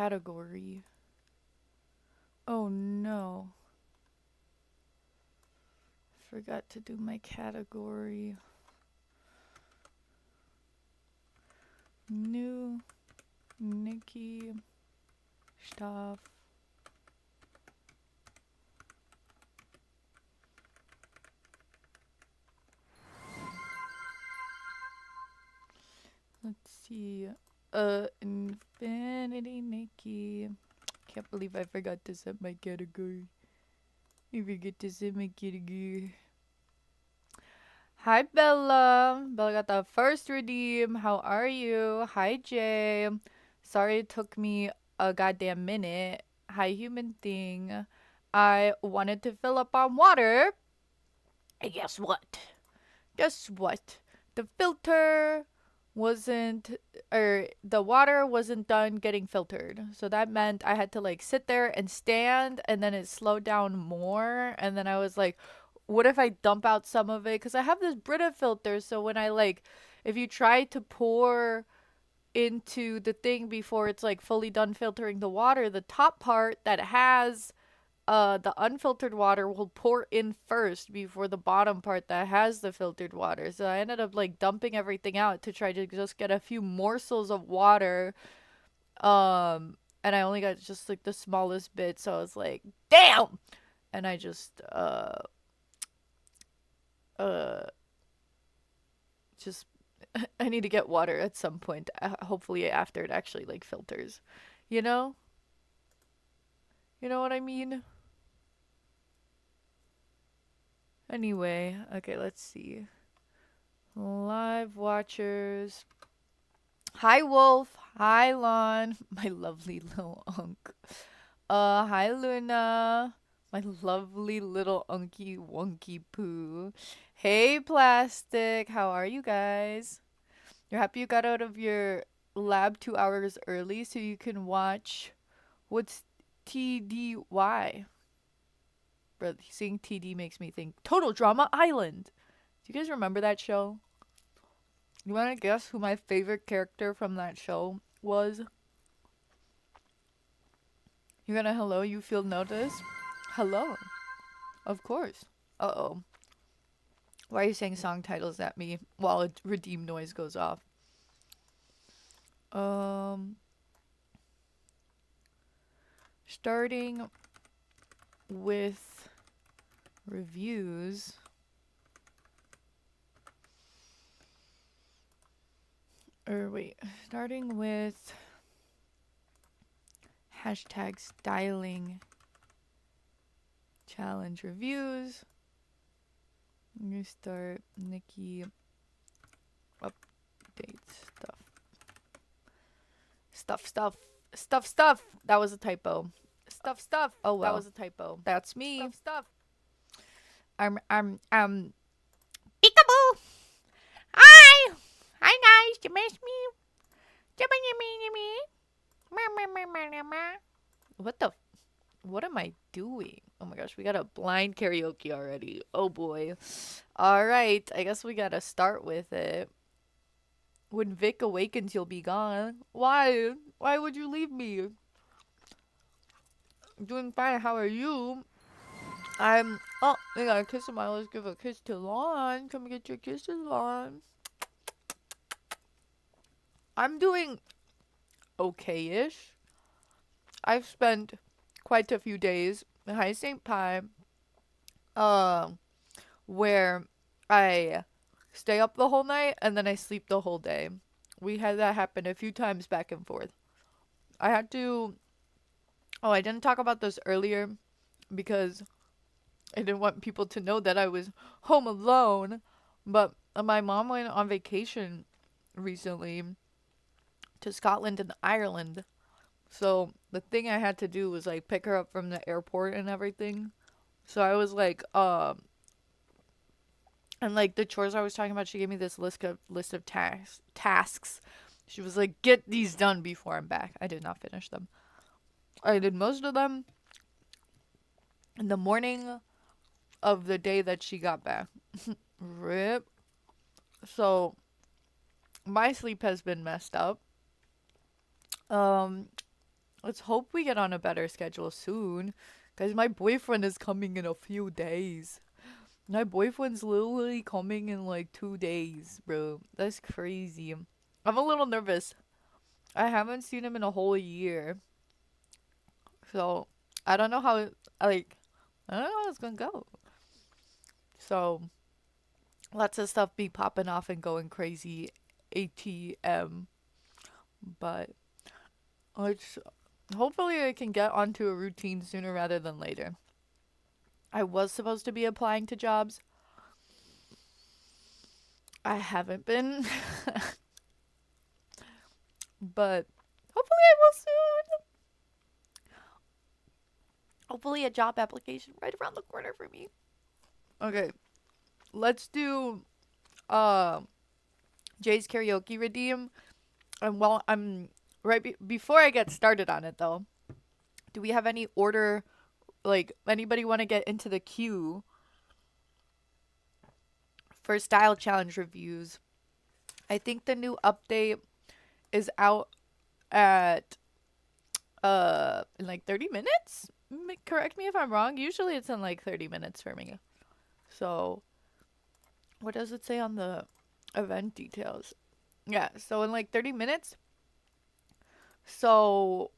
category. Oh no. Forgot to do my category. New Nikki stuff. Let's see. Infinity Nikki. Can't believe I forgot to set my category. I forget to set my category. Hi, Bella. Bella got the first redeem. How are you? Hi, Jay. Sorry it took me a goddamn minute. Hi, human thing. I wanted to fill up on water. And guess what? Guess what? The filter wasn't, or the water wasn't done getting filtered. So that meant I had to like sit there and stand, and then it slowed down more. And then I was like, what if I dump out some of it? Because I have this Brita filter. So when I like, if you try to pour into the thing before it's like fully done filtering the water, the top part that has the unfiltered water will pour in first before the bottom part that has the filtered water. So I ended up like dumping everything out to try to just get a few morsels of water. And I only got just like the smallest bit, so I was like, damn. And I just uh just I need to get water at some point. Hopefully after it actually like filters. You know? You know what I mean? Anyway, okay, let's see. Live watchers. Hi, Wolf. Hi, Lon. My lovely little unk. Hi, Luna. My lovely little unky wonky poo. Hey, Plastic. How are you guys? You're happy you got out of your lab 2 hours early so you can watch. What's TDY? Bro, seeing TD makes me think Total Drama Island. Do you guys remember that show? You want to guess who my favorite character from that show was? You're gonna hello, you feel noticed? Hello. Of course. Uh-oh. Why are you saying song titles at me while a redeem noise goes off? Starting with reviews. Or wait, starting with hashtag styling challenge reviews. I'm gonna start Nikki update stuff. That was a typo. Stuff. Oh well. That was a typo. That's me. Stuff. I'm Peekaboo. Hi. Hi guys. You miss me? What the? What am I doing? Oh my gosh, we got a blind karaoke already. Oh boy. All right, I guess we gotta start with it. When Vic awakens, you'll be gone. Why? Why would you leave me? I'm doing fine. How are you? I'm. Oh, I got a kiss of mine. Let's give a kiss to Lon. Come get your kisses, Lon. I'm doing okay-ish. I've spent quite a few days in High St. Pie, uh, where I stay up the whole night and then I sleep the whole day. We had that happen a few times back and forth. I had to. Oh, I didn't talk about this earlier because I didn't want people to know that I was home alone. But my mom went on vacation recently to Scotland and Ireland. So the thing I had to do was like pick her up from the airport and everything. So I was like, and like the chores I was talking about, she gave me this list of tasks. She was like, "Get these done before I'm back." I did not finish them. I did most of them in the morning of the day that she got back. Rip. So my sleep has been messed up. Um, let's hope we get on a better schedule soon. Guys, my boyfriend is coming in a few days. My boyfriend's literally coming in like 2 days, bro. That's crazy. I'm a little nervous. I haven't seen him in a whole year. So, I don't know how, like, I don't know how it's gonna go. So, lots of stuff be popping off and going crazy ATM. But, let's, hopefully I can get onto a routine sooner rather than later. I was supposed to be applying to jobs. I haven't been. But hopefully I will soon. Hopefully a job application right around the corner for me. Okay, let's do uh Jay's karaoke redeem. And while I'm before I get started on it though, do we have any order, like anybody want to get into the queue for style challenge reviews? I think the new update is out at in like 30 minutes. Correct me if I'm wrong. Usually it's in like 30 minutes for me. So, what does it say on the event details? Yeah, so in like 30 minutes. So,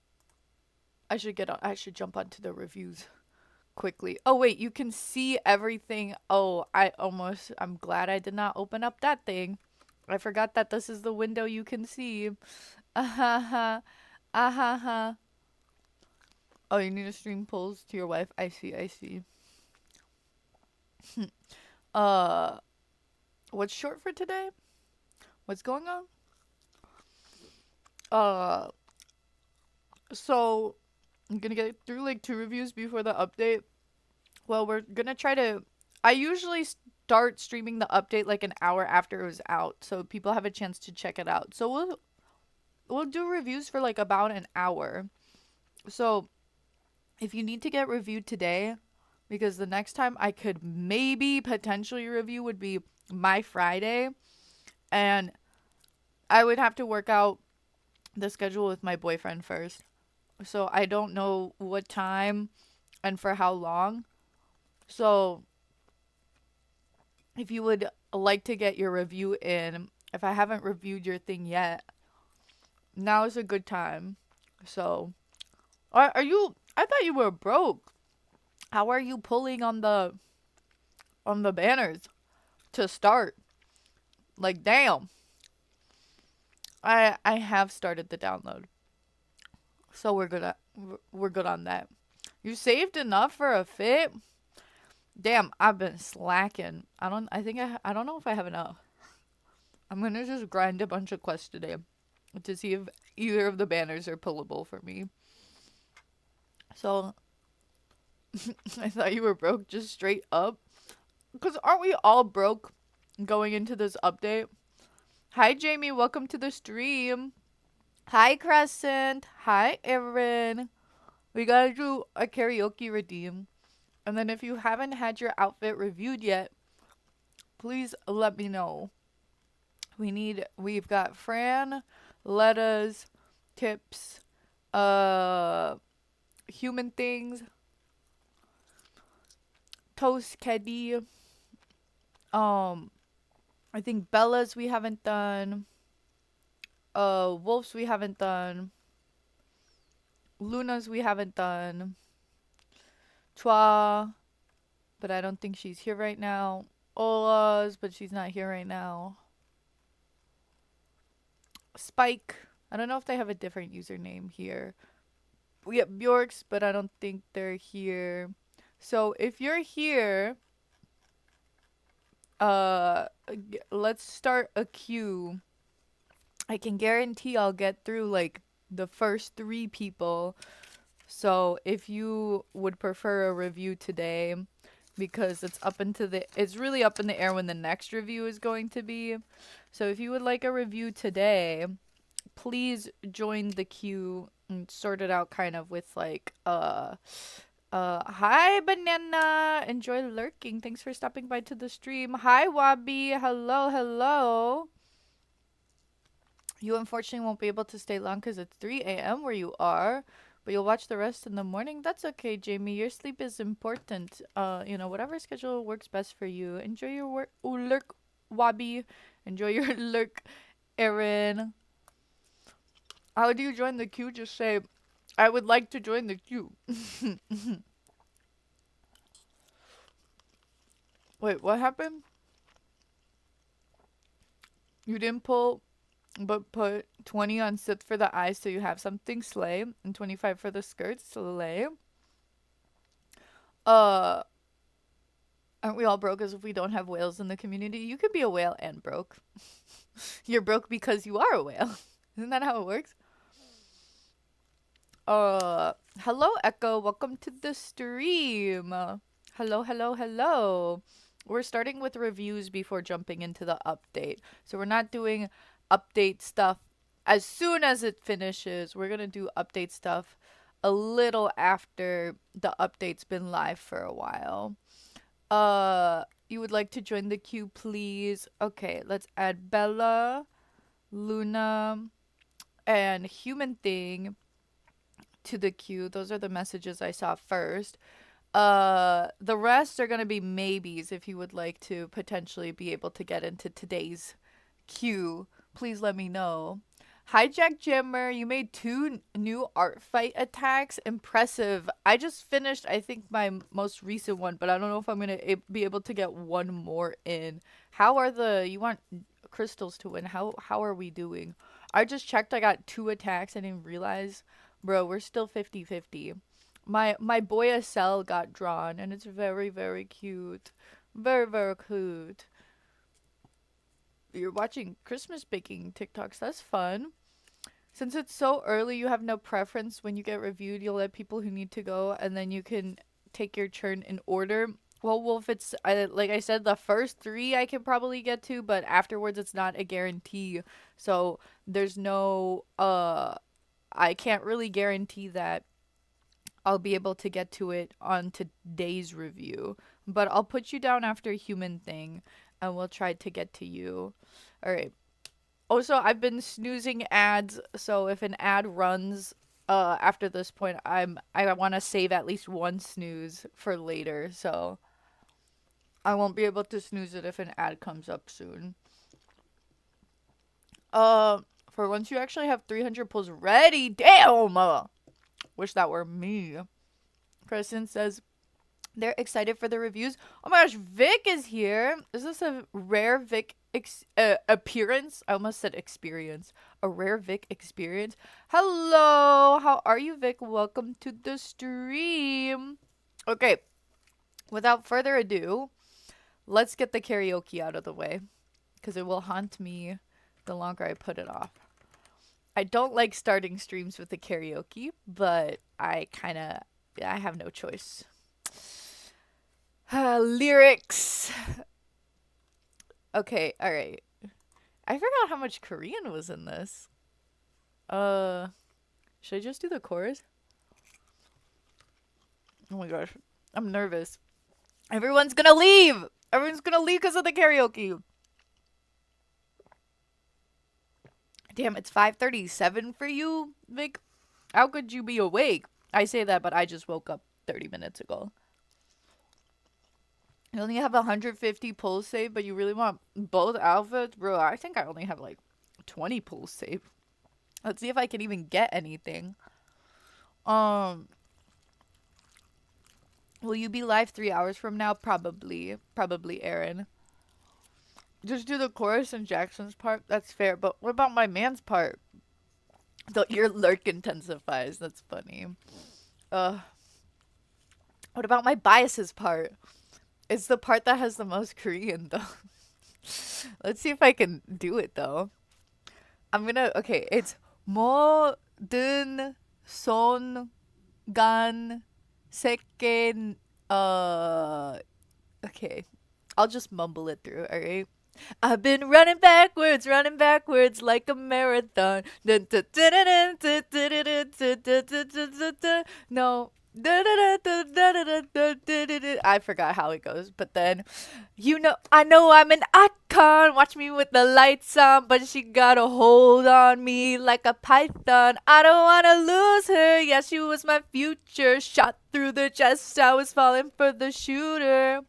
I should jump onto the reviews quickly. Oh wait, you can see everything. Oh, I'm glad I did not open up that thing. I forgot that this is the window you can see. Ah ha. Oh, you need to stream polls to your wife. I see. uh, what's short for today? What's going on? Uh, so I'm gonna get through like 2 reviews before the update. Well, we're gonna try to. I usually start streaming the update like an hour after it was out, so people have a chance to check it out. So we'll do reviews for like about an hour. So if you need to get reviewed today, because the next time I could maybe potentially review would be my Friday, and I would have to work out the schedule with my boyfriend first. So I don't know what time and for how long. So if you would like to get your review in, if I haven't reviewed your thing yet, now is a good time. So, are you? I thought you were broke. How are you pulling on the banners to start? Like, damn. I have started the download, so we're good on that. You saved enough for a fit? Damn, I've been slacking. I don't know if I have enough. I'm gonna just grind a bunch of quests today to see if either of the banners are pullable for me. So, I thought you were broke just straight up. Because aren't we all broke going into this update? Hi, Jamie. Welcome to the stream. Hi, Crescent. Hi, Erin. We gotta do a karaoke redeem. And then if you haven't had your outfit reviewed yet, please let me know. We've got Fran, Letta's, Tips, Human Things, Toast Keddy, I think Bella's we haven't done, Wolf's we haven't done, Luna's we haven't done, Chua, but I don't think she's here right now, Ola's, but she's not here right now, Spike, I don't know if they have a different username here. We have Bjork's, but I don't think they're here. So if you're here, let's start a queue. I can guarantee I'll get through like the first 3 people. So if you would prefer a review today, because it's really up in the air when the next review is going to be. So if you would like a review today, please join the queue and sort it out kind of with like hi Banana, enjoy lurking. Thanks for stopping by to the stream. Hi Wabi, hello. You unfortunately won't be able to stay long because it's 3 a.m. where you are, but you'll watch the rest in the morning. That's okay, Jamie. Your sleep is important. Whatever schedule works best for you. Enjoy your work. Ooh, lurk, Wabi. Enjoy your lurk, Erin. How do you join the queue? Just say, I would like to join the queue. Wait, what happened? You didn't pull, but put 20 on sip for the eyes so you have something slay, and 25 for the skirts slay. Uh, aren't we all broke as if we don't have whales in the community? You could be a whale and broke. You're broke because you are a whale. Isn't that how it works? Hello Echo, welcome to the stream. Hello, hello, hello. We're starting with reviews before jumping into the update. So we're not doing update stuff as soon as it finishes. We're going to do update stuff a little after the update's been live for a while. You would like to join the queue, please? Okay, let's add Bella, Luna, and Human Thing to the queue. Those are the messages I saw first. The rest are gonna be maybes. If you would like to potentially be able to get into today's queue, please let me know. Hijack Jammer, you made 2 new art fight attacks. Impressive. I just finished, I think, my most recent one, but I don't know if I'm gonna be able to get one more in. How are you want crystals to win? How are we doing? I just checked. I got 2 attacks. I didn't realize. Bro, we're still 50-50. My boy Acel got drawn, and it's very, very cute. Very, very cute. You're watching Christmas baking TikToks. That's fun. Since it's so early, you have no preference when you get reviewed. You'll let people who need to go, and then you can take your turn in order. Well, Wolf, it's like I said, the first 3 I can probably get to, but afterwards it's not a guarantee. So there's no I can't really guarantee that I'll be able to get to it on today's review, but I'll put you down after Human Thing, and we'll try to get to you. All right. Also, I've been snoozing ads, so if an ad runs after this point, I want to save at least 1 snooze for later, so I won't be able to snooze it if an ad comes up soon. For once you actually have 300 pulls ready, damn! Wish that were me. Kristen says they're excited for the reviews. Oh my gosh, Vic is here. Is this a rare Vic appearance? I almost said experience. A rare Vic experience. Hello, how are you, Vic? Welcome to the stream. Okay, without further ado, let's get the karaoke out of the way, because it will haunt me the longer I put it off. I don't like starting streams with the karaoke, but I have no choice. Lyrics. Okay, alright. I forgot how much Korean was in this. Should I just do the chorus? Oh my gosh. I'm nervous. Everyone's gonna leave! Everyone's gonna leave because of the karaoke. Damn, it's 5:37 for you, Vic? How could you be awake? I say that, but I just woke up 30 minutes ago. You only have 150 pulls saved, but you really want both outfits? Bro, I think I only have like 20 pulls saved. Let's see if I can even get anything. Will you be live 3 hours from now? Probably. Probably, Aaron. Just do the chorus and Jackson's part. That's fair. But what about my man's part? Your lurk intensifies. That's funny. What about my biases part? It's the part that has the most Korean, though. Let's see if I can do it, though. Okay, it's 모든 순간 새끼, okay. I'll just mumble it through, alright? I've been running backwards like a marathon. No. I forgot how it goes, but then, I know I'm an icon. Watch me with the lights on, but she got a hold on me like a python. I don't wanna lose her. Yeah, she was my future. Shot through the chest, I was falling for the shooter.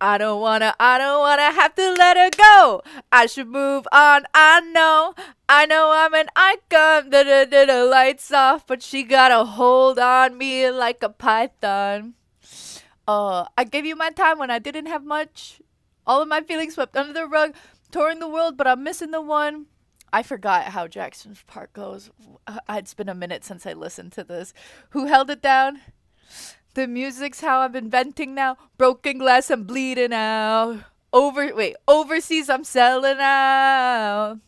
I don't wanna have to let her go. I should move on. I know I'm an icon. Da lights off, but she got a hold on me like a python. I gave you my time when I didn't have much. All of my feelings swept under the rug, touring the world, but I'm missing the one. I forgot how Jackson's part goes. It's been a minute since I listened to this. Who held it down? The music's how I'm inventing now. Broken glass, I'm bleeding out. Overseas, I'm selling out.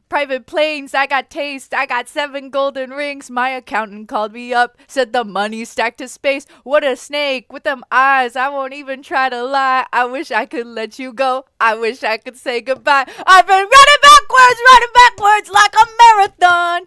Private planes, I got taste. I got 7 golden rings. My accountant called me up, said the money stacked to space. What a snake with them eyes. I won't even try to lie. I wish I could let you go. I wish I could say goodbye. I've been running backwards like a marathon.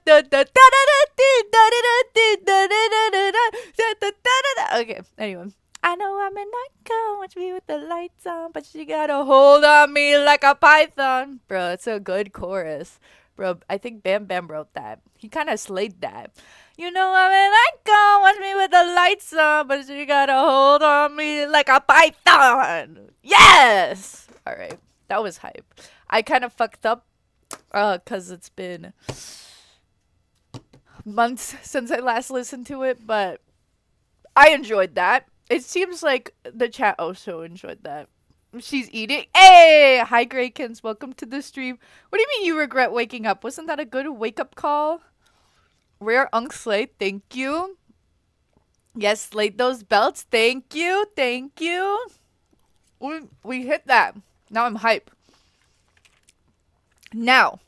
Okay, anyway. I know I'm an icon, watch me with the lights on, but she got a hold on me like a python. Bro, it's a good chorus. Bro, I think Bam Bam wrote that. He kind of slayed that. You know I'm an icon, watch me with the lights on, but she got a hold on me like a python. Yes! Alright, that was hype. I kind of fucked up, cause it's been months since I last listened to it, but I enjoyed that. It seems like the chat also enjoyed that. She's eating. Hey! Hi, Graykins. Welcome to the stream. What do you mean you regret waking up? Wasn't that a good wake-up call? Rare Unk Slay. Thank you. Yes, slayed those belts. Thank you. Thank you. We hit that. Now I'm hype. Now,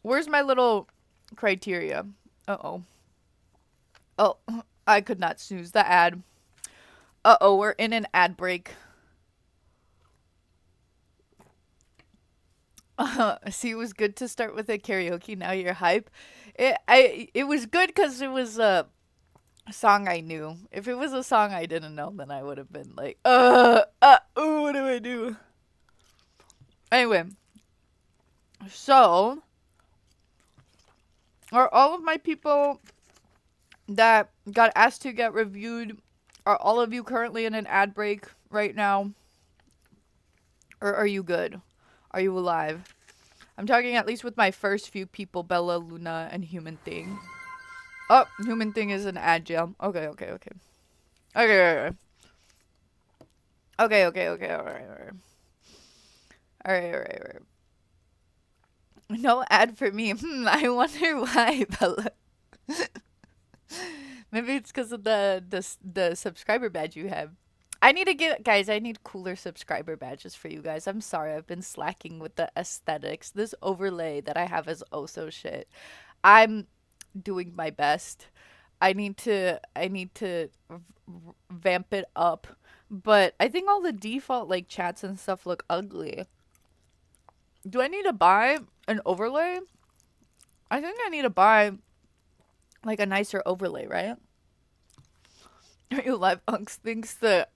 where's my little criteria? Uh-oh. Oh, I could not snooze the ad. Uh-oh, we're in an ad break. See, it was good to start with a karaoke. Now you're hype. It was good because it was a song I knew. If it was a song I didn't know, then I would have been like, what do I do? Anyway, so are all of my people that got asked to get reviewed, are all of you currently in an ad break right now? Or are you good? Are you alive? I'm talking at least with my first few people, Bella, Luna, and Human Thing. Oh, Human Thing is an ad jail. Okay. Alright. No ad for me. I wonder why, Bella. Maybe it's because of the subscriber badge you have. I need cooler subscriber badges for you guys. I'm sorry, I've been slacking with the aesthetics. This overlay that I have is oh so shit. I'm doing my best. I need to vamp it up. But I think all the default like chats and stuff look ugly. Do I need to buy an overlay? I think I need to buy like a nicer overlay, right? Are you live? Unks thinks the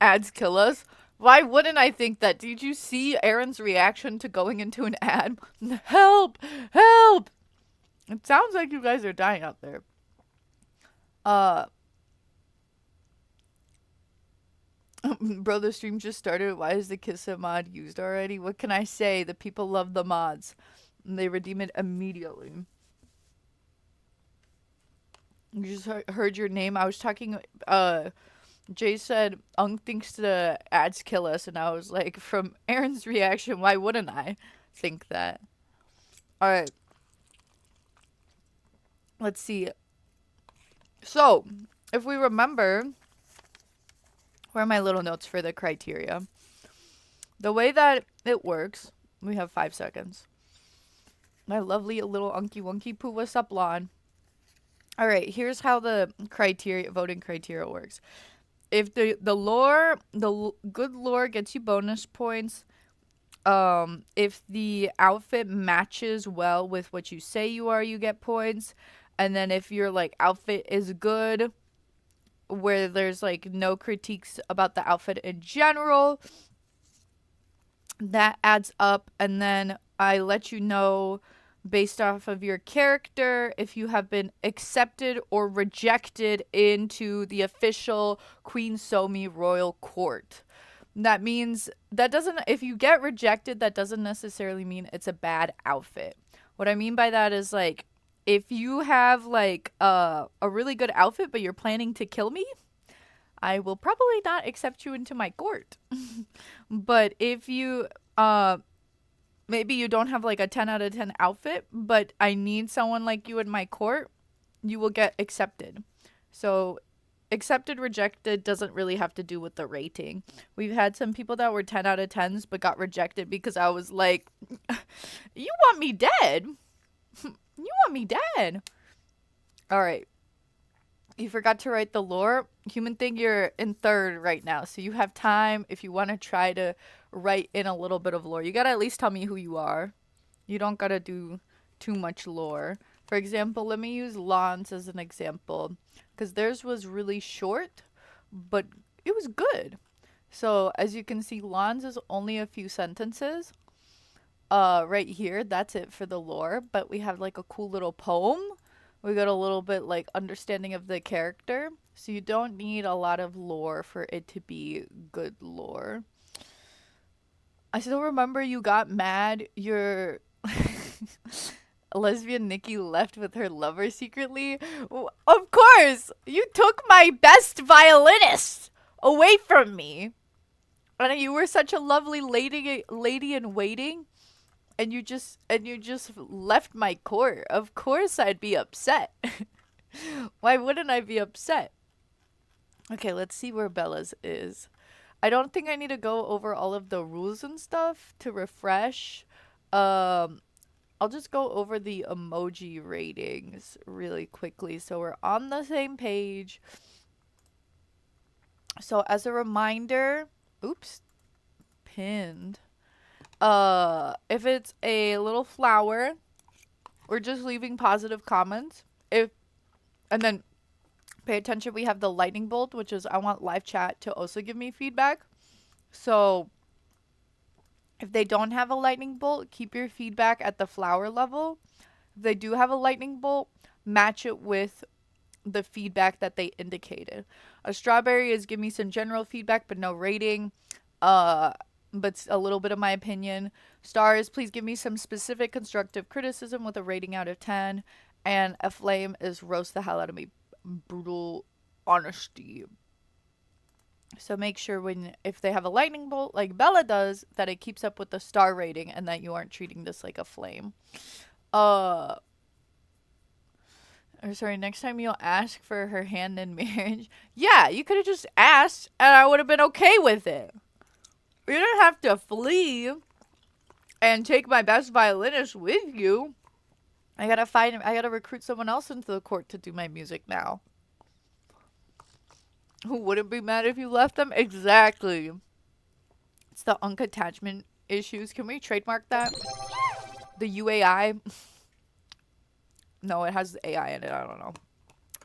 ads kill us. Why wouldn't I think that? Did you see Aaron's reaction to going into an ad? Help! Help! It sounds like you guys are dying out there. Bro, the stream just started. Why is the Kissa mod used already? What can I say? The people love the mods. And they redeem it immediately. You just heard your name. I was talking, Jay said, Ung thinks the ads kill us. And I was like, from Aaron's reaction, why wouldn't I think that? Alright. Let's see. So, if we remember, where are my little notes for the criteria? The way that it works, we have 5 seconds. My lovely little Unky Wunky Poo, what's up, Lon? Alright, here's how the voting criteria works. If the good lore gets you bonus points, if the outfit matches well with what you say you are, you get points. And then if your like outfit is good, where there's like no critiques about the outfit in general, that adds up, and then I let you know based off of your character if you have been accepted or rejected into the official Queen Somi royal court. That means that doesn't, if you get rejected, that doesn't necessarily mean it's a bad outfit. What I mean by that is like, if you have like a really good outfit but you're planning to kill me, I will probably not accept you into my court. But if you uh maybe you don't have like a 10 out of 10 outfit, but I need someone like you in my court, you will get accepted. So accepted, rejected doesn't really have to do with the rating. We've had some people that were 10 out of 10s but got rejected because I was like, you want me dead? You want me dead? All right. You forgot to write the lore. Human thing, you're in third right now. So you have time if you want to try to write in a little bit of lore. You got to at least tell me who you are. You don't got to do too much lore. For example, let me use Lance as an example because theirs was really short, but it was good. So as you can see, Lance is only a few sentences. Right here, that's it for the lore, but we have like a cool little poem. We got a little bit like understanding of the character. So you don't need a lot of lore for it to be good lore. I still remember you got mad. Your lesbian Nikki left with her lover secretly. Of course, you took my best violinist away from me. And you were such a lovely lady in waiting, and you just left my court. Of course I'd be upset. Why wouldn't I be upset? Okay, let's see where Bella's is. I don't think I need to go over all of the rules and stuff to refresh. Um I'll just go over the emoji ratings really quickly so we're on the same page. So as a reminder, oops, pinned. If it's a little flower, we're just leaving positive comments. If and then pay attention, we have the lightning bolt, which is I want live chat to also give me feedback. So if they don't have a lightning bolt, keep your feedback at the flower level. If they do have a lightning bolt, match it with the feedback that they indicated. A strawberry is give me some general feedback but no rating. But a little bit of my opinion. Stars, please give me some specific constructive criticism with a rating out of 10. And a flame is roast the hell out of me. Brutal honesty. So make sure if they have a lightning bolt like Bella does, that it keeps up with the star rating and that you aren't treating this like a flame. Or sorry, next time you'll ask for her hand in marriage. Yeah, you could have just asked and I would have been okay with it. You didn't have to flee and take my best violinist with you. I gotta recruit someone else into the court to do my music now. Who wouldn't be mad if you left them? Exactly. It's the unattachment issues. Can we trademark that? The UAI? No, it has AI in it. I don't know.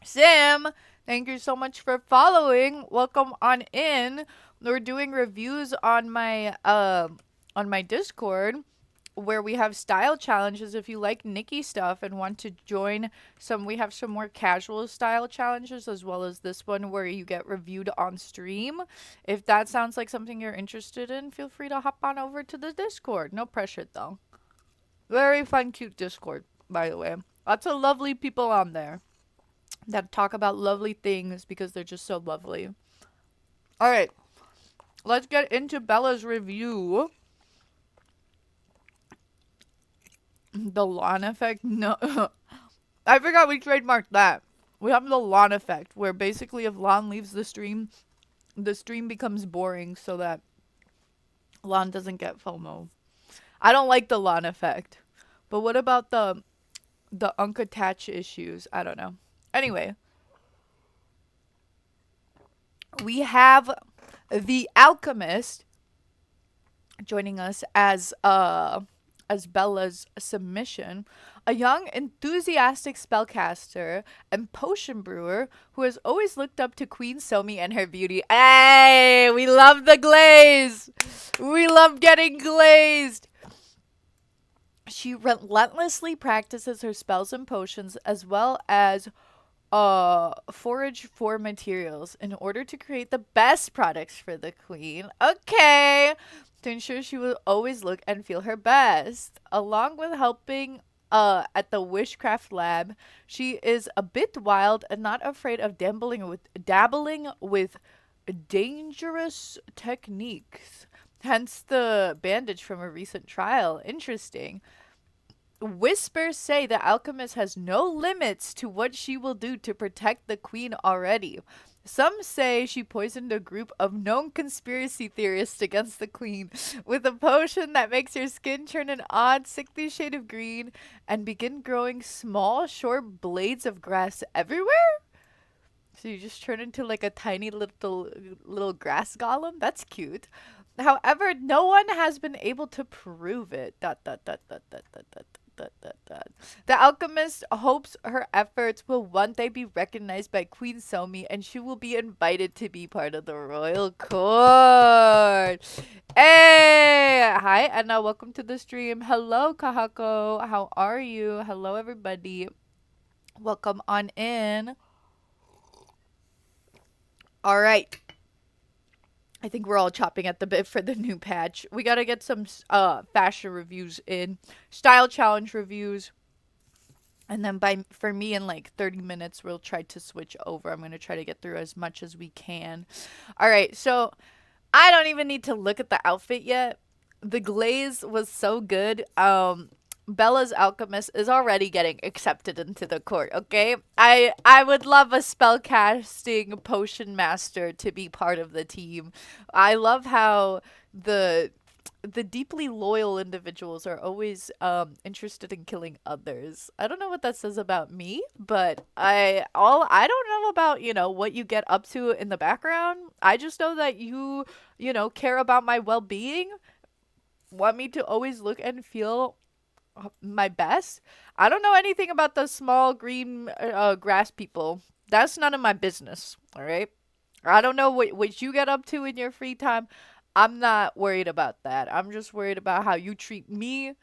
Sim, thank you so much for following. Welcome on in. We're doing reviews on my Discord where we have style challenges. If you like Nikki stuff and want to join some, we have some more casual style challenges as well as this one where you get reviewed on stream. If that sounds like something you're interested in, feel free to hop on over to the Discord. No pressure though. Very fun, cute Discord, by the way. Lots of lovely people on there that talk about lovely things because they're just so lovely. All right, let's get into Bella's review. The lawn effect? No. I forgot we trademarked that. We have the lawn effect, where basically if Lon leaves the stream becomes boring so that Lon doesn't get FOMO. I don't like the lawn effect. But what about the unattached issues? I don't know. Anyway. We have the Alchemist joining us as Bella's submission. a young, enthusiastic spellcaster and potion brewer who has always looked up to Queen Somi and her beauty. Hey, we love the glaze! We love getting glazed! She relentlessly practices her spells and potions as well as forage for materials in order to create the best products for the queen. Okay. To ensure she will always look and feel her best. Along with helping at the witchcraft lab, she is a bit wild and not afraid of dabbling with dangerous techniques. Hence the bandage from a recent trial. Interesting. Whispers say the alchemist has no limits to what she will do to protect the queen already. Some say she poisoned a group of known conspiracy theorists against the queen with a potion that makes her skin turn an odd, sickly shade of green and begin growing small, short blades of grass everywhere. So you just turn into like a tiny little grass golem. That's cute. However, no one has been able to prove it. Dot dot dot dot dot dot dot dot dot dot. The alchemist hopes her efforts will one day be recognized by Queen Somi and she will be invited to be part of the royal court. Hey! Hi, Anna. Welcome to the stream. Hello, Kahako. How are you? Hello, everybody. Welcome on in. All right. I think we're all chopping at the bit for the new patch. We gotta get some fashion reviews in, style challenge reviews, and then for me in like 30 minutes we'll try to switch over. I'm gonna try to get through as much as we can. All right, so I don't even need to look at the outfit yet. The glaze was so good. Bella's alchemist is already getting accepted into the court, okay? I would love a spellcasting potion master to be part of the team. I love how the deeply loyal individuals are always interested in killing others. I don't know what that says about me, but I don't know about, what you get up to in the background. I just know that you care about my well-being, want me to always look and feel my best. I don't know anything about the small green grass people. That's none of my business, all right? I don't know what you get up to in your free time. I'm not worried about that. I'm just worried about how you treat me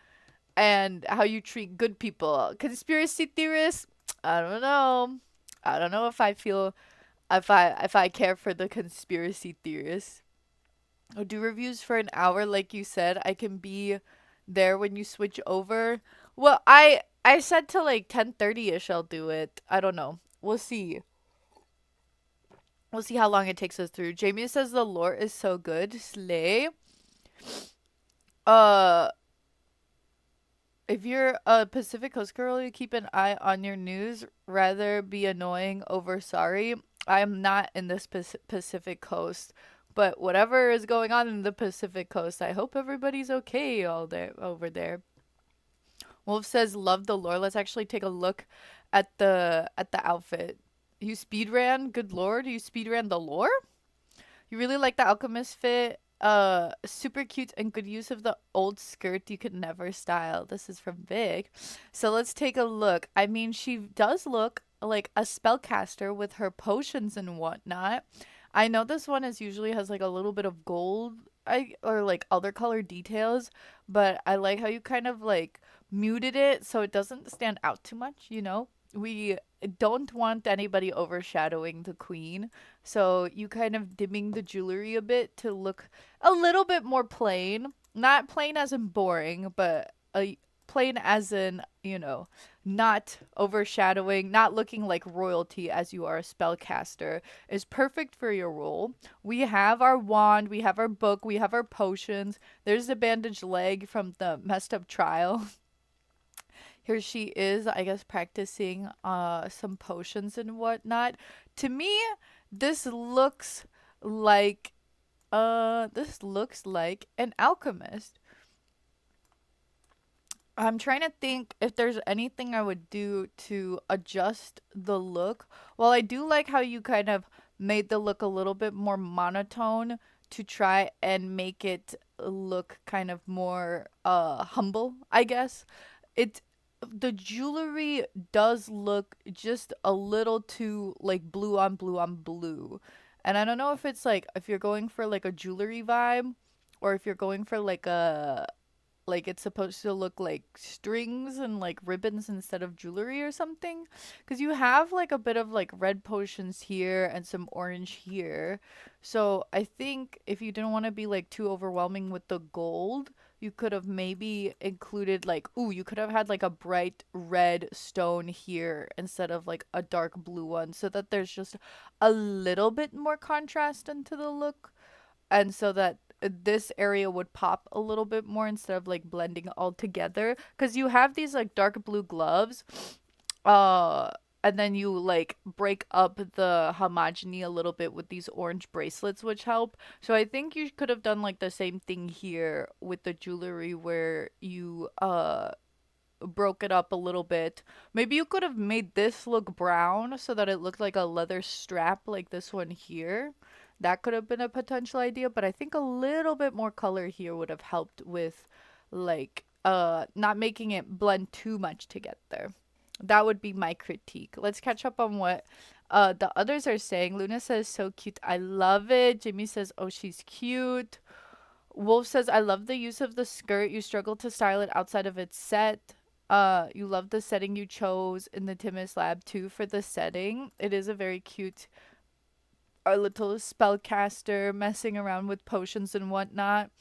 and how you treat good people. Conspiracy theorists, I don't know. I don't know if I care for the conspiracy theorists. I'll do reviews for an hour like you said. I can be there when you switch over. Well, I said to like 10:30ish I'll do it. I don't know. We'll see. We'll see how long it takes us through. Jamie says the lore is so good. Slay. Uh if you're a Pacific Coast girl, you keep an eye on your news. Rather be annoying over sorry. I am not in this Pacific Coast, but whatever is going on in the Pacific Coast, I hope everybody's okay all there over there. Wolf says love the lore. Let's actually take a look at the outfit. You speed ran, good lord, you speed ran the lore? You really like the alchemist fit? Super cute and good use of the old skirt you could never style. This is from Vic. So let's take a look. I mean, she does look like a spellcaster with her potions and whatnot. I know this one is usually has like a little bit of gold or like other color details, but I like how you kind of like muted it so it doesn't stand out too much. We don't want anybody overshadowing the queen, so you kind of dimming the jewelry a bit to look a little bit more plain. Not plain as in boring, but plain as in, not overshadowing, not looking like royalty as you are a spellcaster is perfect for your role. We have our wand, we have our book, we have our potions. There's the bandaged leg from the messed up trial. Here she is, I guess, practicing some potions and whatnot. To me, this looks like an alchemist. I'm trying to think if there's anything I would do to adjust the look. Well, I do like how you kind of made the look a little bit more monotone to try and make it look kind of more humble, I guess. It the jewelry does look just a little too like blue on blue on blue. And I don't know if it's like if you're going for like a jewelry vibe or if you're going for like it's supposed to look like strings and like ribbons instead of jewelry or something, because you have like a bit of like red potions here and some orange here. So I think if you didn't want to be like too overwhelming with the gold, you could have maybe included like, ooh, you could have had like a bright red stone here instead of like a dark blue one, so that there's just a little bit more contrast into the look, and so that this area would pop a little bit more instead of like blending all together, because you have these like dark blue gloves, uh and then you like break up the homogeny a little bit with these orange bracelets, which help. So I think you could have done like the same thing here with the jewelry, where you broke it up a little bit. Maybe you could have made this look brown so that it looked like a leather strap like this one here. That could have been a potential idea, but I think a little bit more color here would have helped with like not making it blend too much together. That would be my critique. Let's catch up on what the others are saying. Luna says so cute. I love it. Jimmy says, "Oh, she's cute." Wolf says, I love the use of the skirt. You struggle to style it outside of its set. You love the setting you chose in the Timus lab too for the setting. It is a very cute, our little spellcaster messing around with potions and whatnot.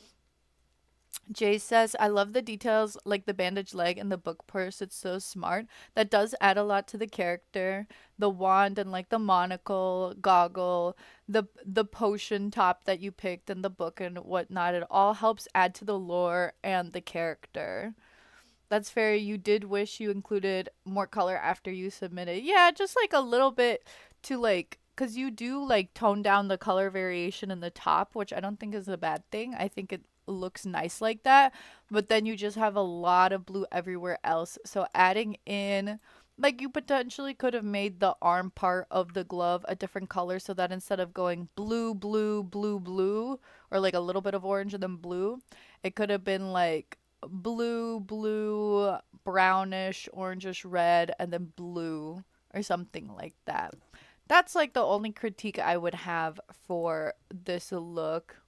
Jay says, I love the details like the bandaged leg and the book purse. It's so smart. That does add a lot to the character. The wand and like the monocle, goggle, the potion top that you picked and the book and whatnot. It all helps add to the lore and the character. That's fair. You did wish you included more color after you submitted. Yeah, just like a little bit to like, because you do like tone down the color variation in the top, which I don't think is a bad thing. I think it looks nice like that. But then you just have a lot of blue everywhere else. So adding in, like, you potentially could have made the arm part of the glove a different color so that instead of going blue, blue, blue, blue, or like a little bit of orange and then blue, it could have been like blue, blue, brownish, orangish red, and then blue or something like that. That's like the only critique I would have for this look.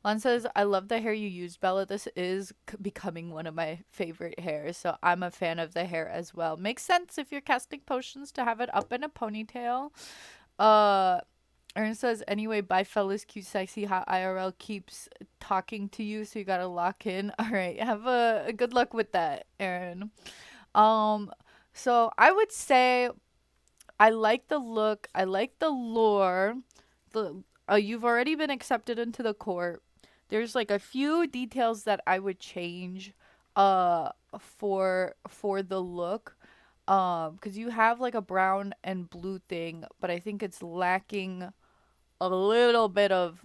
Lon says, I love the hair you used, Bella. This is becoming one of my favorite hairs, so I'm a fan of the hair as well. Makes sense if you're casting potions to have it up in a ponytail. Uh, Aaron says, anyway, bye, fellas. Cute, sexy, hot IRL keeps talking to you, so you gotta lock in. All right, have a good luck with that, Aaron. Um, so I would say I like the look. I like the lore. The You've already been accepted into the court. There's like a few details that I would change for the look. Because you have like a brown and blue thing, but I think it's lacking a little bit of,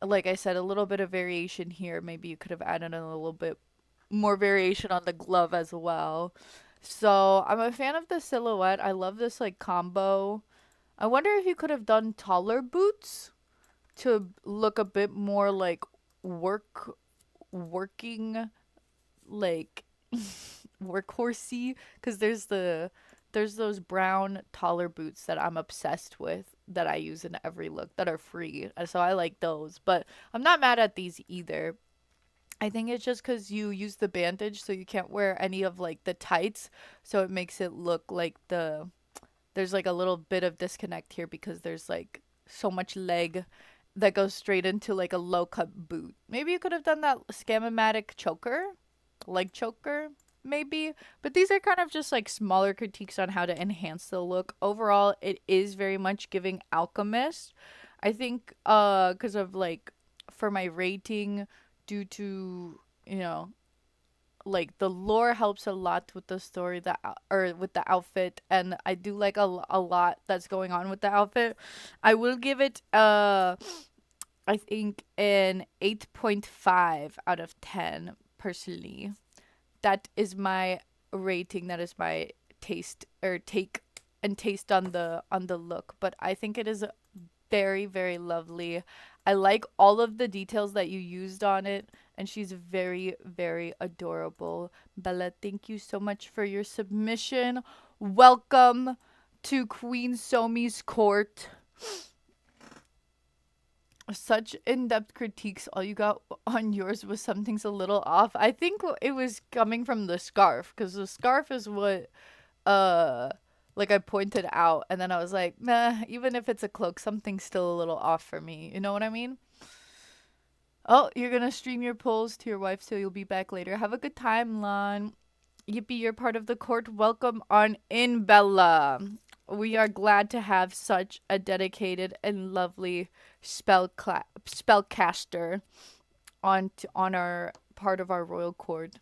like I said, a little bit of variation here. Maybe you could have added a little bit more variation on the glove as well. So I'm a fan of the silhouette. I love this like combo. I wonder if you could have done taller boots to look a bit more like working, like workhorsey, because there's those brown taller boots that I'm obsessed with that I use in every look that are free. So I like those, but I'm not mad at these either. I think it's just because you use the bandage, so you can't wear any of like the tights, so it makes it look like there's like a little bit of disconnect here because there's like so much leg that goes straight into like a low cut boot. Maybe you could have done that scamatic choker, leg choker, maybe. But these are kind of just like smaller critiques on how to enhance the look. Overall, it is very much giving Alchemist. I think because of like for my rating due to, you know, like the lore helps a lot with the story that or with the outfit, and I do like a lot that's going on with the outfit. I will give it I think an 8.5 out of 10 personally. That is my rating. That is my taste or take and taste on the look, but I think it is very, very lovely. I like all of the details that you used on it, and she's very, very adorable. Bella, thank you so much for your submission. Welcome to Queen Somi's court. Such in-depth critiques. All you got on yours was something's a little off. I think it was coming from the scarf, because the scarf is what uh like I pointed out, and then I was like, nah, even if it's a cloak, something's still a little off for me. You know what I mean? Oh, you're gonna stream your polls to your wife, so you'll be back later. Have a good time, Lon. Yippee, you're part of the court. Welcome on in, Bella. We are glad to have such a dedicated and lovely spellcaster on our part of our royal court.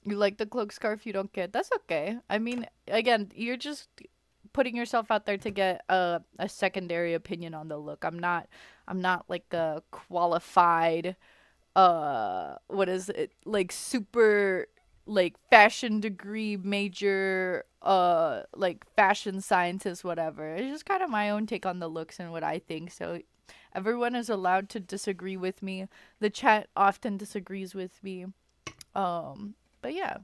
You like the cloak scarf you don't get. That's okay. I mean, again, you're just putting yourself out there to get a secondary opinion on the look. I'm not like a qualified what is it? Like super like fashion degree major like fashion scientist whatever. It's just kind of my own take on the looks and what I think. So everyone is allowed to disagree with me. The chat often disagrees with me. But yeah,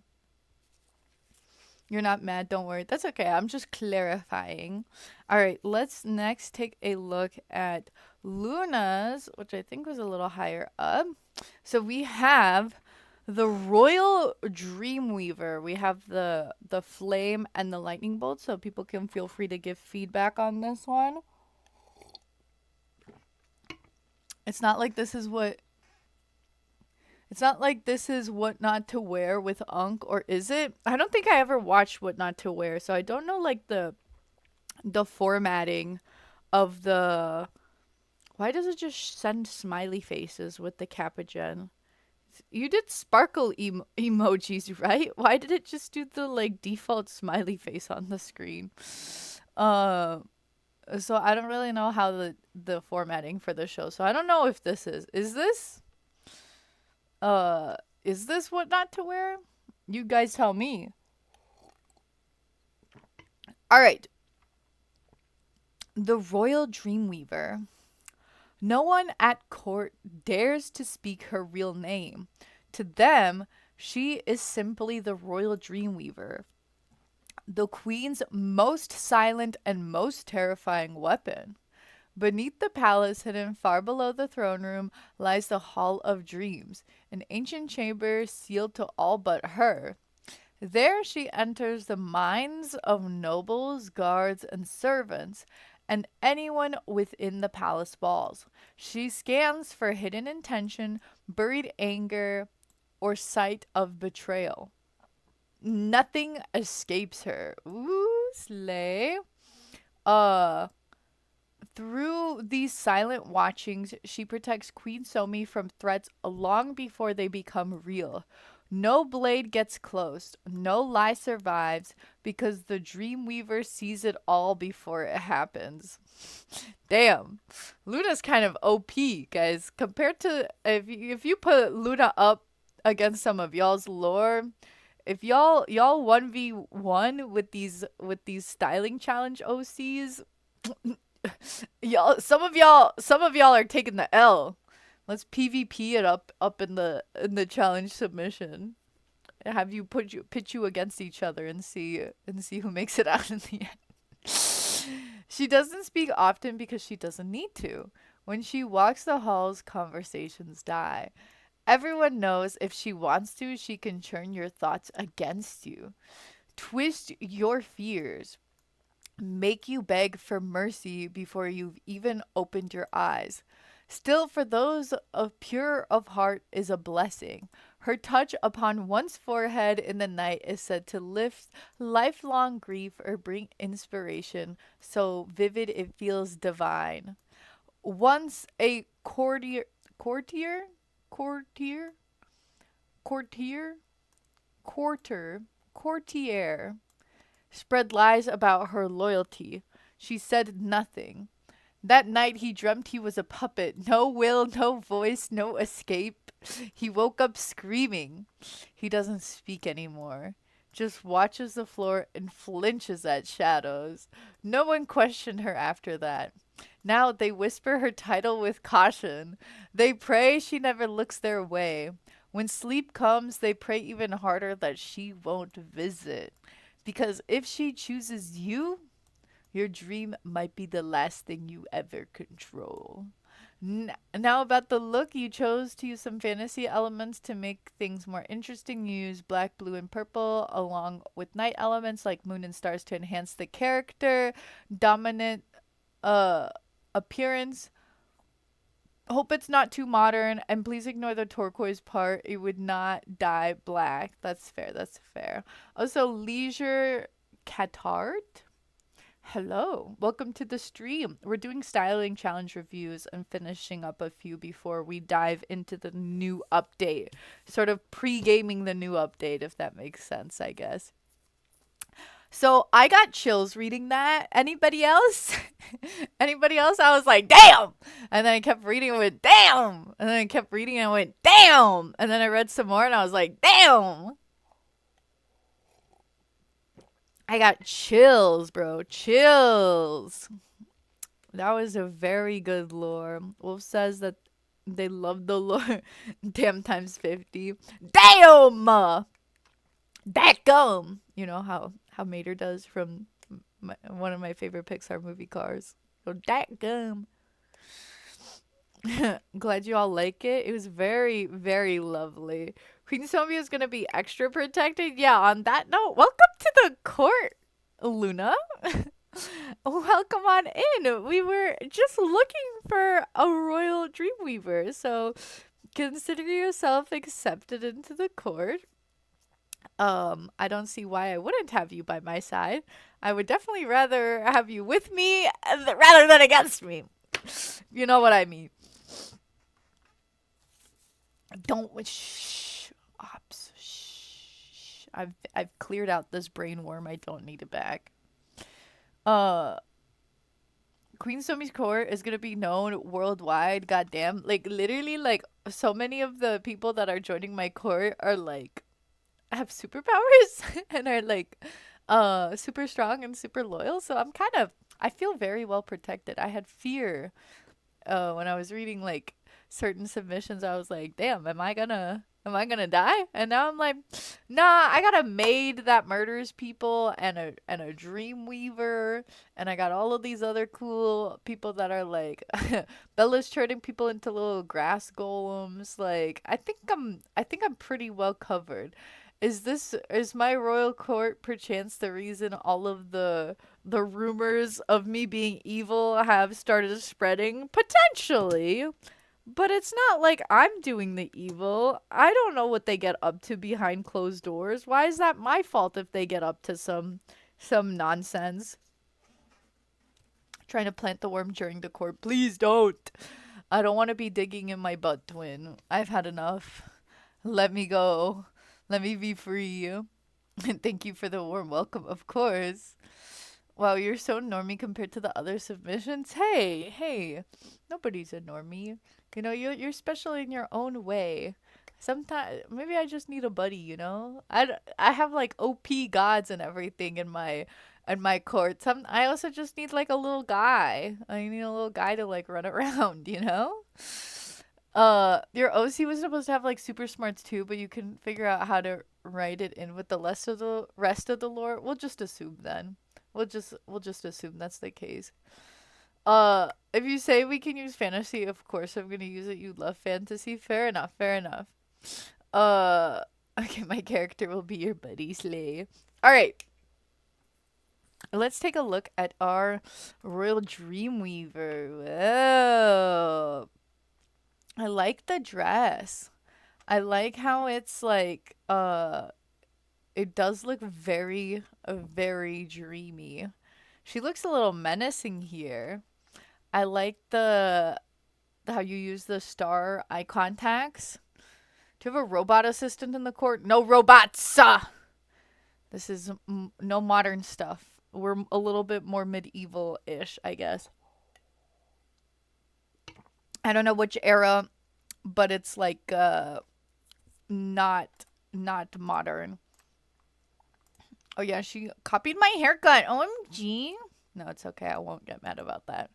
you're not mad, don't worry. That's okay. I'm just clarifying. All right, let's next take a look at Luna's, which I think was a little higher up. So we have the Royal Dreamweaver. We have the flame and the lightning bolt, so people can feel free to give feedback on this one. It's not like this is what It's not like this is What Not to Wear with Unk, or is it? I don't think I ever watched What Not to Wear, so I don't know like the formatting of the. Why does it just send smiley faces with the Capigen? You did sparkle emojis, right? Why did it just do the like default smiley face on the screen? Uh, so I don't really know how the formatting for the show. So I don't know if this is this is this What Not to Wear? You guys tell me. All right. The Royal Dreamweaver. No one at court dares to speak her real name. To them, she is simply the Royal Dreamweaver, the Queen's most silent and most terrifying weapon. Beneath the palace, hidden far below the throne room, lies the Hall of Dreams, an ancient chamber sealed to all but her. There she enters the minds of nobles, guards, and servants, and anyone within the palace walls. She scans for hidden intention, buried anger, or sight of betrayal. Nothing escapes her. Ooh, slay. Uh, Through these silent watchings, she protects Queen Somi from threats long before they become real. No blade gets close, no lie survives, because the Dreamweaver sees it all before it happens. Damn, Luna's kind of OP, guys. Compared to if you put Luna up against some of y'all's lore, if y'all 1v1 with these styling challenge OCs, some of y'all are taking the L. Let's PvP it up in the challenge submission. Have you pitch you against each other and see who makes it out in the end. She doesn't speak often because she doesn't need to. When she walks the halls, conversations die. Everyone knows if she wants to, she can turn your thoughts against you, twist your fears, make you beg for mercy before you've even opened your eyes. Still, for those of pure of heart is a blessing. Her touch upon one's forehead in the night is said to lift lifelong grief or bring inspiration so vivid it feels divine. Once a courtier, courtier, courtier, courtier spread lies about her loyalty. She said nothing. That night he dreamt he was a puppet. No will, no voice, no escape. He woke up screaming. He doesn't speak anymore. Just watches the floor and flinches at shadows. No one questioned her after that. Now they whisper her title with caution. They pray she never looks their way. When sleep comes, they pray even harder that she won't visit. Because if she chooses you, your dream might be the last thing you ever control. Now, about the look, you chose to use some fantasy elements to make things more interesting. You use black, blue, and purple along with night elements like moon and stars to enhance the character. Dominant uh, appearance. Hope it's not too modern, and please ignore the turquoise part. It would not dye black. That's fair. That's fair. Also, leisure catard. Hello, welcome to the stream. We're doing styling challenge reviews and finishing up a few before we dive into the new update. Sort of pre-gaming the new update, if that makes sense, I guess. So I got chills reading that. Anybody else? Anybody else? I was like, damn! And then I kept reading and went, damn! And then I kept reading and went, damn! And then I read some more and I was like, damn! I got chills, bro. Chills. That was a very good lore. Wolf says that they love the lore. Damn times 50. Damn! Dadgum! You know how Mater does from one of my favorite Pixar movie Cars. So dadgum. Glad you all like it. It was very, very lovely. Queen Sylvia is going to be extra protected. Yeah, on that note, welcome to the court, Luna. Welcome on in. We were just looking for a royal dreamweaver, so consider yourself accepted into the court. I don't see why I wouldn't have you by my side. I would definitely rather have you with me rather than against me. You know what I mean. Don't shh. Ops. Shh. I've cleared out this brain worm. I don't need it back. Uh Queen Somi's court is gonna be known worldwide, goddamn. Like literally like so many of the people that are joining my court are like have superpowers and are like super strong and super loyal. So I feel very well protected. I had fear when I was reading like certain submissions. I was like, damn, am I gonna die? And now I'm like, nah, I got a maid that murders people and a dream weaver, and I got all of these other cool people that are like Bella's turning people into little grass golems. Like I think I'm pretty well covered. Is my royal court perchance the reason all of the rumors of me being evil have started spreading? Potentially. But it's not like I'm doing the evil. I don't know what they get up to behind closed doors. Why is that my fault if they get up to some nonsense? Trying to plant the worm during the court. Please don't. I don't want to be digging in my butt, twin. I've had enough. Let me go. Let me be free. And thank you for the warm welcome, of course. Wow, you're so normie compared to the other submissions. Hey, nobody's a normie. You know, you're special in your own way. Sometimes maybe I just need a buddy. You know, I have like OP gods and everything in my court. I also just need like a little guy. I need a little guy to like run around. You know. Your OC was supposed to have like super smarts too, but you can figure out how to write it in with the rest of the lore. We'll just assume then. We'll just assume that's the case. If you say we can use fantasy, of course I'm gonna use it. You love fantasy. Fair enough, fair enough. Uh okay, my character will be your buddy Slay. Alright. Let's take a look at our Royal Dreamweaver. Whoa. I like the dress. I like how it's like it does look very very dreamy. She looks a little menacing here. I like the how you use the star eye contacts. Do you have a robot assistant in the court? No robots. This is no modern stuff. We're a little bit more medieval-ish, I guess. I don't know which era, but it's like not modern. Oh yeah, she copied my haircut. OMG. No, it's okay. I won't get mad about that.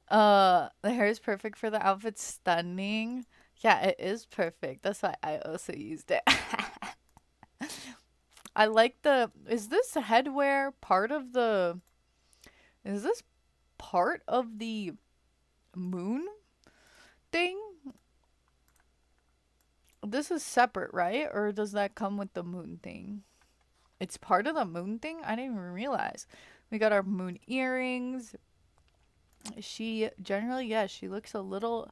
The hair is perfect for the outfit. Stunning. Yeah, it is perfect. That's why I also used it. I like the. Is this headwear part of the? Is this part of the moon thing? This is separate, right? Or does that come with the moon thing? It's part of the moon thing? I didn't even realize. We got our moon earrings. She generally, yeah, she looks a little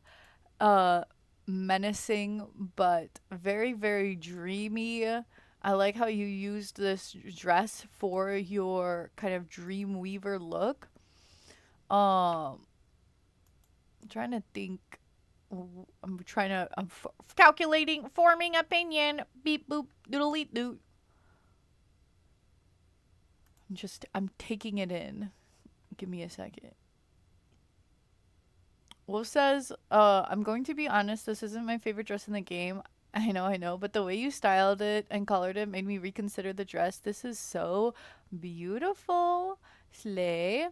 uh menacing but very very dreamy. I like how you used this dress for your kind of dream weaver look. I'm trying to think. I'm calculating, forming opinion. Beep boop doodly doo. I'm taking it in. Give me a second. Wolf says, I'm going to be honest, this isn't my favorite dress in the game. I know, but the way you styled it and colored it made me reconsider the dress. This is so beautiful. Slay.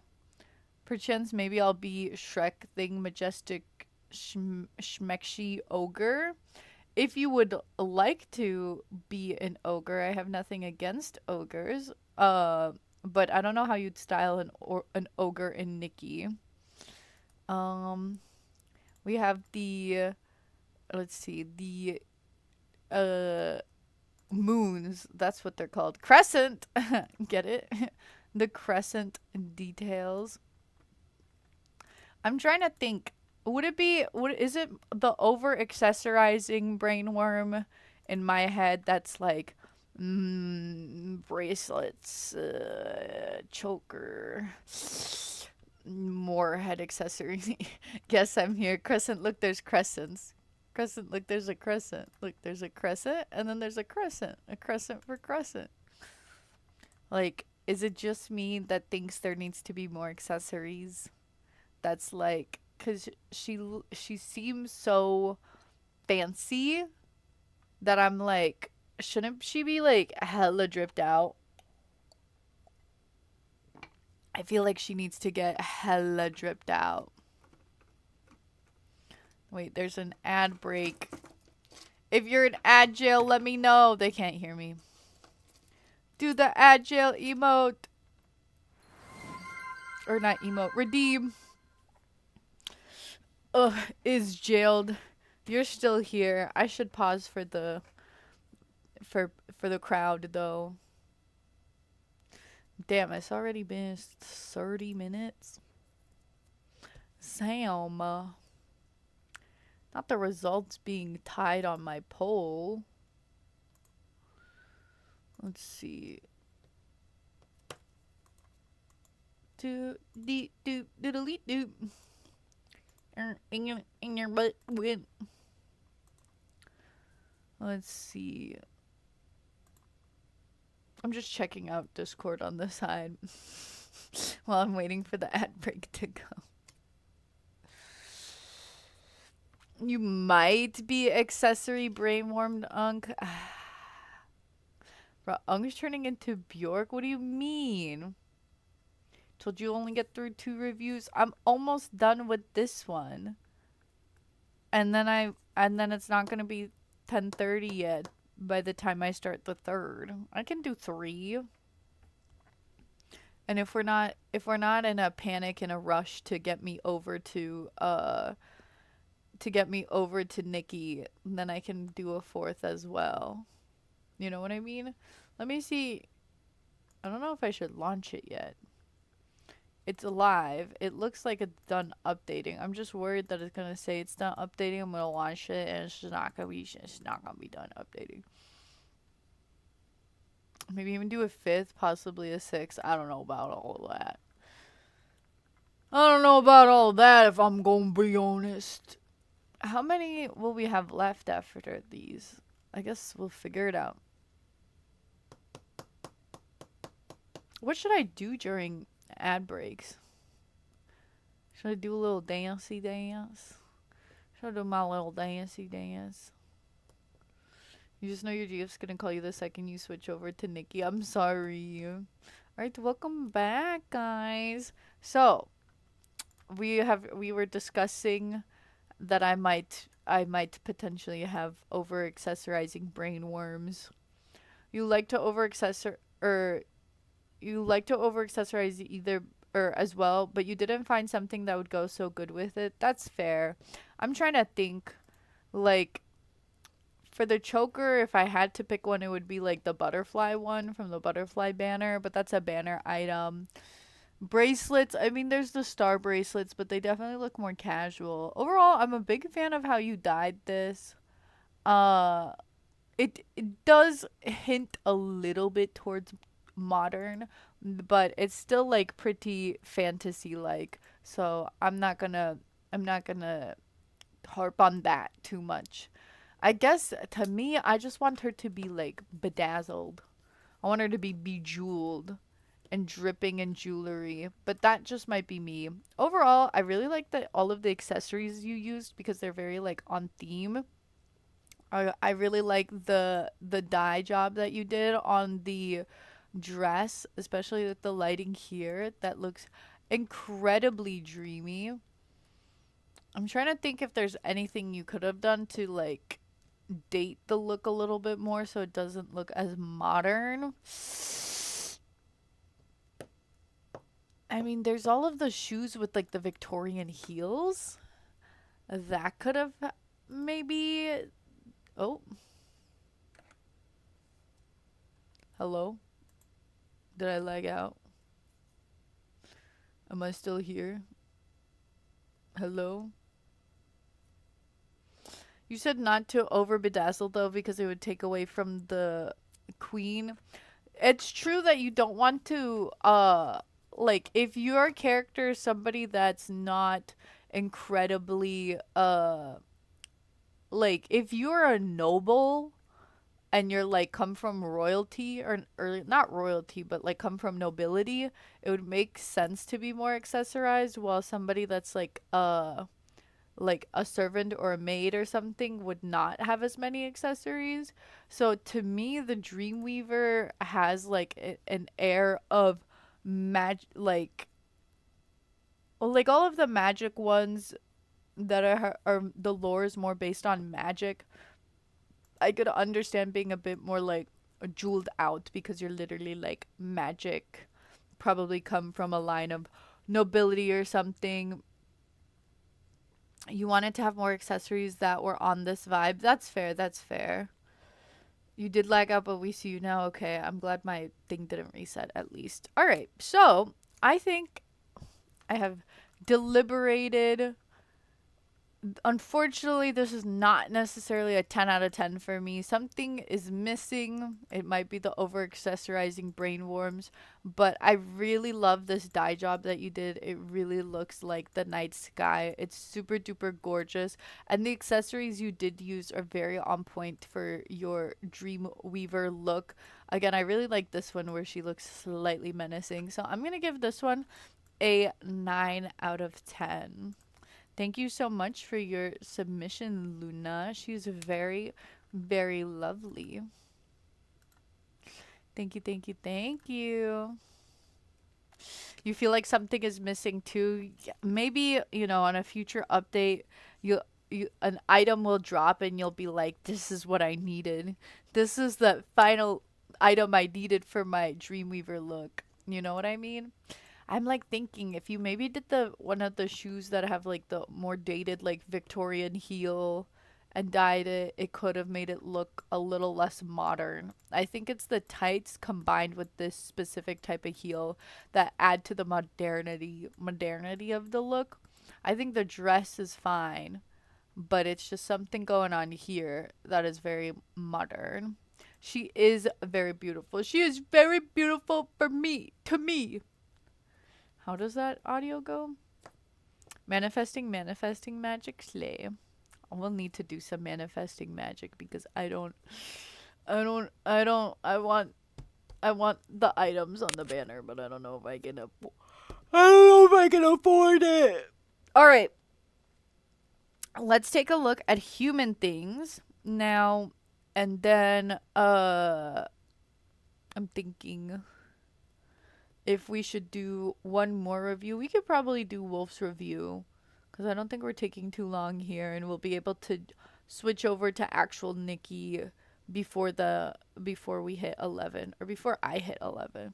Perchance maybe I'll be Shrek thing majestic schmexy ogre. If you would like to be an ogre, I have nothing against ogres. But I don't know how you'd style an ogre in Nikki. Um, we have the let's see uh moons. That's what they're called. Crescent. Get it? The crescent details. I'm trying to think. Would it be? Would is it the over accessorizing brainworm in my head that's like bracelets, choker, more head accessories. Guess I'm here. Crescent, look, there's crescents. Crescent, look, there's a crescent. Look, there's a crescent, and then there's a crescent. A crescent for crescent. Like, is it just me that thinks there needs to be more accessories? That's like, cause she seems so fancy that I'm like, shouldn't she be like hella dripped out? I feel like she needs to get hella dripped out. Wait, there's an ad break. If you're in ad jail, let me know. They can't hear me. Do the ad jail emote. Or not emote. Redeem. Ugh, is jailed. You're still here. I should pause for the for the crowd though. Damn, it's already been 30 minutes. Sam. Not the results being tied on my poll. Let's see. Do do do do do. In your butt win. Let's see. I'm just checking out Discord on the side while I'm waiting for the ad break to go. You might be accessory brainwormed, Unk. Bro, Unk's turning into Bjork? What do you mean? Told you only get through 2 reviews. I'm almost done with this one. And then it's not gonna be 10:30 yet by the time I start the 3rd. I can do 3. And if we're not in a panic and a rush to get me over to Nikki, then I can do a 4th as well. You know what I mean? Let me see. I don't know if I should launch it yet. It's alive. It looks like it's done updating. I'm just worried that it's gonna say it's done updating. I'm gonna launch it and it's not gonna be done updating. Maybe even do a 5th, possibly a 6th. I don't know about all of that. I don't know about all of that if I'm gonna be honest. How many will we have left after these? I guess we'll figure it out. What should I do during ad breaks? Should I do a little dancey dance? Should I do my little dancey dance? You just know your GF's gonna call you the second you switch over to Nikki. I'm sorry. Alright, welcome back, guys. So, we were discussing that I might potentially have over accessorizing brain worms. You like to over accessor or you like to over accessorize either or as well, but you didn't find something that would go so good with it. That's fair. I'm trying to think, like, for the choker, if I had to pick one, it would be like the butterfly one from the butterfly banner, but that's a banner item. Bracelets, I mean, there's the star bracelets, but they definitely look more casual. Overall, I'm a big fan of how you dyed this. Uh, it does hint a little bit towards modern, but it's still like pretty fantasy like. So I'm not gonna harp on that too much. I guess to me, I just want her to be like bedazzled. I want her to be bejeweled and dripping in jewelry, but that just might be me. Overall, I really like that all of the accessories you used because they're very like on theme. I really like the dye job that you did on the dress, especially with the lighting here. That looks incredibly dreamy. I'm trying to think if there's anything you could have done to like date the look a little bit more so it doesn't look as modern. I mean, there's all of the shoes with like the Victorian heels. That could have maybe. Oh, hello? Did I lag out? Am I still here? Hello? You said not to over bedazzle though because it would take away from the queen. It's true that you don't want to like if your character is somebody that's not incredibly like if you're a noble and you're like come from royalty or not royalty but like come from nobility, it would make sense to be more accessorized, while somebody that's like a servant or a maid or something would not have as many accessories. So to me, the Dreamweaver has like an air of like, well, like all of the magic ones that are the lore is more based on magic. I could understand being a bit more like jeweled out because you're literally like magic, probably come from a line of nobility or something. You wanted to have more accessories that were on this vibe. That's fair. That's fair. You did lag out, but we see you now. Okay, I'm glad my thing didn't reset at least. All right, so I think I have deliberated. Unfortunately, this is not necessarily a 10 out of 10 for me. Something is missing. It might be the over accessorizing brain worms, but I really love this dye job that you did. It really looks like the night sky. It's super duper gorgeous, and the accessories you did use are very on point for your dream weaver look. Again, I really like this one where she looks slightly menacing. So I'm going to give this one a 9 out of 10. Thank you so much for your submission, Luna. She's very, very lovely. Thank you, thank you, thank you. You feel like something is missing too? Maybe, on a future update, you an item will drop and you'll be like, this is what I needed. This is the final item I needed for my Dreamweaver look. You know what I mean? I'm like thinking if you maybe did the one of the shoes that have like the more dated like Victorian heel and dyed it, it could have made it look a little less modern. I think it's the tights combined with this specific type of heel that add to the modernity of the look. I think the dress is fine, but it's just something going on here that is very modern. She is very beautiful. She is very beautiful for me, to me. How does that audio go? Manifesting, manifesting magic slay. I will need to do some manifesting magic because I want the items on the banner, but I don't know if I can afford it. All right. Let's take a look at human things now, and then I'm thinking if we should do one more review, we could probably do Wolf's review because I don't think we're taking too long here, and we'll be able to switch over to actual Nikki before the before we hit 11 or before I hit 11.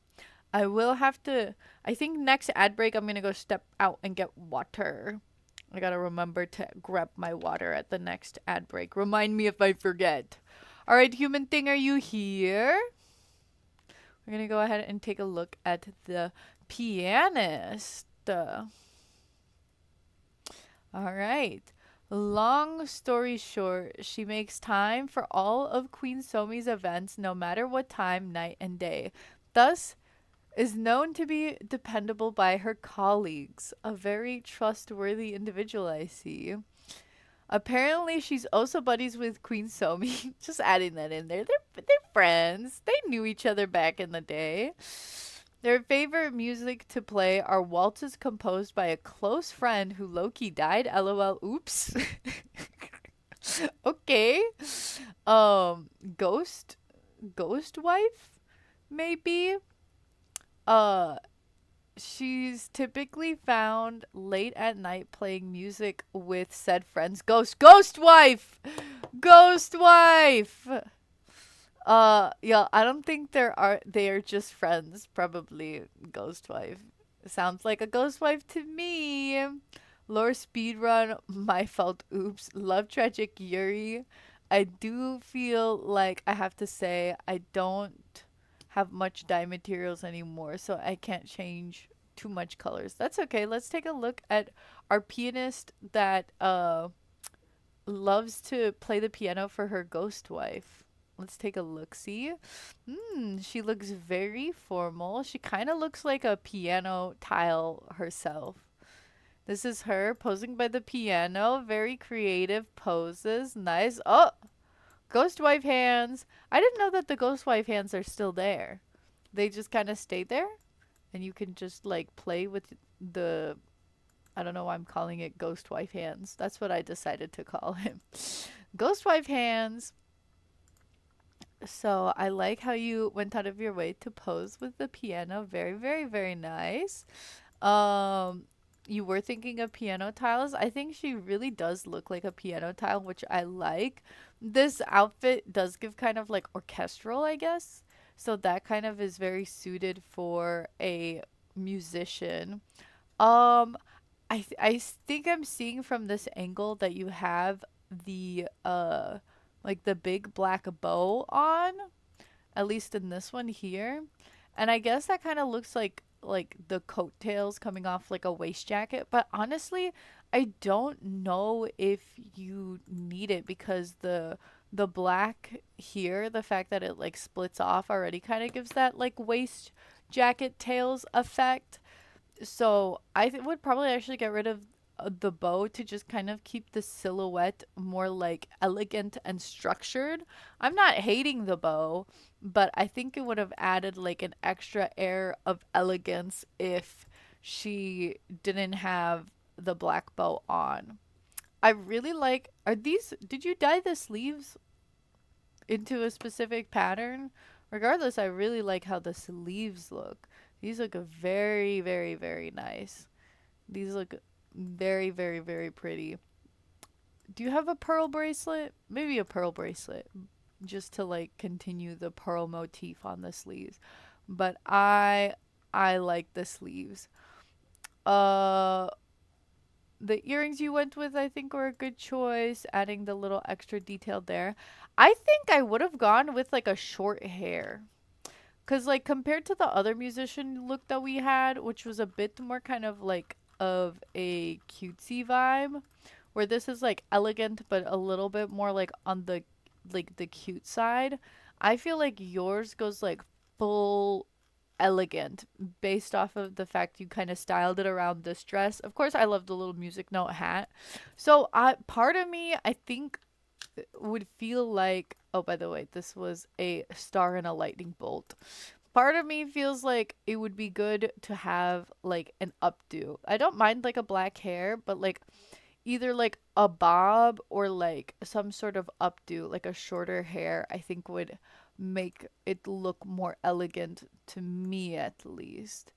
I will have to. I think next ad break, I'm gonna go step out and get water. I gotta remember to grab my water at the next ad break. Remind me if I forget. All right, human thing, are you here? We're gonna go ahead and take a look at the pianist. All right. Long story short, she makes time for all of Queen Somi's events no matter what time, night, and day. Thus, is known to be dependable by her colleagues. A very trustworthy individual, I see. Apparently, she's also buddies with Queen Somi. Just adding that in there. They're friends. They knew each other back in the day. Their favorite music to play are waltzes composed by a close friend who Loki died. LOL. Oops. Okay. Um, Ghost, Ghost Wife, maybe. Uh, she's typically found late at night playing music with said friends. Ghost Wife, Ghost Wife. Yeah, I don't think they are just friends. Probably Ghost Wife. Sounds like a Ghost Wife to me. Lore speedrun, my fault. Oops. Love tragic Yuri. I do feel like I have to say I don't have much dye materials anymore, so I can't change too much colors. That's okay. Let's take a look at our pianist that loves to play the piano for her ghost wife. Let's take a look. See? She looks very formal. She kind of looks like a piano tile herself. This is her posing by the piano. Very creative poses. Nice. Oh, ghost wife hands. I didn't know that the ghost wife hands are still there. They just kind of stay there, and you can just like play with the. I don't know why I'm calling it ghost wife hands. That's what I decided to call him. Ghost wife hands. So I like how you went out of your way to pose with the piano. Very, very, very nice. Um, you were thinking of piano tiles. I think she really does look like a piano tile, which I like. This outfit does give kind of like orchestral, I guess. So that kind of is very suited for a musician. Um, I think I'm seeing from this angle that you have the like the big black bow on, at least in this one here. And I guess that kind of looks like the coattails coming off like a waist jacket, but honestly, I don't know if you need it because the black here, the fact that it like splits off already kind of gives that like waist jacket tails effect. So would probably actually get rid of the bow to just kind of keep the silhouette more like elegant and structured. I'm not hating the bow, but I think it would have added like an extra air of elegance if she didn't have the black bow on. I really like, are these, did you dye the sleeves into a specific pattern? Regardless, I really like how the sleeves look. These look very, very, very nice. These look very, very, very pretty. Do you have a pearl bracelet? Maybe a pearl bracelet just to like continue the pearl motif on the sleeves. But I like the sleeves. Uh the earrings you went with I think were a good choice, adding the little extra detail there. I think I would have gone with like a short hair. Cause like compared to the other musician look that we had, which was a bit more kind of like of a cutesy vibe, where this is like elegant but a little bit more like the cute side. I feel like yours goes like full elegant based off of the fact you kind of styled it around this dress. Of course, I love the little music note hat. So, part of me, I think would feel like, oh, by the way, this was a star and a lightning bolt. Part of me feels like it would be good to have like an updo. I don't mind like a black hair, but like either like a bob or like some sort of updo, like a shorter hair, I think would make it look more elegant to me at least.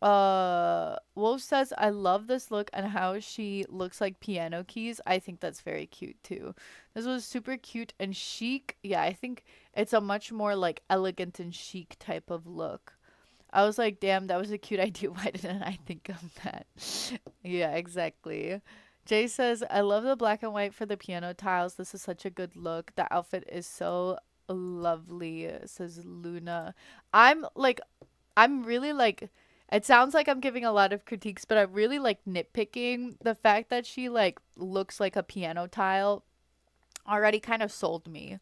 Wolf says, I love this look and how she looks like piano keys. I think that's very cute too. This was super cute and chic. Yeah, I think it's a much more like elegant and chic type of look. I was like, damn, that was a cute idea. Why didn't I think of that? Yeah, exactly. Jay says, I love the black and white for the piano tiles. This is such a good look. The outfit is so lovely, says Luna. I'm like, I'm really like, it sounds like I'm giving a lot of critiques, but I'm really like nitpicking the fact that she like looks like a piano tile already kind of sold me.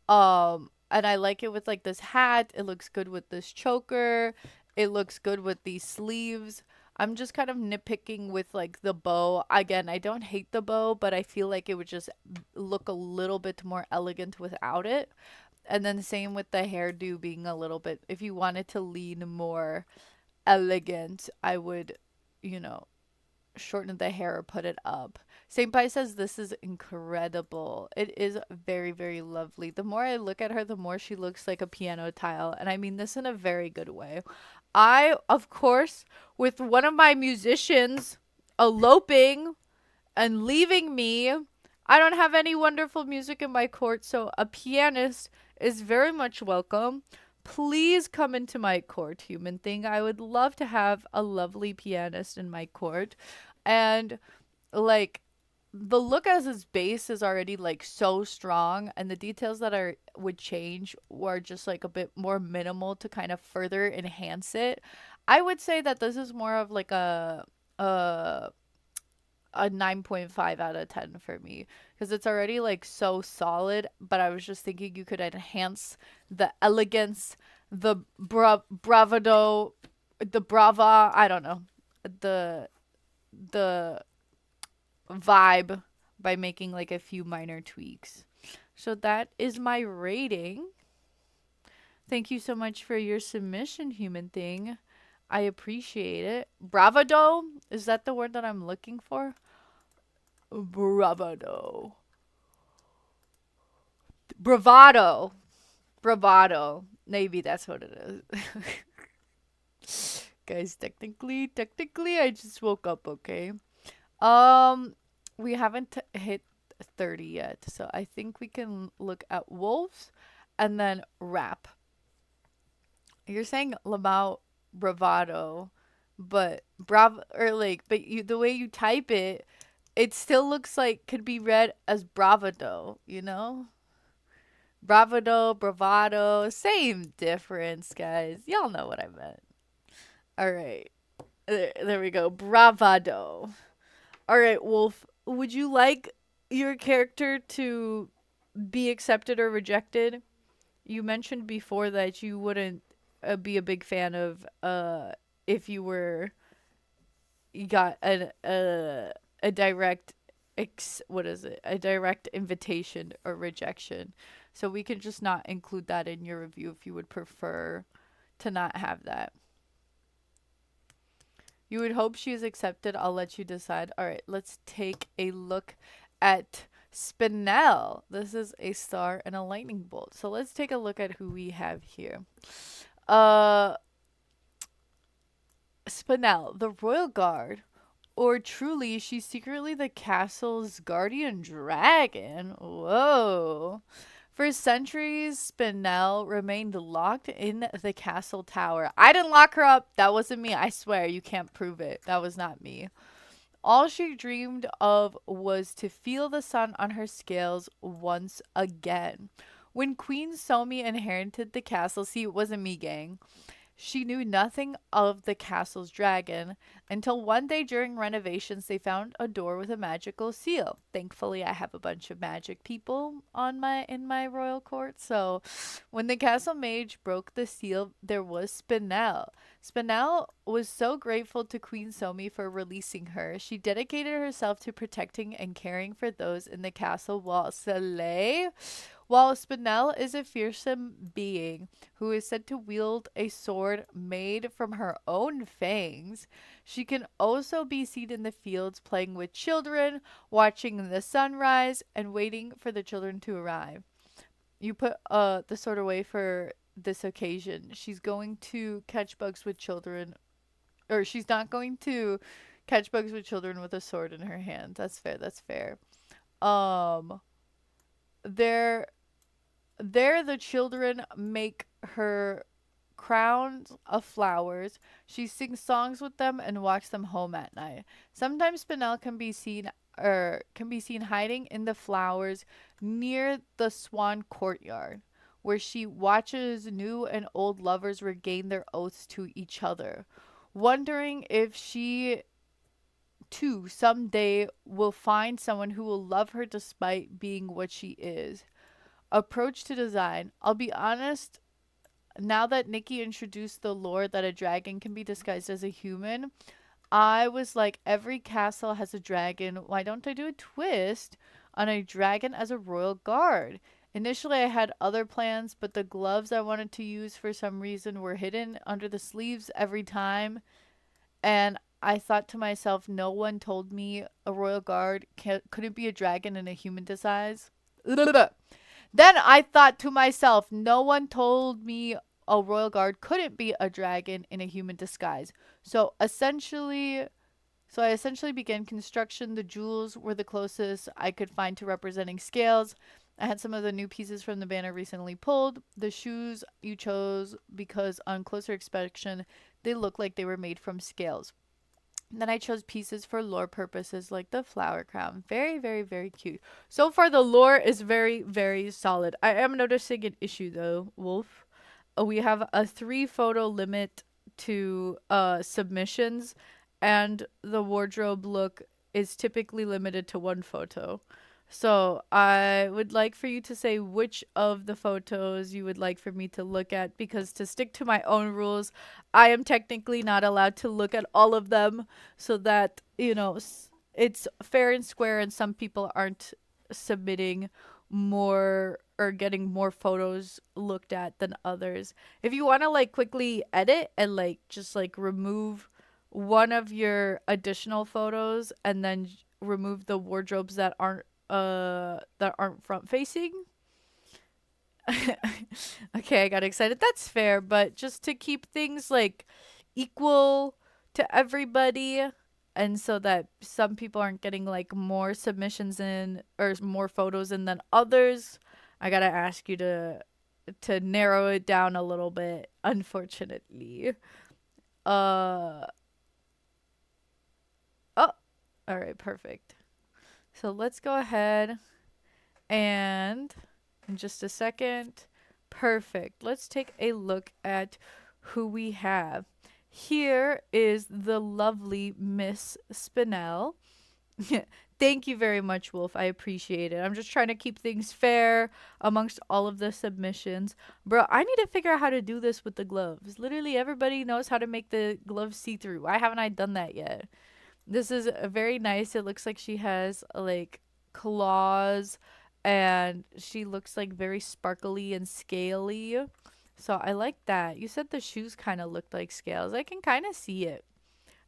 And I like it with like this hat. It looks good with this choker. It looks good with these sleeves. I'm just kind of nitpicking with like the bow. Again, I don't hate the bow, but I feel like it would just look a little bit more elegant without it. And then same with the hairdo being a little bit, if you wanted to lean more elegant, I would, you know, shorten the hair or put it up. St. Pai says this is incredible. It is very, very lovely. The more I look at her, the more she looks like a piano tile. And I mean this in a very good way. I, of course, with one of my musicians eloping and leaving me, I don't have any wonderful music in my court, so a pianist is very much welcome. Please come into my court, human thing. I would love to have a lovely pianist in my court. And like the look as his base is already like so strong, and the details that are would change were just like a bit more minimal to kind of further enhance it. I would say that this is more of like a a 9.5 out of 10 for me because it's already like so solid, but I was just thinking you could enhance the elegance, the bravado, the brava, I don't know, the the vibe by making like a few minor tweaks. So that is my rating. Thank you so much for your submission, human thing. I appreciate it. Bravado, is that the word that I'm looking for? Bravado. Bravado. Bravado. Maybe that's what it is. Guys, technically, I just woke up, okay? Um, we haven't hit 30 yet, so I think we can look at wolves and then rap. You're saying Lamau bravado, but but you the way you type it, it still looks like could be read as bravado, you know? Bravado, bravado, same difference, guys. Y'all know what I meant. All right. There we go. Bravado. All right, Wolf. Would you like your character to be accepted or rejected? You mentioned before that you wouldn't be a big fan of if you got a direct what is it? A direct invitation or rejection. So we can just not include that in your review if you would prefer to not have that. You would hope she is accepted. I'll let you decide. All right, let's take a look at Spinel. This is a star and a lightning bolt. So let's take a look at who we have here. Uh, Spinel, the royal guard. Or truly, she's secretly the castle's guardian dragon. Whoa. For centuries, Spinel remained locked in the castle tower. I didn't lock her up. That wasn't me. I swear, you can't prove it. That was not me. All she dreamed of was to feel the sun on her scales once again. When Queen Somi inherited the castle, see, it wasn't me, gang. She knew nothing of the castle's dragon until one day during renovations they found a door with a magical seal. Thankfully, I have a bunch of magic people on my in my royal court. So, when the castle mage broke the seal, there was Spinel. Spinel was so grateful to Queen Somi for releasing her. She dedicated herself to protecting and caring for those in the castle while Soleil while Spinel is a fearsome being who is said to wield a sword made from her own fangs, she can also be seen in the fields playing with children, watching the sunrise, and waiting for the children to arrive. You put the sword away for this occasion. She's going to catch bugs with children or she's not going to catch bugs with children with a sword in her hand. That's fair. That's fair. Um, there, there the children make her crowns of flowers. She sings songs with them and walks them home at night. Sometimes Spinel can be seen hiding in the flowers near the Swan courtyard, where she watches new and old lovers regain their oaths to each other, wondering if she too someday will find someone who will love her despite being what she is. Approach to design. I'll be honest, now that Nikki introduced the lore that a dragon can be disguised as a human, I was like, every castle has a dragon. Why don't I do a twist on a dragon as a royal guard? Initially, I had other plans, but the gloves I wanted to use for some reason were hidden under the sleeves every time. And I thought to myself, no one told me a royal guard couldn't be a dragon in a human disguise. Then I thought to myself, no one told me a royal guard couldn't be a dragon in a human disguise. So essentially, so I essentially began construction. The jewels were the closest I could find to representing scales. I had some of the new pieces from the banner recently pulled. The shoes you chose because on closer inspection, they look like they were made from scales. Then I chose pieces for lore purposes like the flower crown. Very, very, very cute. So far, the lore is very, very solid. I am noticing an issue though, Wolf. We have a 3 photo limit to submissions, and the wardrobe look is typically limited to 1 photo. So I would like for you to say which of the photos you would like for me to look at, because to stick to my own rules, I am technically not allowed to look at all of them, so that, it's fair and square and some people aren't submitting more or getting more photos looked at than others. If you want to like quickly edit and like just like remove one of your additional photos and then remove the wardrobes that aren't front facing. Okay, I got excited. That's fair, but just to keep things like equal to everybody, and so that some people aren't getting like more submissions in or more photos in than others, I got to ask you to narrow it down a little bit, unfortunately. Uh oh, all right, perfect. So let's go ahead and in just a second. Perfect. Let's take a look at who we have. Here is the lovely Miss Spinell. Thank you very much, Wolf. I appreciate it. I'm just trying to keep things fair amongst all of the submissions. Bro, I need to figure out how to do this with the gloves. Literally, everybody knows how to make the gloves see through. Why haven't I done that yet? This is very nice. It looks like she has like claws, and she looks like very sparkly and scaly. So I like that. You said the shoes kind of looked like scales. I can kind of see it.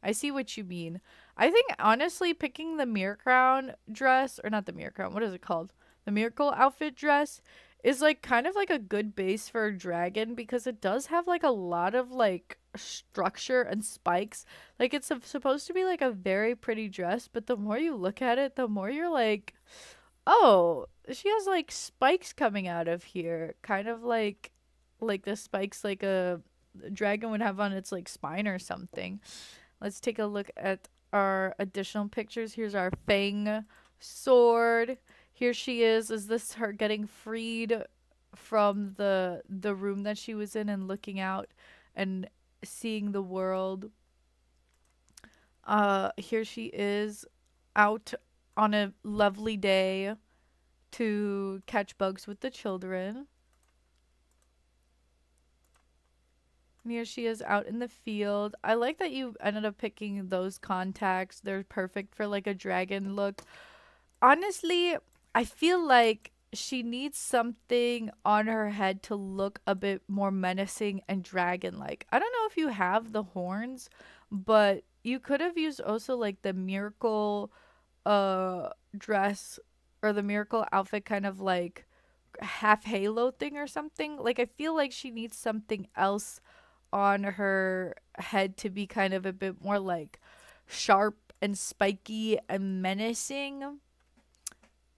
I see what you mean. I think honestly picking the mirror crown dress, or not the mirror crown, what is it called? The miracle outfit dress is like kind of like a good base for a dragon, because it does have like a lot of like structure and spikes. Like it's supposed to be like a very pretty dress, but the more you look at it, the more you're like, "Oh, she has like spikes coming out of here." Kind of like the spikes like a dragon would have on its like spine or something. Let's take a look at our additional pictures. Here's our Fang sword. Here she is. Is this her getting freed from the room that she was in and looking out and seeing the world? Here she is out on a lovely day to catch bugs with the children. And here she is out in the field. I like that you ended up picking those contacts. They're perfect for like a dragon look. Honestly, I feel like she needs something on her head to look a bit more menacing and dragon like. I don't know if you have the horns, but you could have used also like the miracle dress or the miracle outfit, kind of like half halo thing or something. Like I feel like she needs something else on her head to be kind of a bit more like sharp and spiky and menacing.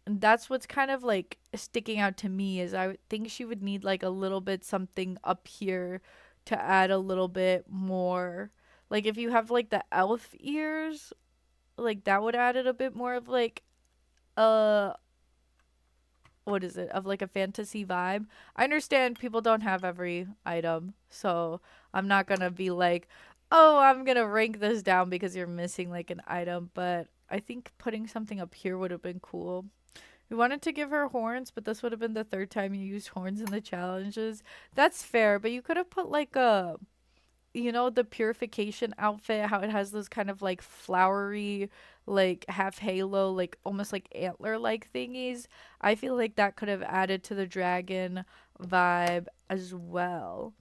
And that's what's kind of like sticking out to me is I would think she would need like a little bit something up here to add a little bit more. Like if you have like the elf ears, like that would add it a bit more of like uh what is it, of like a fantasy vibe. I understand people don't have every item, so I'm not gonna be like, oh, I'm gonna rank this down because you're missing like an item, but I think putting something up here would have been cool. We wanted to give her horns, but this would have been the third time you used horns in the challenges. That's fair, but you could have put like a, you know, the purification outfit, how it has those kind of like flowery, like half halo, like almost like antler like thingies. I feel like that could have added to the dragon vibe as well.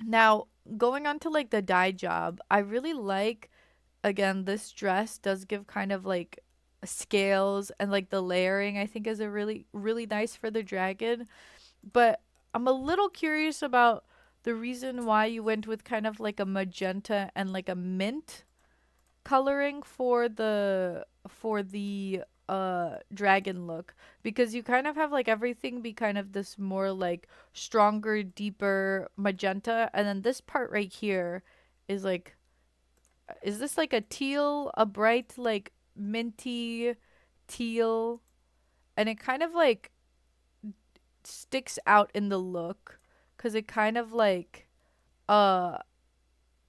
Now, going on to like the dye job, I really like, again, this dress does give kind of like scales, and like the layering I think is a really nice for the dragon. But I'm a little curious about the reason why you went with kind of like a magenta and like a mint coloring for the dragon look, because you kind of have like everything be kind of this more like stronger, deeper magenta, and then this part right here is like, is this like a teal, a bright like minty teal, and it kind of like sticks out in the look because it kind of like uh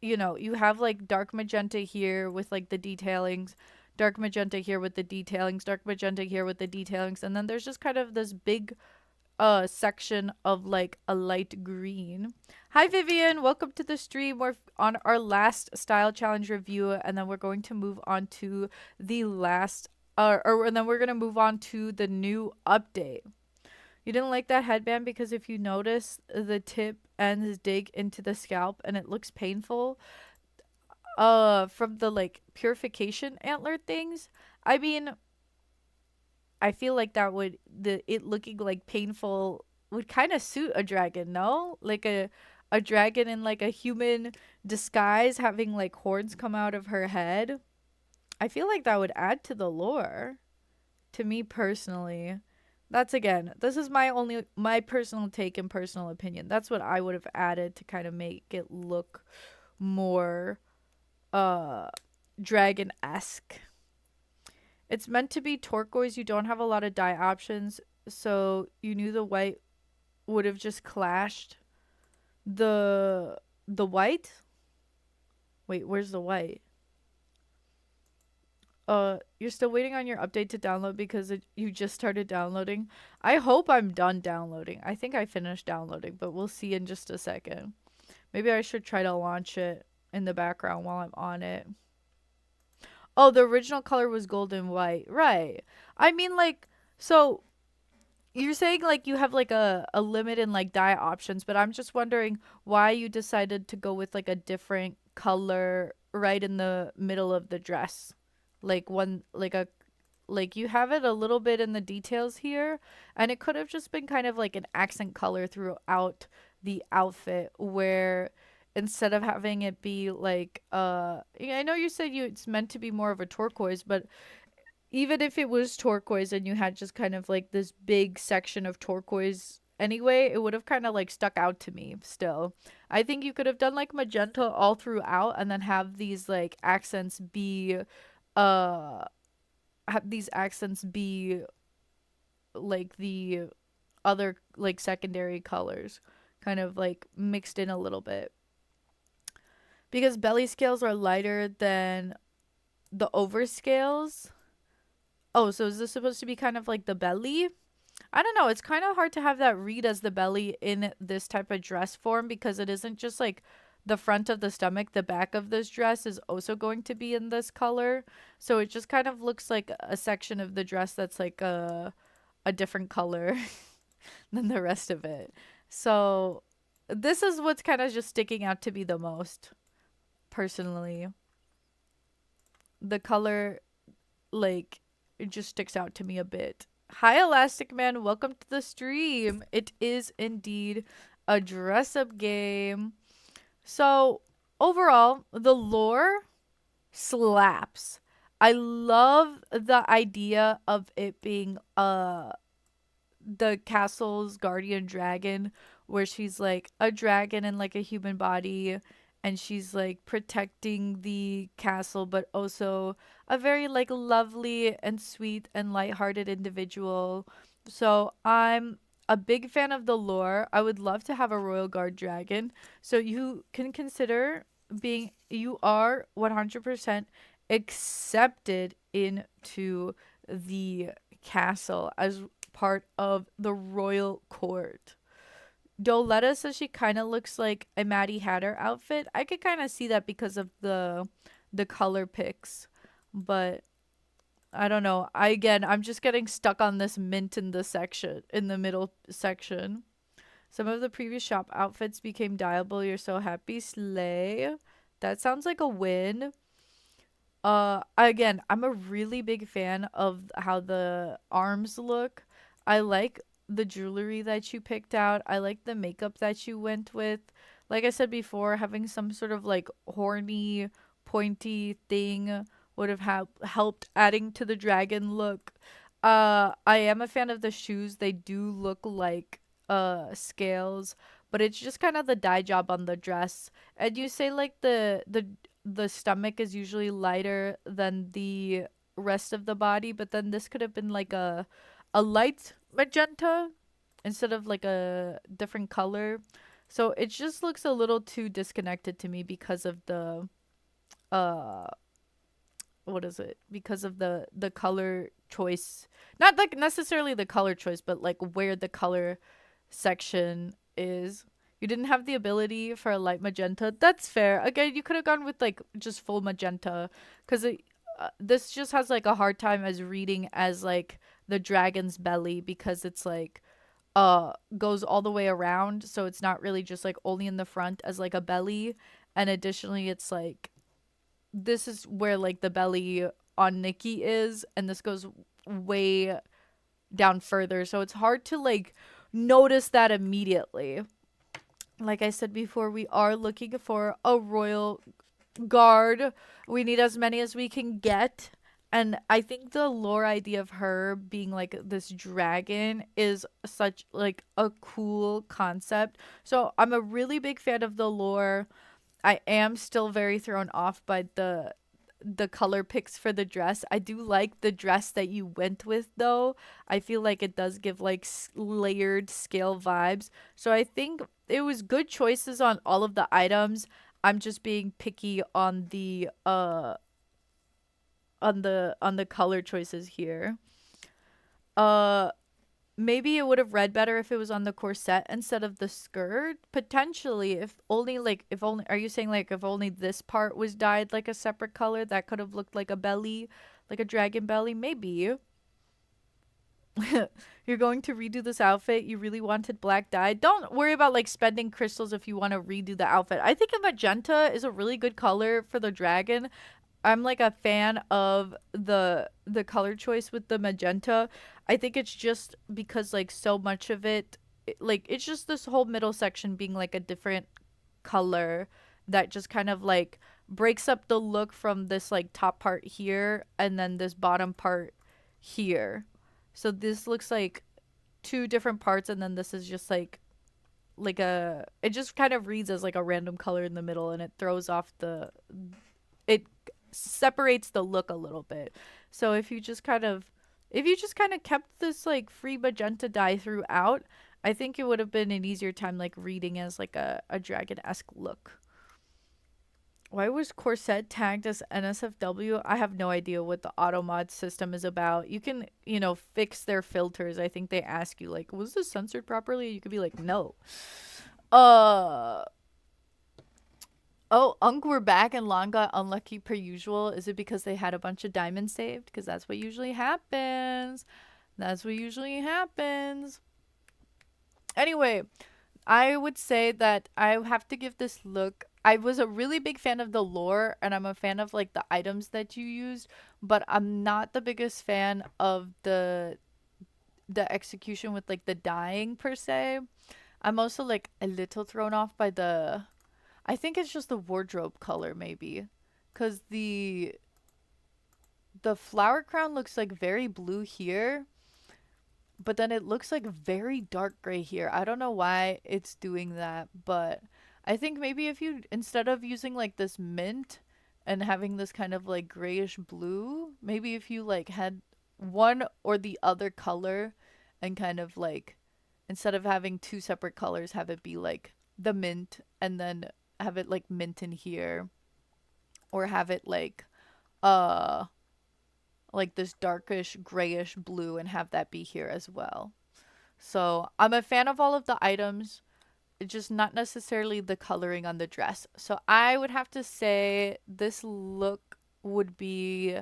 you know, you have like dark magenta here with like the detailings, dark magenta here with the detailings, dark magenta here with the detailings, and then there's just kind of this big section of like a light green. Hi Vivian, welcome to the stream. We're on our last style challenge review, and then we're going to move on to the last or and then we're going to move on to the new update. You didn't like that headband because if you notice, the tip ends dig into the scalp and it looks painful. From the like purification antler things. I mean, I feel like that would, the it looking like painful would kind of suit a dragon, no? Like a dragon in like a human disguise having like horns come out of her head. I feel like that would add to the lore, to me personally. That's, again, this is my personal take and personal opinion. That's what I would have added to kind of make it look more uh dragon-esque. It's meant to be turquoise. You don't have a lot of dye options, so you knew the white would have just clashed the white. Wait, where's the white? You're still waiting on your update to download because you just started downloading. I hope I'm done downloading. I think I finished downloading, but we'll see in just a second. Maybe I should try to launch it in the background while I'm on it. Oh, the original color was gold and white. Right. I mean, like, so you're saying like you have like a limit in like dye options, but I'm just wondering why you decided to go with like a different color right in the middle of the dress. Like one, like a, like you have it a little bit in the details here, and it could have just been kind of like an accent color throughout the outfit where instead of having it be like yeah, I know you said it's meant to be more of a turquoise, but even if it was turquoise and you had just kind of like this big section of turquoise anyway, it would have kind of like stuck out to me still. I think you could have done like magenta all throughout and then have these like accents be uh have these accents be like the other like secondary colors kind of like mixed in a little bit, because belly scales are lighter than the over scales. Oh, so is this supposed to be kind of like the belly? I don't know. It's kind of hard to have that read as the belly in this type of dress form because it isn't just like the front of the stomach. The back of this dress is also going to be in this color. So it just kind of looks like a section of the dress that's like a different color than the rest of it. So this is what's kind of just sticking out to me the most personally. The color, like, it just sticks out to me a bit. Hi, Elastic Man. Welcome to the stream. It is indeed a dress up game. So, overall, the lore slaps. I love the idea of it being the castle's guardian dragon, where she's like a dragon in like a human body, and she's like protecting the castle, but also a very like lovely and sweet and lighthearted individual. So I'm a big fan of the lore. I would love to have a royal guard dragon. So you can consider being, you are 100% accepted into the castle as part of the royal court. Doletta says she kind of looks like a Maddie Hatter outfit. I could kind of see that because of the color picks, but I don't know. I'm just getting stuck on this mint in the section in the middle section. Some of the previous shop outfits became dyeable. You're so happy, Slay. That sounds like a win. Again, I'm a really big fan of how the arms look. I like the jewelry that you picked out. I like the makeup that you went with. Like I said before, having some sort of like horny, pointy thing would have helped adding to the dragon look. I am a fan of the shoes. They do look like scales, but it's just kind of the dye job on the dress. And you say like the stomach is usually lighter than the rest of the body, but then this could have been like a light magenta instead of like a different color. So it just looks a little too disconnected to me because of the uh what is it? Because of the color choice. Not like necessarily the color choice, but like where the color section is. You didn't have the ability for a light magenta. That's fair. Again, you could have gone with like just full magenta, because this just has like a hard time as reading as like the dragon's belly, because it's like goes all the way around, so it's not really just like only in the front as like a belly. And additionally, it's like this is where like the belly on Nikki is, and this goes way down further, so it's hard to like notice that immediately. Like I said before, we are looking for a royal guard. We need as many as we can get. And I think the lore idea of her being like this dragon is such like a cool concept. So I'm a really big fan of the lore. I am still very thrown off by the color picks for the dress. I do like the dress that you went with though. I feel like it does give like layered scale vibes. So I think it was good choices on all of the items. I'm just being picky on the color choices here. Uh Maybe it would have read better if it was on the corset instead of the skirt. Potentially, if only are you saying like if only this part was dyed like a separate color, that could have looked like a belly, like a dragon belly? Maybe. You're going to redo this outfit. You really wanted black dye. Don't worry about like spending crystals if you want to redo the outfit. I think a magenta is a really good color for the dragon. I'm like a fan of the color choice with the magenta. I think it's just because like so much of like it's just this whole middle section being like a different color that just kind of like breaks up the look from this like top part here and then this bottom part here. So this looks like two different parts, and then this is just like a, it just kind of reads as like a random color in the middle, and it throws off it separates the look a little bit. So if you just kind of kept this like free magenta dye throughout, I think it would have been an easier time like reading as like a dragon-esque look. Why was Corset tagged as NSFW? I have no idea what the automod system is about. You can, fix their filters. I think they ask you like, was this censored properly? You could be like, no. Uh Oh, Unk were back and Long got unlucky per usual. Is it because they had a bunch of diamonds saved? Because that's what usually happens. That's what usually happens. Anyway, I would say that I have to give this look. I was a really big fan of the lore, and I'm a fan of like the items that you used, but I'm not the biggest fan of the execution with like the dyeing per se. I'm also like a little thrown off by I think it's just the wardrobe color maybe. 'Cause the flower crown looks like very blue here, but then it looks like very dark gray here. I don't know why it's doing that, but I think maybe if you, instead of using like this mint and having this kind of like grayish blue, maybe if you like had one or the other color and kind of like, instead of having two separate colors, have it be like the mint and then have it like mint in here, or have it uh like this darkish grayish blue and have that be here as well. So I'm a fan of all of the items, just not necessarily the coloring on the dress. So I would have to say this look would be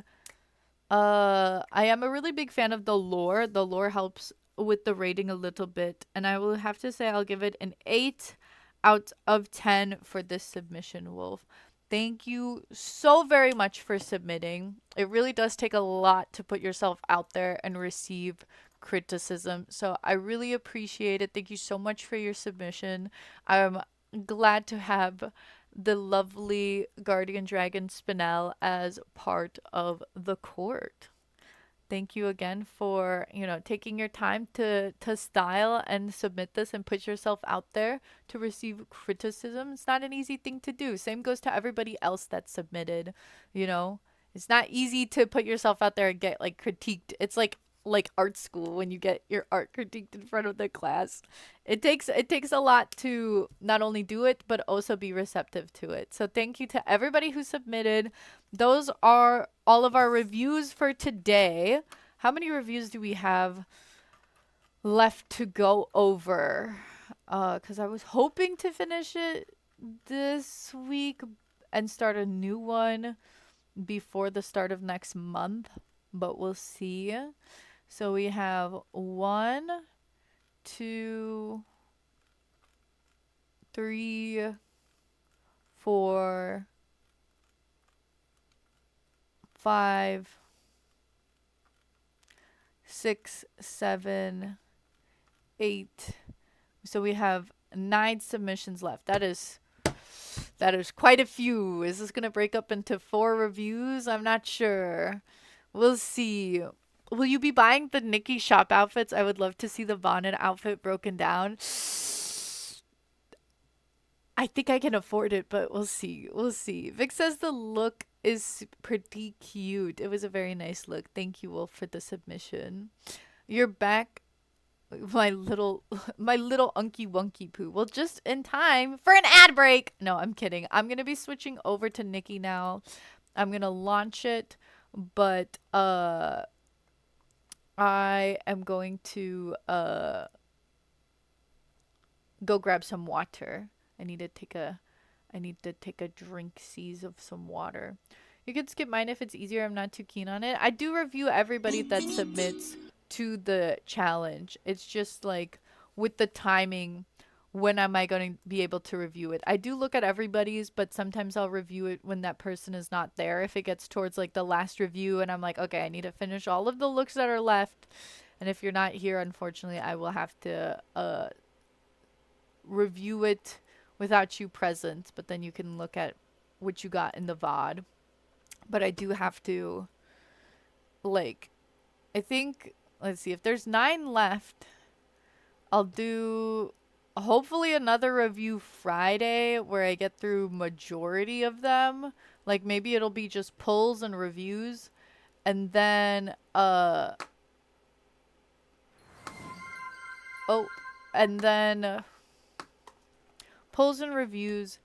I am a really big fan of the lore. The lore helps with the rating a little bit, and I will have to say I'll give it an 8 out of 10 for this submission, Wolf. Thank you so very much for submitting. It really does take a lot to put yourself out there and receive criticism. So I really appreciate it. Thank you so much for your submission. I'm glad to have the lovely guardian dragon Spinel as part of the court. Thank you again for, taking your time to style and submit this and put yourself out there to receive criticism. It's not an easy thing to do. Same goes to everybody else that submitted, you know. It's not easy to put yourself out there and get like critiqued. It's like art school when you get your art critiqued in front of the class. It takes a lot to not only do it but also be receptive to it. So thank you to everybody who submitted. Those are all of our reviews for today. How many reviews do we have left to go over? Cuz I was hoping to finish it this week and start a new one before the start of next month, but we'll see. So we have 1, 2, 3, 4, 5, 6, 7, 8. So we have 9 submissions left. That is quite a few. Is this gonna break up into 4 reviews? I'm not sure. We'll see. Will you be buying the Nikki shop outfits? I would love to see the bonnet outfit broken down. I think I can afford it, but we'll see. We'll see. Vic says the look is pretty cute. It was a very nice look. Thank you, Wolf, for the submission. You're back, my little my little unky wunky poo. Well, just in time for an ad break. No, I'm kidding. I'm gonna be switching over to Nikki now. I'm gonna launch it, but I am going to go grab some water. I need to take a drink seize of some water. You can skip mine if it's easier. I'm not too keen on it. I do review everybody that submits to the challenge. It's just like with the timing, when am I going to be able to review it? I do look at everybody's, but sometimes I'll review it when that person is not there. If it gets towards like the last review and I'm like, okay, I need to finish all of the looks that are left. And if you're not here, unfortunately, I will have to review it without you present, but then you can look at what you got in the VOD. But I do have to, like, I think, let's see, if there's 9 left, I'll do hopefully another review Friday where I get through majority of them. Like maybe it'll be just pulls and reviews, and then oh, and then pulls and reviews,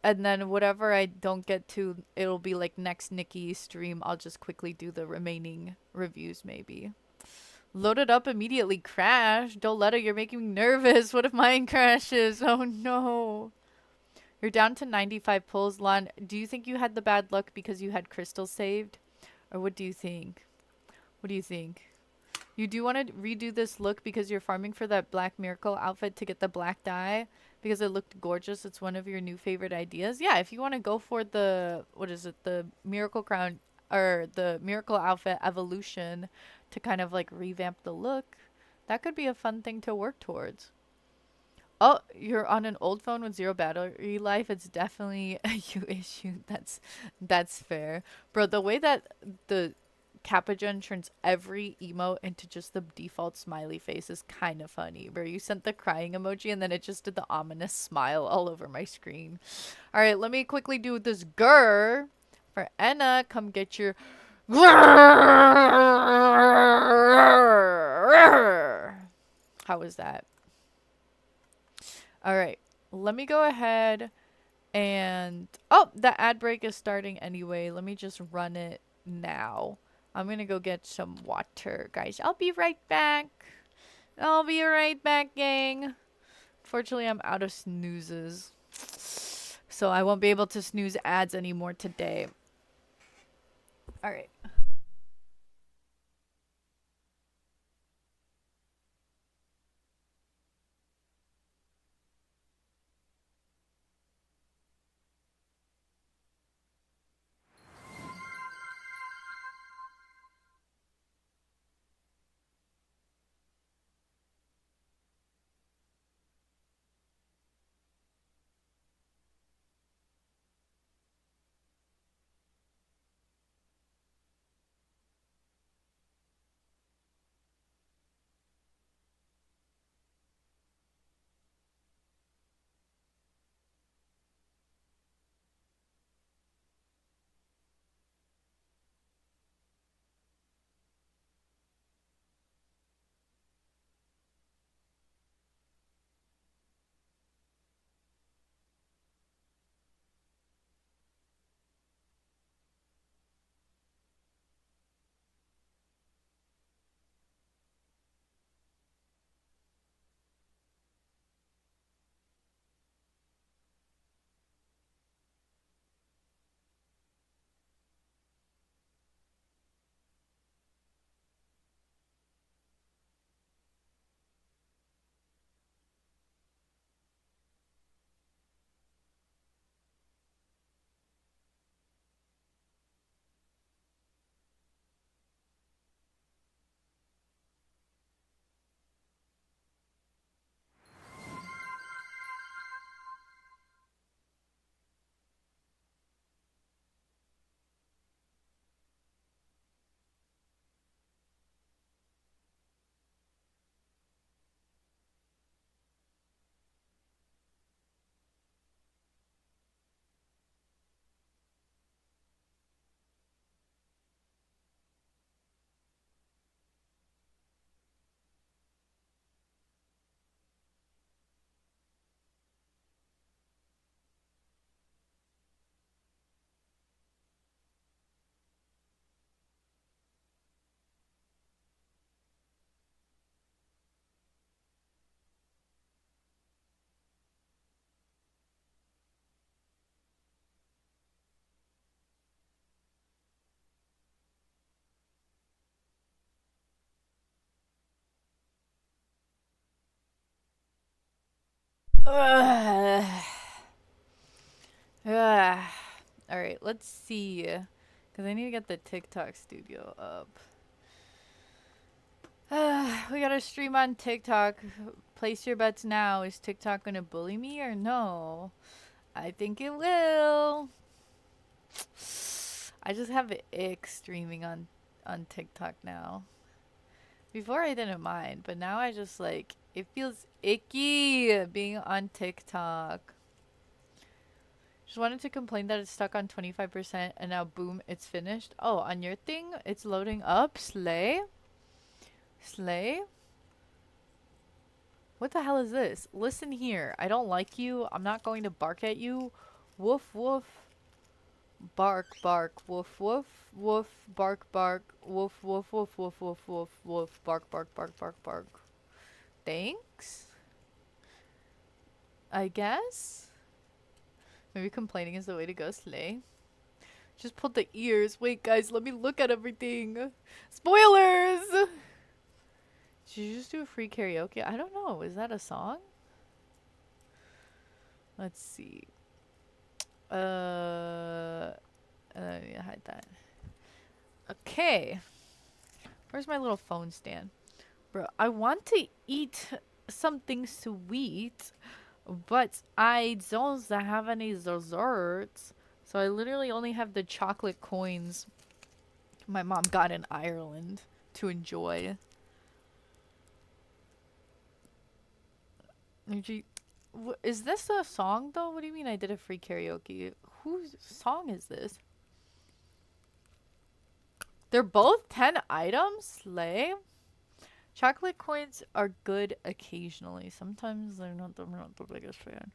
and then whatever I don't get to, it'll be like next Nikki stream. I'll just quickly do the remaining reviews maybe. Loaded up immediately crashed. Doletta, you're making me nervous. What if mine crashes? Oh no. You're down to 95 pulls. Lon, do you think you had the bad luck because you had crystals saved? Or what do you think? What do you think? You do want to redo this look because you're farming for that Black Miracle outfit to get the black dye because it looked gorgeous. It's one of your new favorite ideas. Yeah, if you want to go for the, what is it, the Miracle Crown or the Miracle Outfit Evolution to kind of like revamp the look, that could be a fun thing to work towards. Oh, you're on an old phone with zero battery life. It's definitely a you issue. That's fair. Bro, the way that the Capagen turns every emote into just the default smiley face is kind of funny. Bro, you sent the crying emoji and then it just did the ominous smile all over my screen. All right, let me quickly do this grr for Anna. Come get your grr. How was that? All right, let me go ahead and oh, the ad break is starting anyway. Let me just run it now. I'm gonna go get some water, guys. I'll be right back. I'll be right back, gang. Fortunately, I'm out of snoozes, so I won't be able to snooze ads anymore today. All right. Ugh. Ugh. All right, let's see. Because I need to get the TikTok studio up. We gotta stream on TikTok. Place your bets now. Is TikTok gonna bully me or no? I think it will. I just have an ick streaming on TikTok now. Before I didn't mind, but now I just like it feels icky being on TikTok. Just wanted to complain that it's stuck on 25% and now boom, it's finished. Oh, on your thing, it's loading up. Slay. Slay. What the hell is this? Listen here. I don't like you. I'm not going to bark at you. Woof woof. Bark bark. Woof woof. Woof bark bark. Woof woof woof woof woof woof woof. Bark bark bark bark bark. Thanks? I guess? Maybe complaining is the way to go, Slay. Just pulled the ears. Wait, guys, let me look at everything. Spoilers! Did you just do a free karaoke? I don't know. Is that a song? Let's see. Let me hide that. Okay. Where's my little phone stand? Bro, I want to eat something sweet, but I don't have any desserts. So I literally only have the chocolate coins my mom got in Ireland to enjoy. Is this a song though? What do you mean I did a free karaoke? Whose song is this? They're both 10 items? Slay. Chocolate coins are good occasionally. Sometimes I'm not the biggest fan.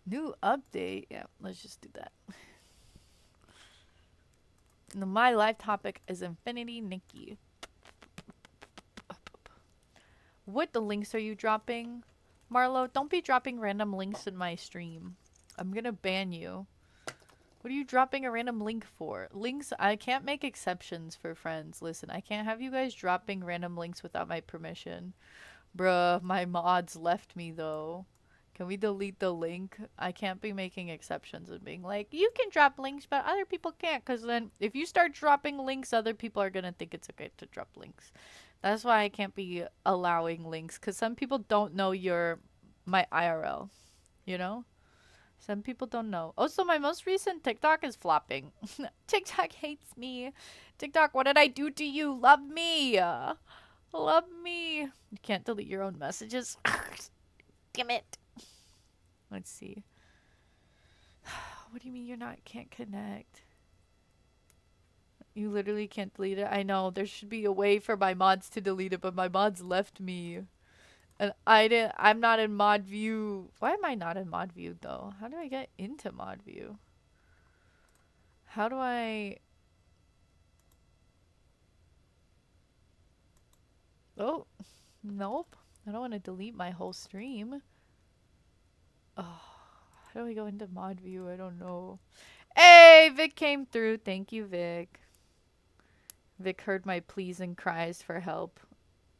New update. Yeah, let's just do that. My live topic is Infinity Nikki. What links are you dropping? Marlo, don't be dropping random links in my stream. I'm gonna ban you. What are you dropping a random link for? Links, I can't make exceptions for friends. Listen, I can't have you guys dropping random links without my permission. Bruh, my mods left me though. Can we delete the link? I can't be making exceptions and being like, you can drop links, but other people can't. Because then if you start dropping links, other people are going to think it's okay to drop links. That's why I can't be allowing links. Because some people don't know my IRL. You know? Some people don't know. Also, my most recent TikTok is flopping. TikTok hates me. TikTok, what did I do to you? Love me. Love me. You can't delete your own messages. Damn it. Let's see. What do you mean can't connect? You literally can't delete it. I know there should be a way for my mods to delete it, but my mods left me. And I'm not in mod view. Why am I not in mod view though? How do I get into mod view? How do I... Oh, nope. I don't want to delete my whole stream. Oh, how do I go into mod view? I don't know. Hey, Vic came through. Thank you, Vic. Vic heard my pleas and cries for help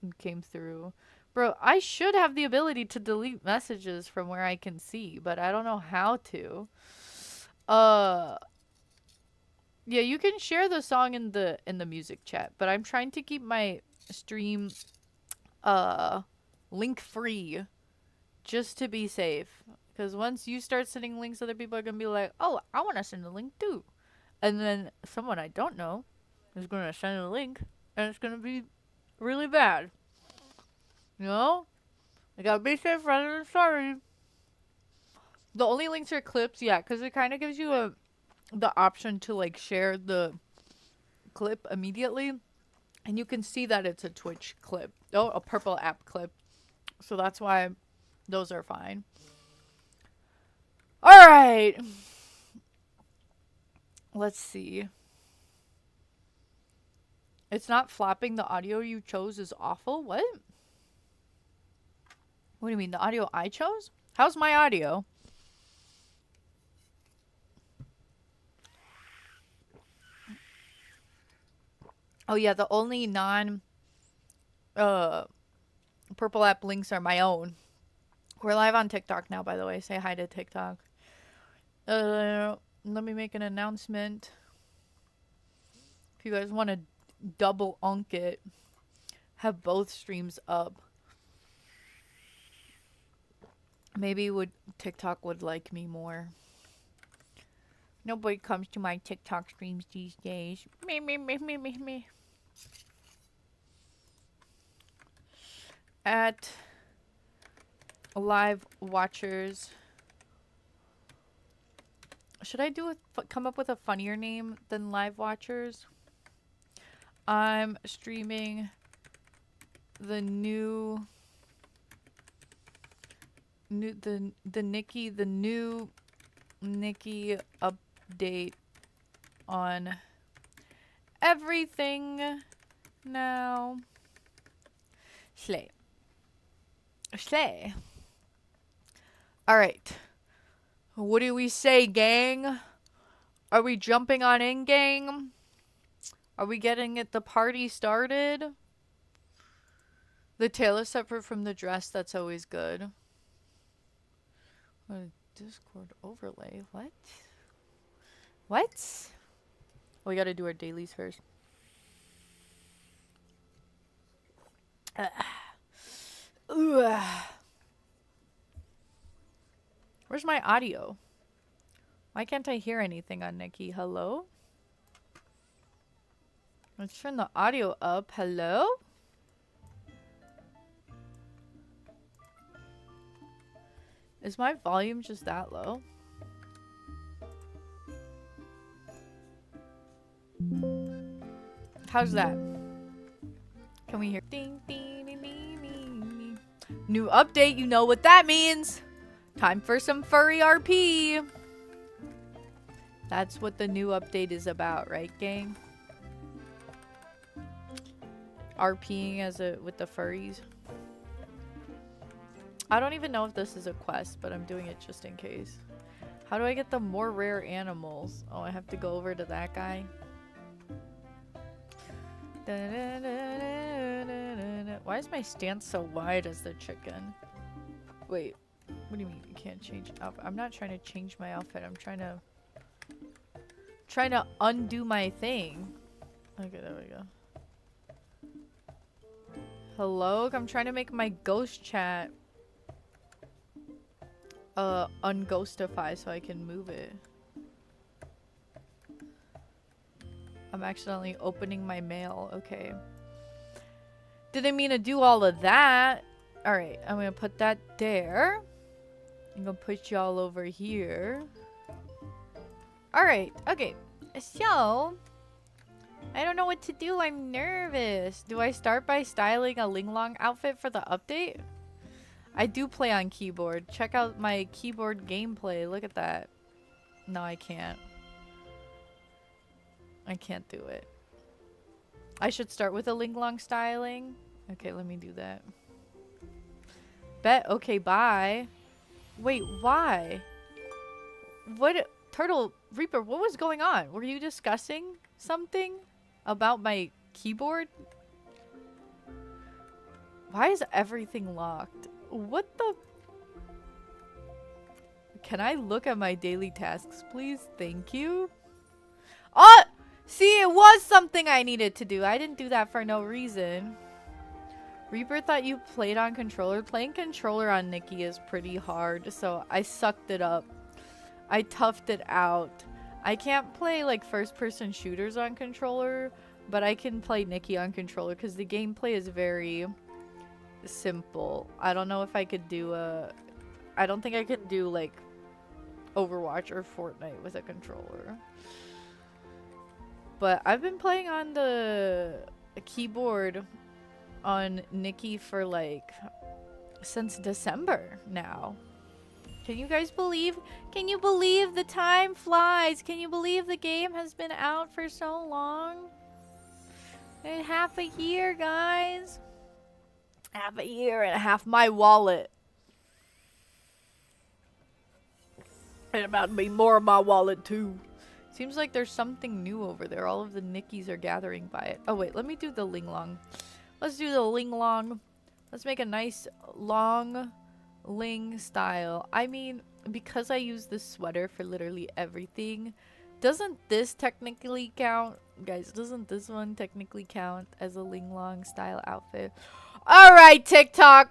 and came through. Bro, I should have the ability to delete messages from where I can see, but I don't know how to. Yeah, you can share the song in the music chat, but I'm trying to keep my stream link free just to be safe. Because once you start sending links, other people are going to be like, oh, I want to send a link too. And then someone I don't know is going to send a link, and it's going to be really bad. You know? I got to be safe rather than sorry. The only links are clips, yeah, because it kind of gives you the option to, like, share the clip immediately. And you can see that it's a Twitch clip. Oh, a purple app clip. So that's why those are fine. All right. Let's see. It's not flopping. The audio you chose is awful. What? What do you mean? The audio I chose? How's my audio? Oh yeah, the only purple app links are my own. We're live on TikTok now, by the way. Say hi to TikTok. Let me make an announcement. If you guys want to double unk it, have both streams up. Maybe TikTok would like me more. Nobody comes to my TikTok streams these days. Me. At live watchers. Should I come up with a funnier name than live watchers? I'm streaming the new Nikki update on everything now. Slay. All right. What do we say, gang? Are we jumping on in, gang? Are we getting the party started? The tail is separate from the dress. That's always good. What a Discord overlay. What? What? We gotta do our dailies first. Where's my audio? Why can't I hear anything on Nikki? Hello? Let's turn the audio up. Hello? Is my volume just that low? How's that? Can we hear? Ding, ding, ding, ding, ding. New update, you know what that means. Time for some furry RP. That's what the new update is about, right, gang? RPing with the furries. I don't even know if this is a quest, but I'm doing it just in case. How do I get the more rare animals? Oh, I have to go over to that guy. Why is my stance so wide as the chicken? Wait, what do you mean you can't change outfit? I'm not trying to change my outfit. I'm trying to undo my thing. Okay, there we go. Hello? I'm trying to make my ghost chat unghostify so I can move it. I'm accidentally opening my mail. Okay. Didn't mean to do all of that. Alright, I'm gonna put that there. I'm gonna put y'all over here. Alright, okay. So, I don't know what to do. I'm nervous. Do I start by styling a Linglong outfit for the update? I do play on keyboard. Check out my keyboard gameplay. Look at that. No, I can't. I can't do it. I should start with a Linglong styling. Okay, let me do that. Bet. Okay, bye. Wait, why? What? Turtle Reaper, what was going on? Were you discussing something about my keyboard? Why is everything locked? What the? Can I look at my daily tasks, please? Thank you. Oh! See, it was something I needed to do. I didn't do that for no reason. Reaper thought you played on controller. Playing controller on Nikki is pretty hard, so I sucked it up. I toughed it out. I can't play like first-person shooters on controller, but I can play Nikki on controller because the gameplay is very simple. I don't know if I could do I don't think I could do like Overwatch or Fortnite with a controller. But I've been playing on the keyboard on Nikki for like since December now. Can you guys believe? Can you believe the time flies? Can you believe the game has been out for so long? Half a year, guys. Half a year and half my wallet. And about to be more of my wallet too. Seems like there's something new over there. All of the Nickies are gathering by it. Oh wait, let me do the Linglong. Let's do the Linglong. Let's make a nice long Ling style. I mean, because I use this sweater for literally everything, doesn't this technically count? Guys, doesn't this one technically count as a Linglong style outfit? Alright, TikTok.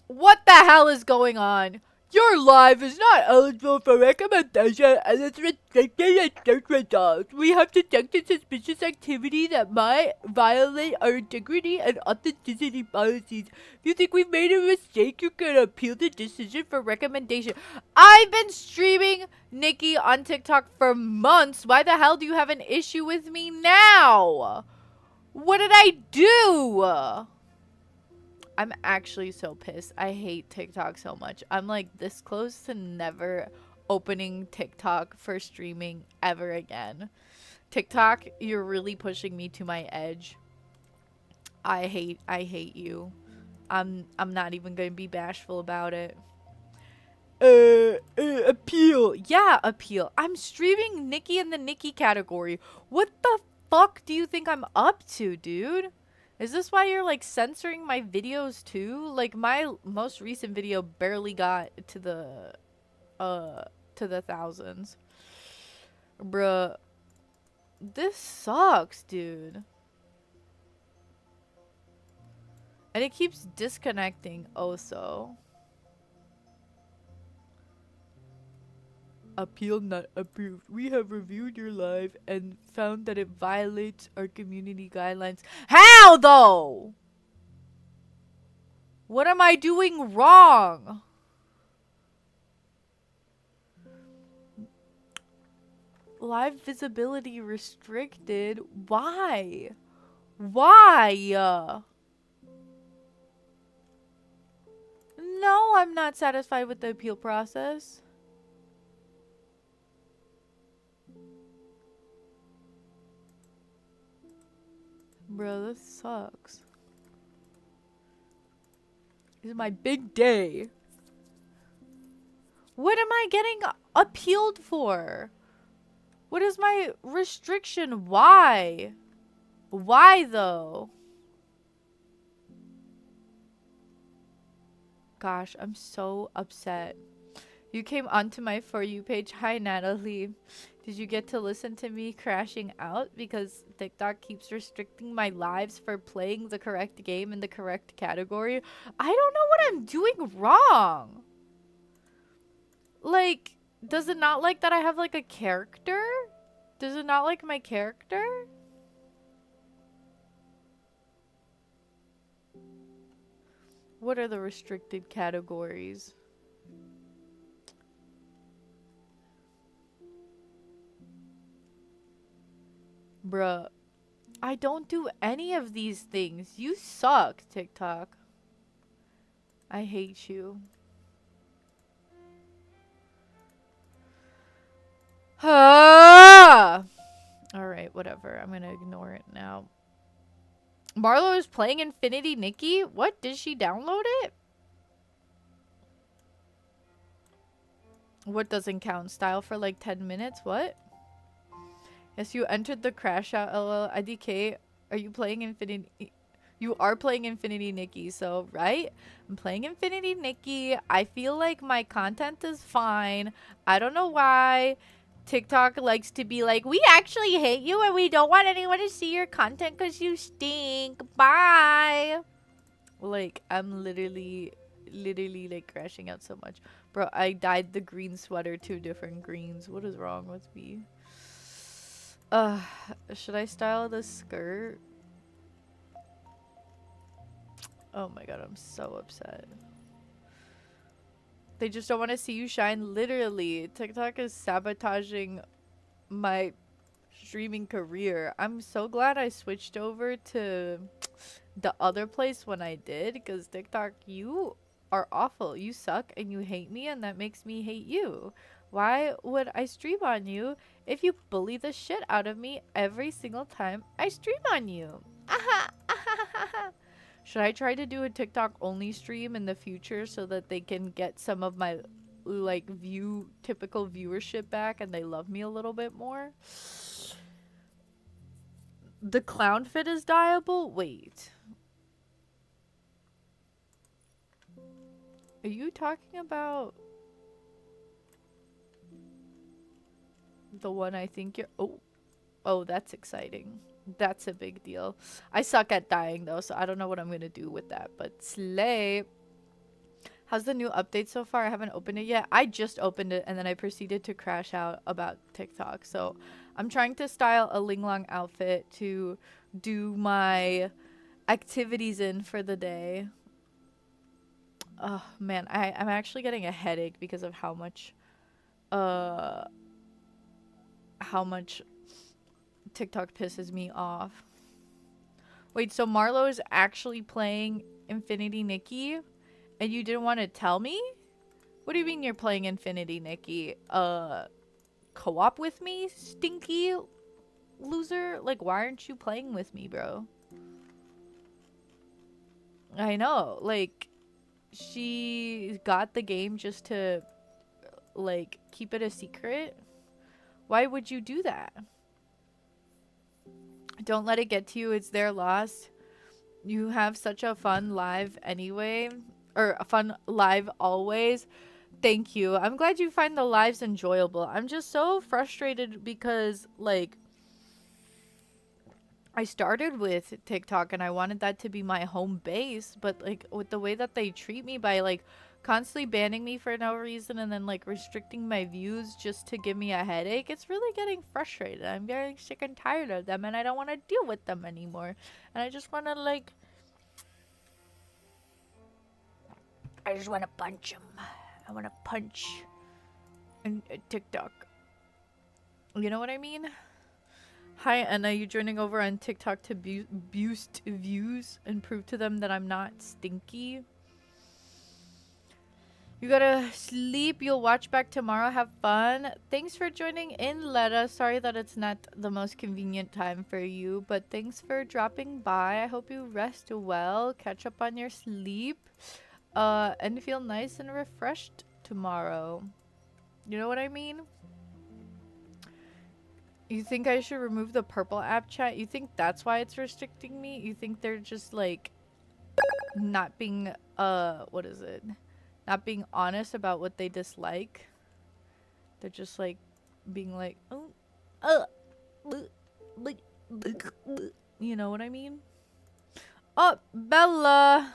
What the hell is going on? Your live is not eligible for recommendation and it's restricted in search results. We have detected suspicious activity that might violate our integrity and authenticity policies. If you think we've made a mistake, you can appeal the decision for recommendation. I've been streaming Nikki on TikTok for months. Why the hell do you have an issue with me now? What did I do? I'm actually so pissed. I hate TikTok so much. I'm like this close to never opening TikTok for streaming ever again. TikTok, you're really pushing me to my edge. I hate you. I'm not even gonna be bashful about it. Appeal. Yeah, appeal. I'm streaming Nikki in the Nikki category. What the fuck do you think I'm up to, dude? Is this why you're like censoring my videos too? Like my most recent video barely got to the thousands. Bruh. This sucks, dude. And it keeps disconnecting also. Appeal not approved. We have reviewed your live and found that it violates our community guidelines. How though? What am I doing wrong? Live visibility restricted. Why? Why? No, I'm not satisfied with the appeal process. Bro, this sucks. This is my big day. What am I getting appealed for? What is my restriction? Why? Why though? Gosh, I'm so upset. You came onto my For You page. Hi, Natalie. Did you get to listen to me crashing out because TikTok keeps restricting my lives for playing the correct game in the correct category? I don't know what I'm doing wrong. Like, does it not like that I have like a character? Does it not like my character? What are the restricted categories? Bruh, I don't do any of these things. You suck, TikTok. I hate you. Ah! Alright, whatever. I'm gonna ignore it now. Marlo is playing Infinity Nikki? What? Did she download it? What doesn't count? Style for like 10 minutes? What? Yes, you entered the crash out. LL. IDK, are you playing Infinity? You are playing Infinity Nikki, so, right? I'm playing Infinity Nikki. I feel like my content is fine. I don't know why TikTok likes to be like, we actually hate you and we don't want anyone to see your content because you stink. Bye. Like, I'm literally like crashing out so much. Bro, I dyed the green sweater 2 different greens. What is wrong with me? Should I style this skirt? Oh my god, I'm so upset. They just don't want to see you shine. Literally, TikTok is sabotaging my streaming career. I'm so glad I switched over to the other place when I did, because TikTok, you are awful. You suck and you hate me, and that makes me hate you. Why would I stream on you if you bully the shit out of me every single time I stream on you? Should I try to do a TikTok only stream in the future so that they can get some of my like typical viewership back and they love me a little bit more? The clown fit is dyeable? Wait. Are you talking about the one I think you're... Oh, that's exciting. That's a big deal. I suck at dyeing though, so I don't know what I'm gonna do with that, but slay. How's the new update so far? I haven't opened it yet. I just opened it and then I proceeded to crash out about TikTok. So I'm trying to style a Ling Long outfit to do my activities in for the day. Oh man, I'm actually getting a headache because of how much TikTok pisses me off. Wait, so Marlo is actually playing Infinity Nikki and you didn't want to tell me? What do you mean you're playing Infinity Nikki? Co-op with me, stinky loser? Like, why aren't you playing with me, bro? I know, like, she got the game just to, like, keep it a secret. Why would you do that? Don't let it get to you. It's their loss. You have such a fun live anyway. Or a fun live always. Thank you. I'm glad you find the lives enjoyable. I'm just so frustrated because, like, I started with TikTok and I wanted that to be my home base, but like with the way that they treat me by like constantly banning me for no reason and then like restricting my views just to give me a headache, it's really getting frustrated. I'm getting sick and tired of them and I don't want to deal with them anymore. And I just want to punch them. I want to punch in TikTok. You know what I mean? Hi, Anna. You joining over on TikTok to boost views and prove to them that I'm not stinky? You gotta sleep. You'll watch back tomorrow. Have fun. Thanks for joining in, Letta. Sorry that it's not the most convenient time for you, but thanks for dropping by. I hope you rest well, catch up on your sleep, and feel nice and refreshed tomorrow. You know what I mean? You think I should remove the purple app chat? You think that's why it's restricting me? You think they're just like not being what is it? Not being honest about what they dislike? They're just like being like, "Oh, you know what I mean?" Oh, Bella.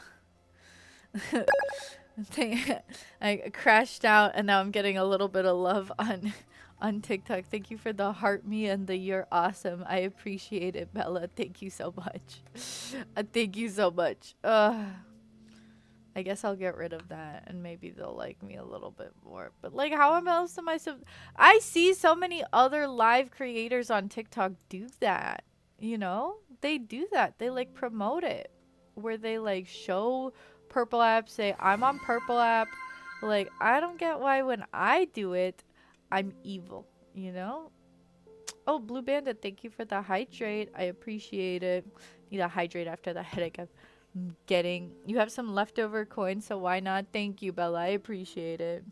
I crashed out and now I'm getting a little bit of love on TikTok. Thank you for the heart me and the you're awesome. I appreciate it, Bella. Thank you so much. Thank you so much. I guess I'll get rid of that and maybe they'll like me a little bit more. But like, how else am I see so many other live creators on TikTok do that. You know? They do that. They like promote it. Where they like show Purple App, say I'm on Purple App. Like, I don't get why when I do it, I'm evil, you know? Oh, Blue Bandit, thank you for the hydrate. I appreciate it. Need to hydrate after the headache I'm getting. You have some leftover coins, so why not? Thank you, Bella. I appreciate it.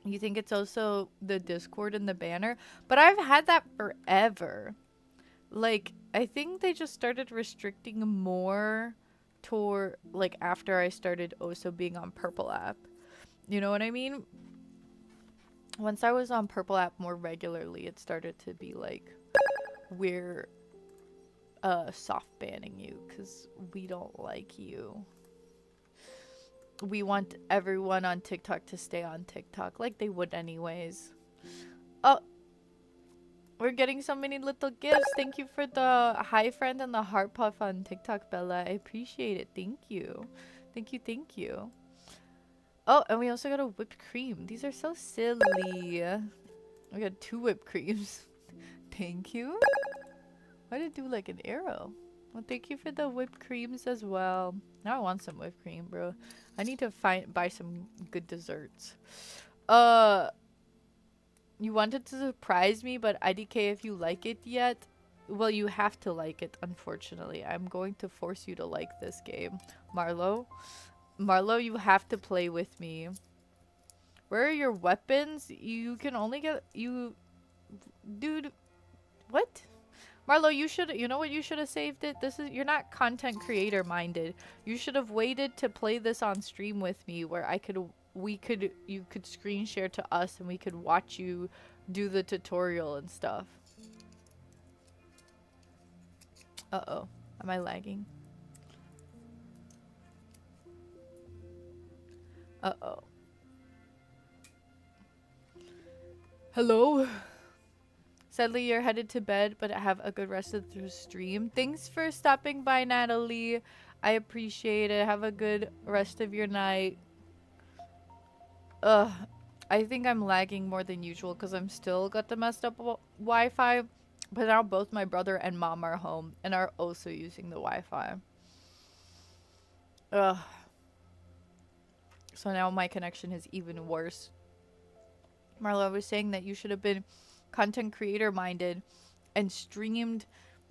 You think it's also the Discord and the banner? But I've had that forever. Like, I think they just started restricting more toward, like, after I started also being on Purple App. You know what I mean? Once I was on Purple App more regularly, it started to be like, we're soft banning you because we don't like you. We want everyone on TikTok to stay on TikTok like they would anyways. Oh, we're getting so many little gifts. Thank you for the hi friend and the heart puff on TikTok, Bella. I appreciate it. Thank you. Thank you, thank you. Oh, and we also got a whipped cream. These are so silly. We got 2 whipped creams. Thank you. Why did it do like an arrow? Well, thank you for the whipped creams as well. Now I want some whipped cream, bro. I need to buy some good desserts. You wanted to surprise me, but IDK, if you like it yet, well, you have to like it, unfortunately. I'm going to force you to like this game. Marlo, you have to play with me. Where are your weapons? You can only get... Dude, what? Marlo, you know what you should have saved it? You're not content creator minded. You should have waited to play this on stream with me where you could screen share to us and we could watch you do the tutorial and stuff. Uh-oh. Am I lagging? Uh-oh. Hello? Sadly, you're headed to bed, but have a good rest of the stream. Thanks for stopping by, Natalie. I appreciate it. Have a good rest of your night. Ugh. I think I'm lagging more than usual because I'm still got the messed up Wi-Fi. But now both my brother and mom are home and are also using the Wi-Fi. Ugh. So now my connection is even worse. Marlo was saying that you should have been content creator minded and streamed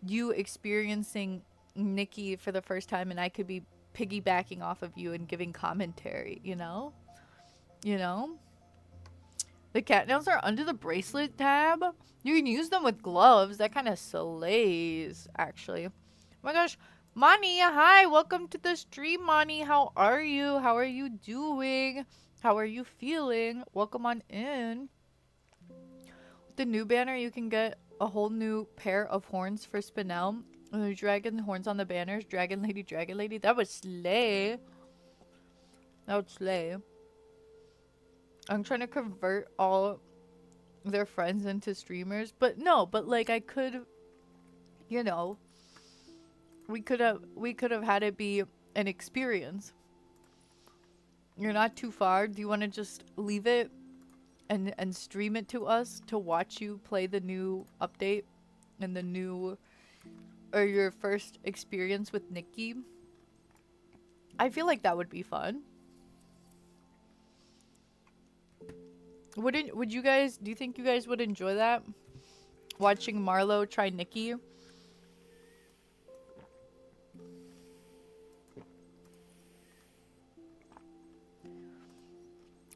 you experiencing Nikki for the first time and I could be piggybacking off of you and giving commentary, you know? You know? The cat nails are under the bracelet tab. You can use them with gloves. That kind of slays, actually. Oh my gosh. Mani, hi. Welcome to the stream, Mani. How are you? How are you doing? How are you feeling? Welcome on in. With the new banner, you can get a whole new pair of horns for Spinel. And the dragon horns on the banners. Dragon lady, dragon lady. That would slay. That would slay. I'm trying to convert all their friends into streamers. But no, but like I could, you know, we could have had it be an experience. You're not too far. Do you want to just leave it and stream it to us to watch you play the new update and the new or your first experience with Nikki? I feel like that would be fun. Would you guys, do you think you guys would enjoy that? Watching Marlo try Nikki?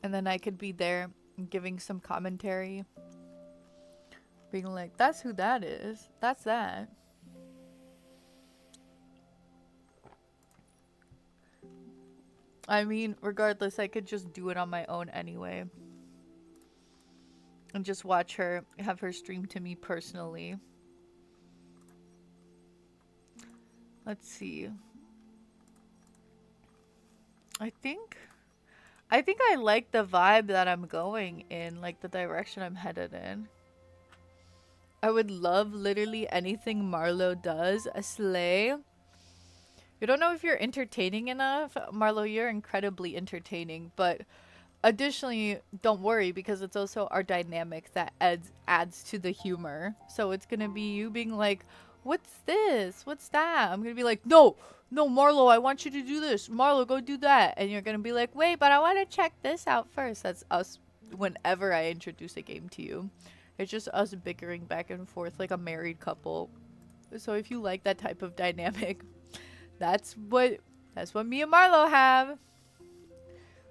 And then I could be there giving some commentary. Being like, that's who that is. That's that. I mean, regardless, I could just do it on my own anyway. And just watch her, have her stream to me personally. Let's see. I think I like the vibe that I'm going in, like the direction I'm headed in. I would love literally anything Marlo does. A slay. You don't know if you're entertaining enough. Marlo, you're incredibly entertaining, but additionally, don't worry because it's also our dynamic that adds to the humor. So it's gonna be you being like, what's this? What's that? I'm gonna be like, no, Marlo, I want you to do this. Marlo, go do that. And you're gonna be like, wait, but I want to check this out first. That's us whenever I introduce a game to you. It's just us bickering back and forth like a married couple. So if you like that type of dynamic, that's what me and Marlo have.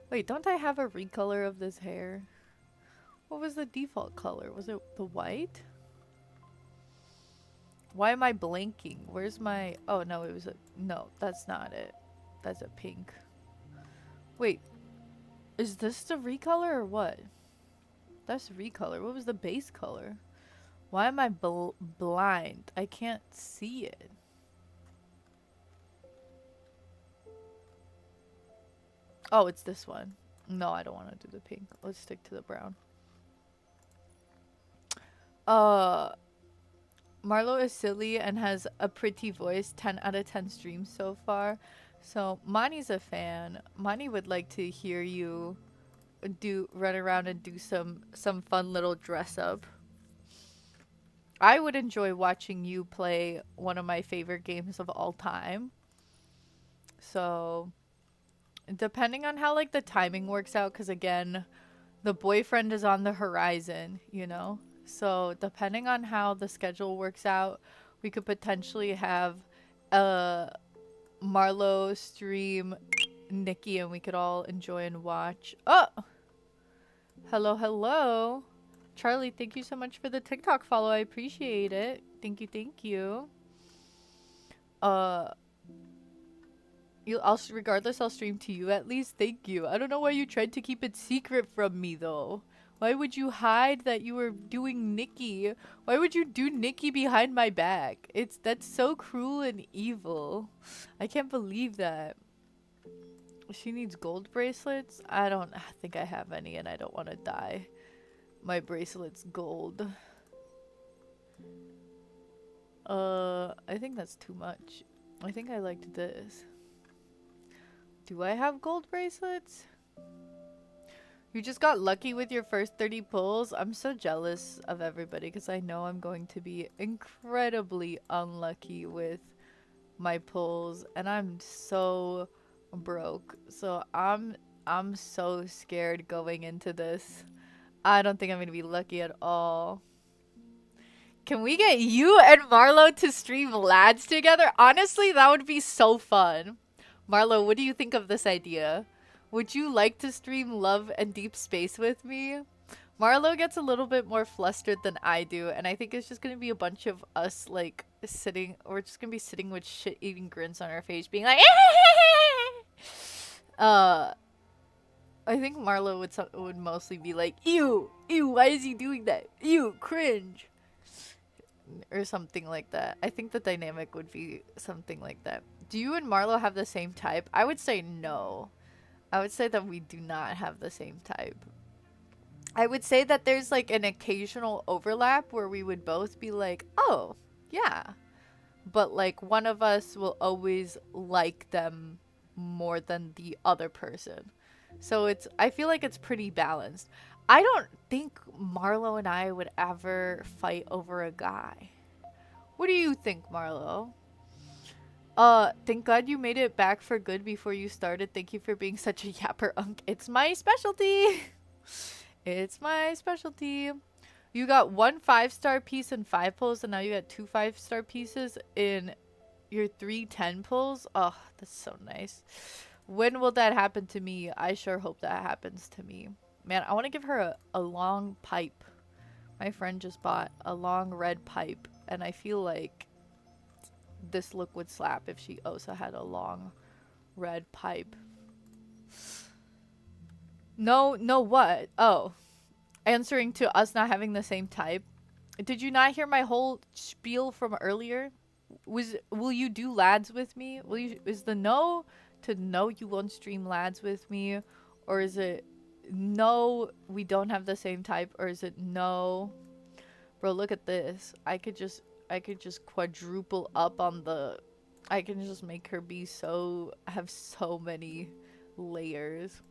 Wait, don't I have a recolor of this hair? What was the default color? Was it the white? Why am I blanking? Where's my... Oh, no, it was a... No, that's not it. That's a pink. Wait. Is this the recolor or what? That's recolor. What was the base color? Why am I blind? I can't see it. Oh, it's this one. No, I don't want to do the pink. Let's stick to the brown. Marlo is silly and has a pretty voice. 10 out of 10 streams so far. So Mani's a fan. Mani would like to hear you run around and do some fun little dress up. I would enjoy watching you play one of my favorite games of all time. So depending on how like the timing works out, because again, the boyfriend is on the horizon, you know? So depending on how the schedule works out, we could potentially have Marlo stream Nikki and we could all enjoy and watch. Oh! Hello. Charlie, thank you so much for the TikTok follow. I appreciate it. Thank you. Regardless, I'll stream to you at least. Thank you. I don't know why you tried to keep it secret from me though. Why would you hide that you were doing Nikki? Why would you do Nikki behind my back? That's so cruel and evil. I can't believe that. She needs gold bracelets? I don't think I have any and I don't want to dye my bracelets gold. I think that's too much. I think I liked this. Do I have gold bracelets? You just got lucky with your first 30 pulls. I'm so jealous of everybody because I know I'm going to be incredibly unlucky with my pulls and I'm so broke. So I'm so scared going into this. I don't think I'm going to be lucky at all. Can we get you and Marlo to stream lads together? Honestly, that would be so fun. Marlo, what do you think of this idea? Would you like to stream Love and Deep Space with me? Marlo gets a little bit more flustered than I do, and I think it's just gonna be a bunch of us, like, sitting, we're just gonna be sitting with shit-eating grins on our face, being like, I think Marlo would mostly be like, ew, why is he doing that? Ew, cringe. or something like that. I think the dynamic would be something like that. Do you and Marlo have the same type? I would say no. I would say that we do not have the same type. I would say that there's like an occasional overlap where we would both be like, oh, yeah. But like one of us will always like them more than the other person. So I feel like it's pretty balanced. I don't think Marlo and I would ever fight over a guy. What do you think, Marlo? Thank God you made it back for good before you started. Thank you for being such a yapper unk. It's my specialty. It's my specialty. You got 1 5-star piece in 5 pulls, and now you got 2 5-star pieces in your 3 10 pulls. Oh, that's so nice. When will that happen to me? I sure hope that happens to me. Man, I want to give her a long pipe. My friend just bought a long red pipe, and I feel like this look would slap if she also had a long red pipe. No, what? Oh, answering to us not having the same type. Did you not hear my whole spiel from earlier? Will you do lads with me? Is the no to no you won't stream lads with me, or is it no we don't have the same type, or is it no bro look at this. I could just quadruple up on the I can just make her be have so many layers.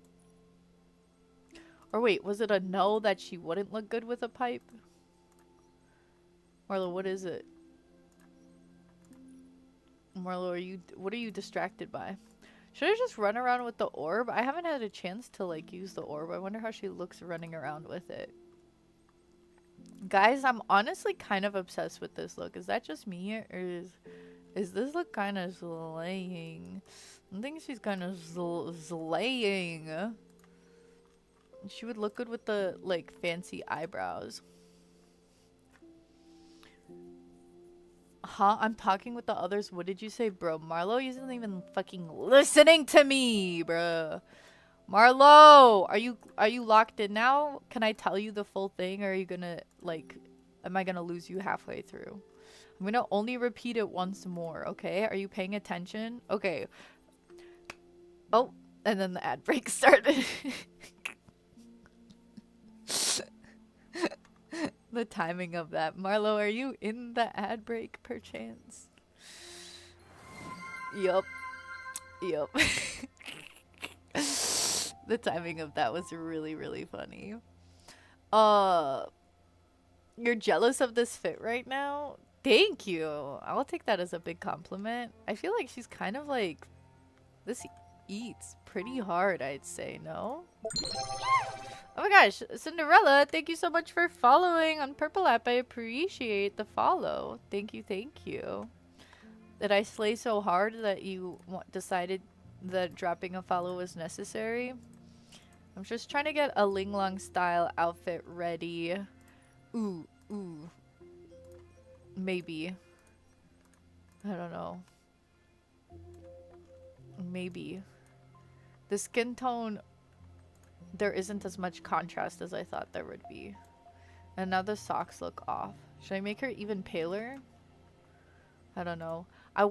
Or wait, was it a no that she wouldn't look good with a pipe? Marlo, what is it? Marlo, what are you distracted by? Should I just run around with the orb? I haven't had a chance to like use the orb. I wonder how she looks running around with it. Guys, I'm honestly kind of obsessed with this look. Is that just me, or is this look kind of slaying? I think she's kind of slaying. She would look good with the like fancy eyebrows. Huh? I'm talking with the others. What did you say, bro? Marlo isn't even fucking listening to me, bro. Marlo, are you locked in now? Can I tell you the full thing, or are you gonna like am I gonna lose you halfway through? I'm gonna only repeat it once more, okay? Are you paying attention? Okay. Oh, and then the ad break started. The timing of that. Marlo, are you in the ad break perchance? Yup. The timing of that was really, really funny. You're jealous of this fit right now? Thank you. I'll take that as a big compliment. I feel like she's kind of like, this eats pretty hard, I'd say, no? Oh my gosh, Cinderella, thank you so much for following on Purple App. I appreciate the follow. Thank you, thank you. Did I slay so hard that you decided that dropping a follow was necessary? I'm just trying to get a Ling Long style outfit ready. Ooh. Maybe. I don't know. Maybe. The skin tone, there isn't as much contrast as I thought there would be. And now the socks look off. Should I make her even paler? I don't know. I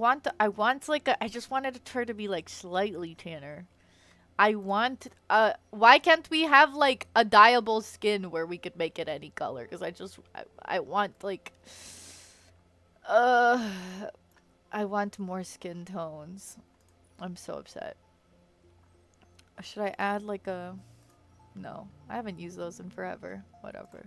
just wanted her to be like slightly tanner. Why can't we have like a dyeable skin where we could make it any color? Because I want like, I want more skin tones. I'm so upset. Should I add like a, no, I haven't used those in forever. Whatever.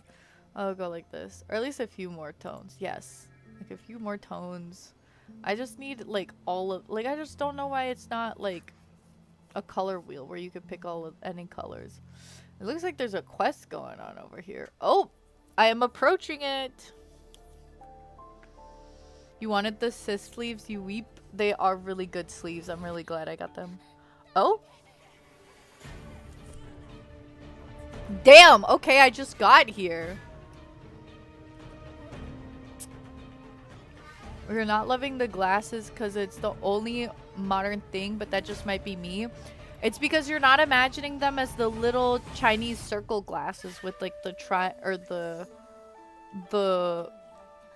I'll go like this. Or at least a few more tones. Yes. Like a few more tones. I just need like I just don't know why it's not like a color wheel where you could pick any colors. It looks like there's a quest going on over here. Oh, I am approaching it. You wanted the cis sleeves, you weep. They are really good sleeves. I'm really glad I got them. Oh. Damn, okay, I just got here. We're not loving the glasses because it's the only modern thing, but that just might be me. It's because you're not imagining them as the little Chinese circle glasses with like the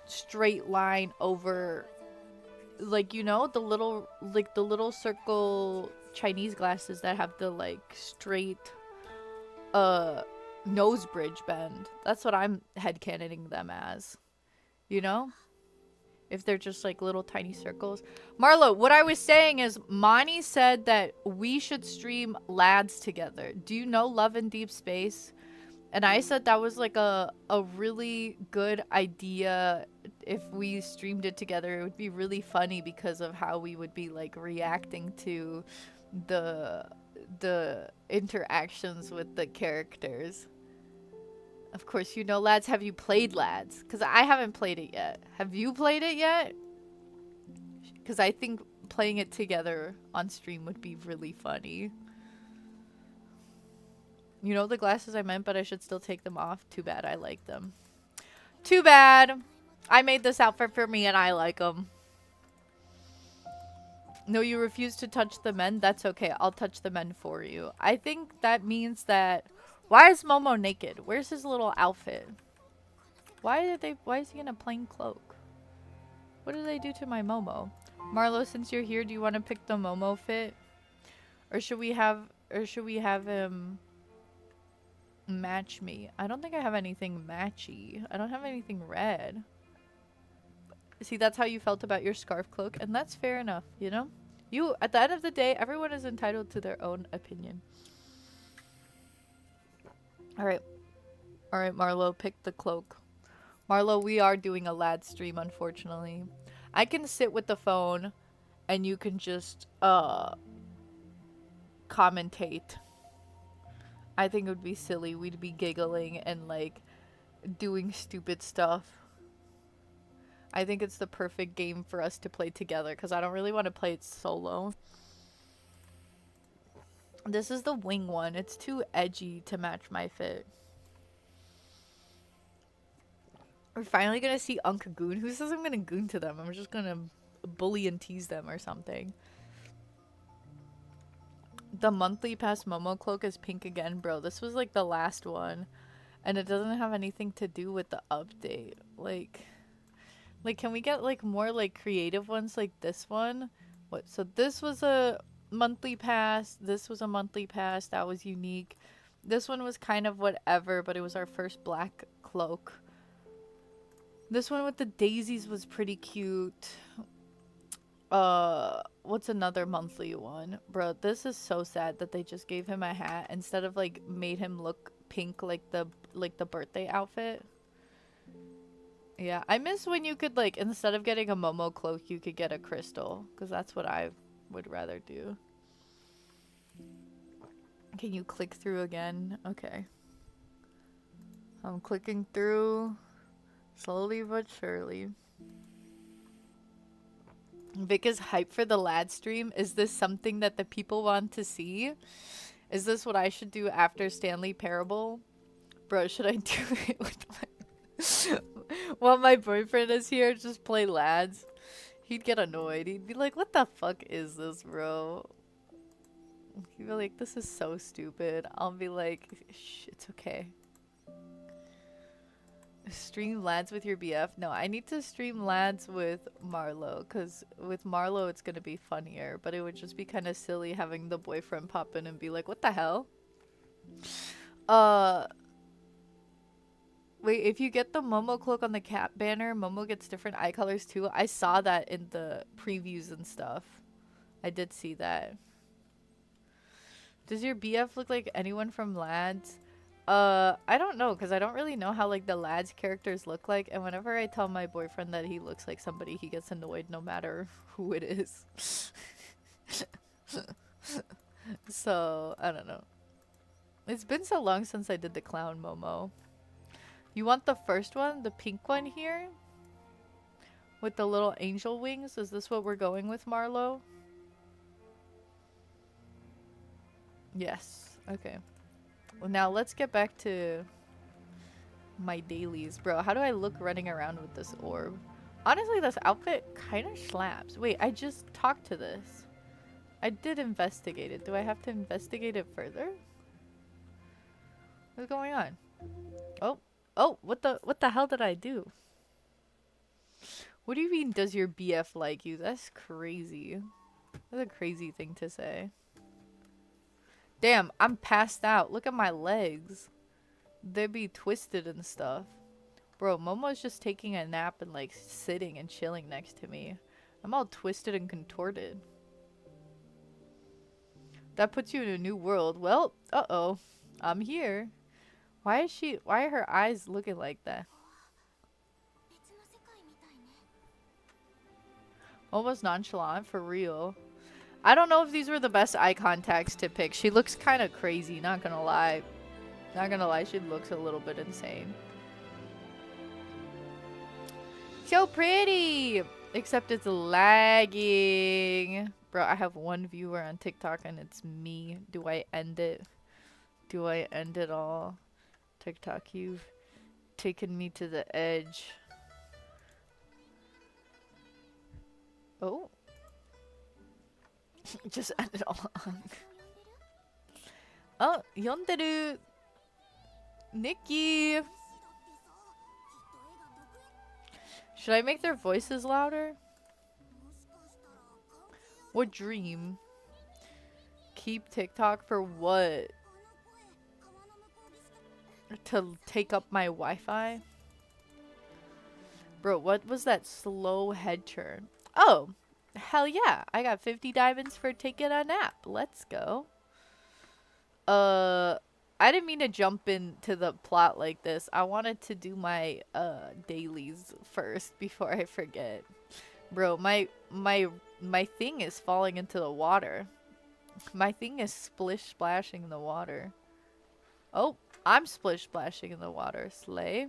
straight line over, like, you know, the little, like, the little circle Chinese glasses that have the, like, straight uh nose bridge bend. That's what I'm headcanoning them as, you know, if they're just like little tiny circles. Marlo, what I was saying is Monty said that we should stream lads together. Do you know Love in Deep Space? And I said that was like a really good idea. If we streamed it together, it would be really funny because of how we would be like reacting to the the interactions with the characters. Of course, you know lads. Have you played lads? Because I haven't played it yet. Have you played it yet? Because I think playing it together on stream would be really funny. You know the glasses I meant, but I should still take them off. Too bad, I like them. Too bad. I made this outfit for me and I like them. No, you refuse to touch the men? That's okay. I'll touch the men for you. I think that means that... Why is Momo naked? Where's his little outfit? Why is he in a plain cloak? What did they do to my Momo? Marlo, since you're here, do you want to pick the Momo fit? Or should we have him match me? I don't think I have anything matchy. I don't have anything red. See, that's how you felt about your scarf cloak, and that's fair enough, you know? You, at the end of the day, everyone is entitled to their own opinion. Alright. Alright, Marlo, pick the cloak. Marlo, we are doing a lad stream, unfortunately. I can sit with the phone, and you can just, commentate. I think it would be silly. We'd be giggling and, like, doing stupid stuff. I think it's the perfect game for us to play together, because I don't really want to play it solo. This is the wing one. It's too edgy to match my fit. We're finally gonna see Unc Goon. Who says I'm gonna goon to them? I'm just gonna bully and tease them or something. The monthly pass Momo cloak is pink again, bro. This was like the last one. And it doesn't have anything to do with the update. Like, can we get like more like creative ones like this one? What? So this was a monthly pass. This was a monthly pass. That was unique. This one was kind of whatever, but it was our first black cloak. This one with the daisies was pretty cute. What's another monthly one? Bro, this is so sad that they just gave him a hat instead of like made him look pink like the birthday outfit. Yeah, I miss when you could like, instead of getting a Momo cloak, you could get a crystal, because that's what I would rather do. Can you click through again? Okay. I'm clicking through slowly but surely. Vic is hyped for the lad stream. Is this something that the people want to see? Is this what I should do after Stanley Parable? Bro, should I do it with my... While my boyfriend is here, just play lads? He'd get annoyed. He'd be like, what the fuck is this, bro? He'd be like, this is so stupid. I'll be like, shh, it's okay. Stream lads with your BF? No, I need to stream lads with Marlo, because with Marlo it's gonna be funnier, but it would just be kind of silly having the boyfriend pop in and be like, what the hell? Wait, if you get the Momo cloak on the cat banner, Momo gets different eye colors too? I saw that in the previews and stuff. I did see that. Does your BF look like anyone from lads? I don't know, because I don't really know how, like, the lads characters look like, and whenever I tell my boyfriend that he looks like somebody, he gets annoyed no matter who it is. So, I don't know. It's been so long since I did the clown Momo. You want the first one? The pink one here? With the little angel wings? Is this what we're going with, Marlo? Yes. Okay. Well, now let's get back to my dailies. Bro, how do I look running around with this orb? Honestly, this outfit kind of slaps. Wait, I just talked to this. I did investigate it. Do I have to investigate it further? What's going on? Oh, what the hell did I do? What do you mean, does your BF like you? That's crazy. That's a crazy thing to say. Damn, I'm passed out. Look at my legs. They'd be twisted and stuff. Bro, Momo's just taking a nap and like sitting and chilling next to me. I'm all twisted and contorted. That puts you in a new world. Well, uh-oh. I'm here. Why are her eyes looking like that? Almost nonchalant, for real. I don't know if these were the best eye contacts to pick. She looks kind of crazy, not gonna lie. Not gonna lie, she looks a little bit insane. So pretty! Except it's lagging. Bro, I have one viewer on TikTok and it's me. Do I end it? Do I end it all? TikTok, you've taken me to the edge. Oh. Just end it all. Oh, yonderu. Nikki. Should I make their voices louder? What dream? Keep TikTok for what? To take up my Wi-Fi? Bro, what was that slow head turn? Oh, hell yeah. I got 50 diamonds for taking a nap. Let's go. I didn't mean to jump into the plot like this. I wanted to do my dailies first before I forget. Bro, my thing is falling into the water. My thing is splish splashing in the water. Oh, I'm splish splashing in the water. Slay.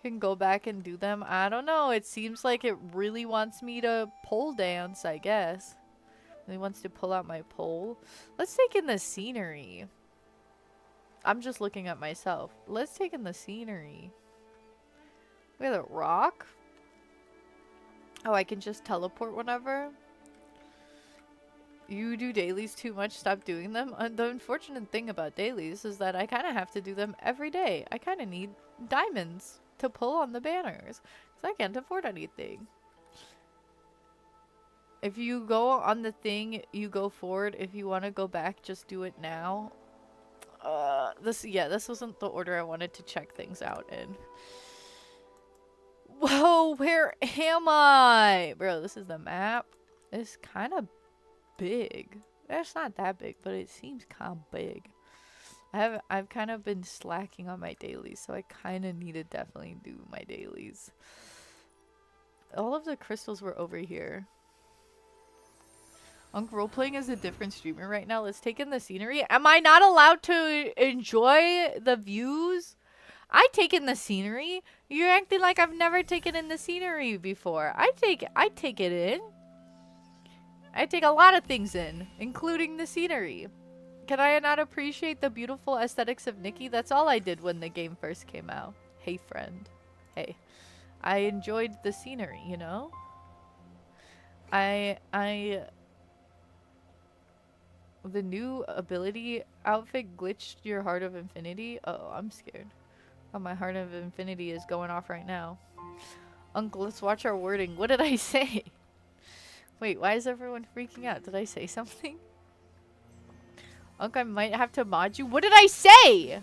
Can go back and do them. I don't know. It seems like it really wants me to pole dance, I guess. It wants to pull out my pole. Let's take in the scenery. I'm just looking at myself. Let's take in the scenery. We have a rock. Oh, I can just teleport whenever. You do dailies too much. Stop doing them. The unfortunate thing about dailies is that I kind of have to do them every day. I kind of need diamonds to pull on the banners because I can't afford anything. If you go on the thing, you go forward. If you want to go back, just do it now. This wasn't the order I wanted to check things out in. Whoa, where am I? Bro, this is the map. It's kind of big. It's not that big, but it seems kind of big. I've kind of been slacking on my dailies, so I kind of need to definitely do my dailies. All of the crystals were over here. Uncle Roleplaying is a different streamer right now. Let's take in the scenery. Am I not allowed to enjoy the views? I take in the scenery. You're acting like I've never taken in the scenery before. I take it in. I take a lot of things in, including the scenery. Can I not appreciate the beautiful aesthetics of Nikki? That's all I did when the game first came out. Hey, friend. Hey. I enjoyed the scenery, you know? The new ability outfit glitched your Heart of Infinity. Oh, I'm scared. Oh, my Heart of Infinity is going off right now. Uncle, let's watch our wording. What did I say? Wait, why is everyone freaking out? Did I say something? Uncle, I might have to mod you. What did I say?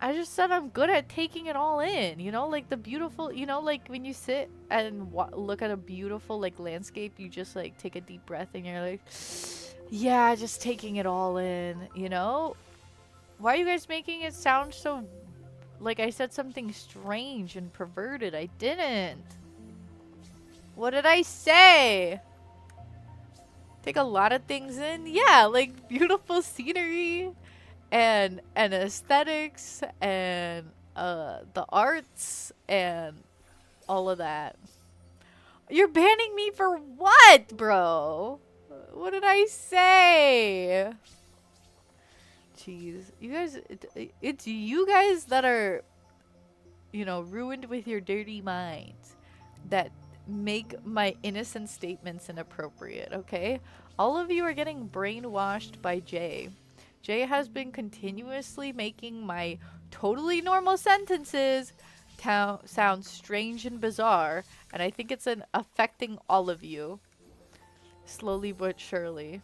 I just said I'm good at taking it all in. You know, like the beautiful, you know, like when you sit and look at a beautiful like landscape, you just like take a deep breath and you're like, yeah, just taking it all in, you know? Why are you guys making it sound so like I said something strange and perverted? I didn't. What did I say? Take a lot of things in? Yeah, like beautiful scenery and aesthetics and the arts and all of that. You're banning me for what, bro? What did I say? Jeez, you guys, it's you guys that are, you know, ruined with your dirty minds that make my innocent statements inappropriate, okay? All of you are getting brainwashed by Jay. Jay has been continuously making my totally normal sentences sounds strange and bizarre, and I think it's affecting all of you, slowly but surely.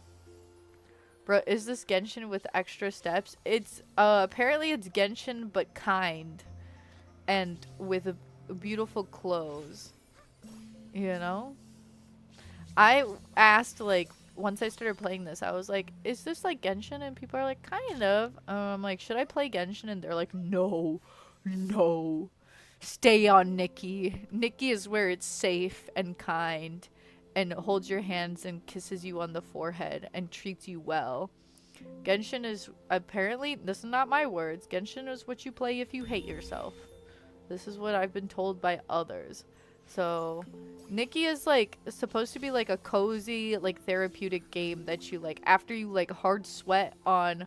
Bro, is this Genshin with extra steps? It's, apparently it's Genshin but kind, and with beautiful clothes, you know? I asked, like, once I started playing this, I was like, is this like Genshin? And people are like, kind of. I'm like, should I play Genshin? And they're like, no, no. Stay on Nikki. Nikki is where it's safe and kind and holds your hands and kisses you on the forehead and treats you well. Genshin is apparently, this is not my words, Genshin is what you play if you hate yourself. This is what I've been told by others. So, Nikki is like supposed to be like a cozy, like therapeutic game that you like after you like hard sweat on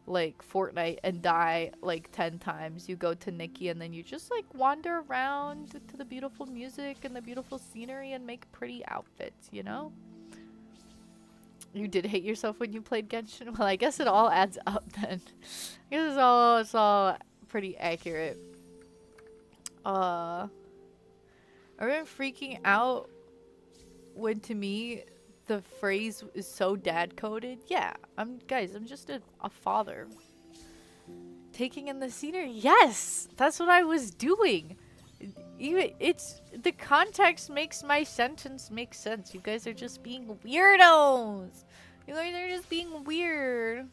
like Fortnite and die like 10 times. You go to Nikki and then you just like wander around to the beautiful music and the beautiful scenery and make pretty outfits, you know? You did hate yourself when you played Genshin? Well, I guess it all adds up then. I guess it's all pretty accurate. Are you freaking out when to me the phrase is so dad coded? Yeah, I'm just a father. Taking in the scenery? Yes! That's what I was doing. It's the context makes my sentence make sense. You guys are just being weirdos. You guys are just being weird.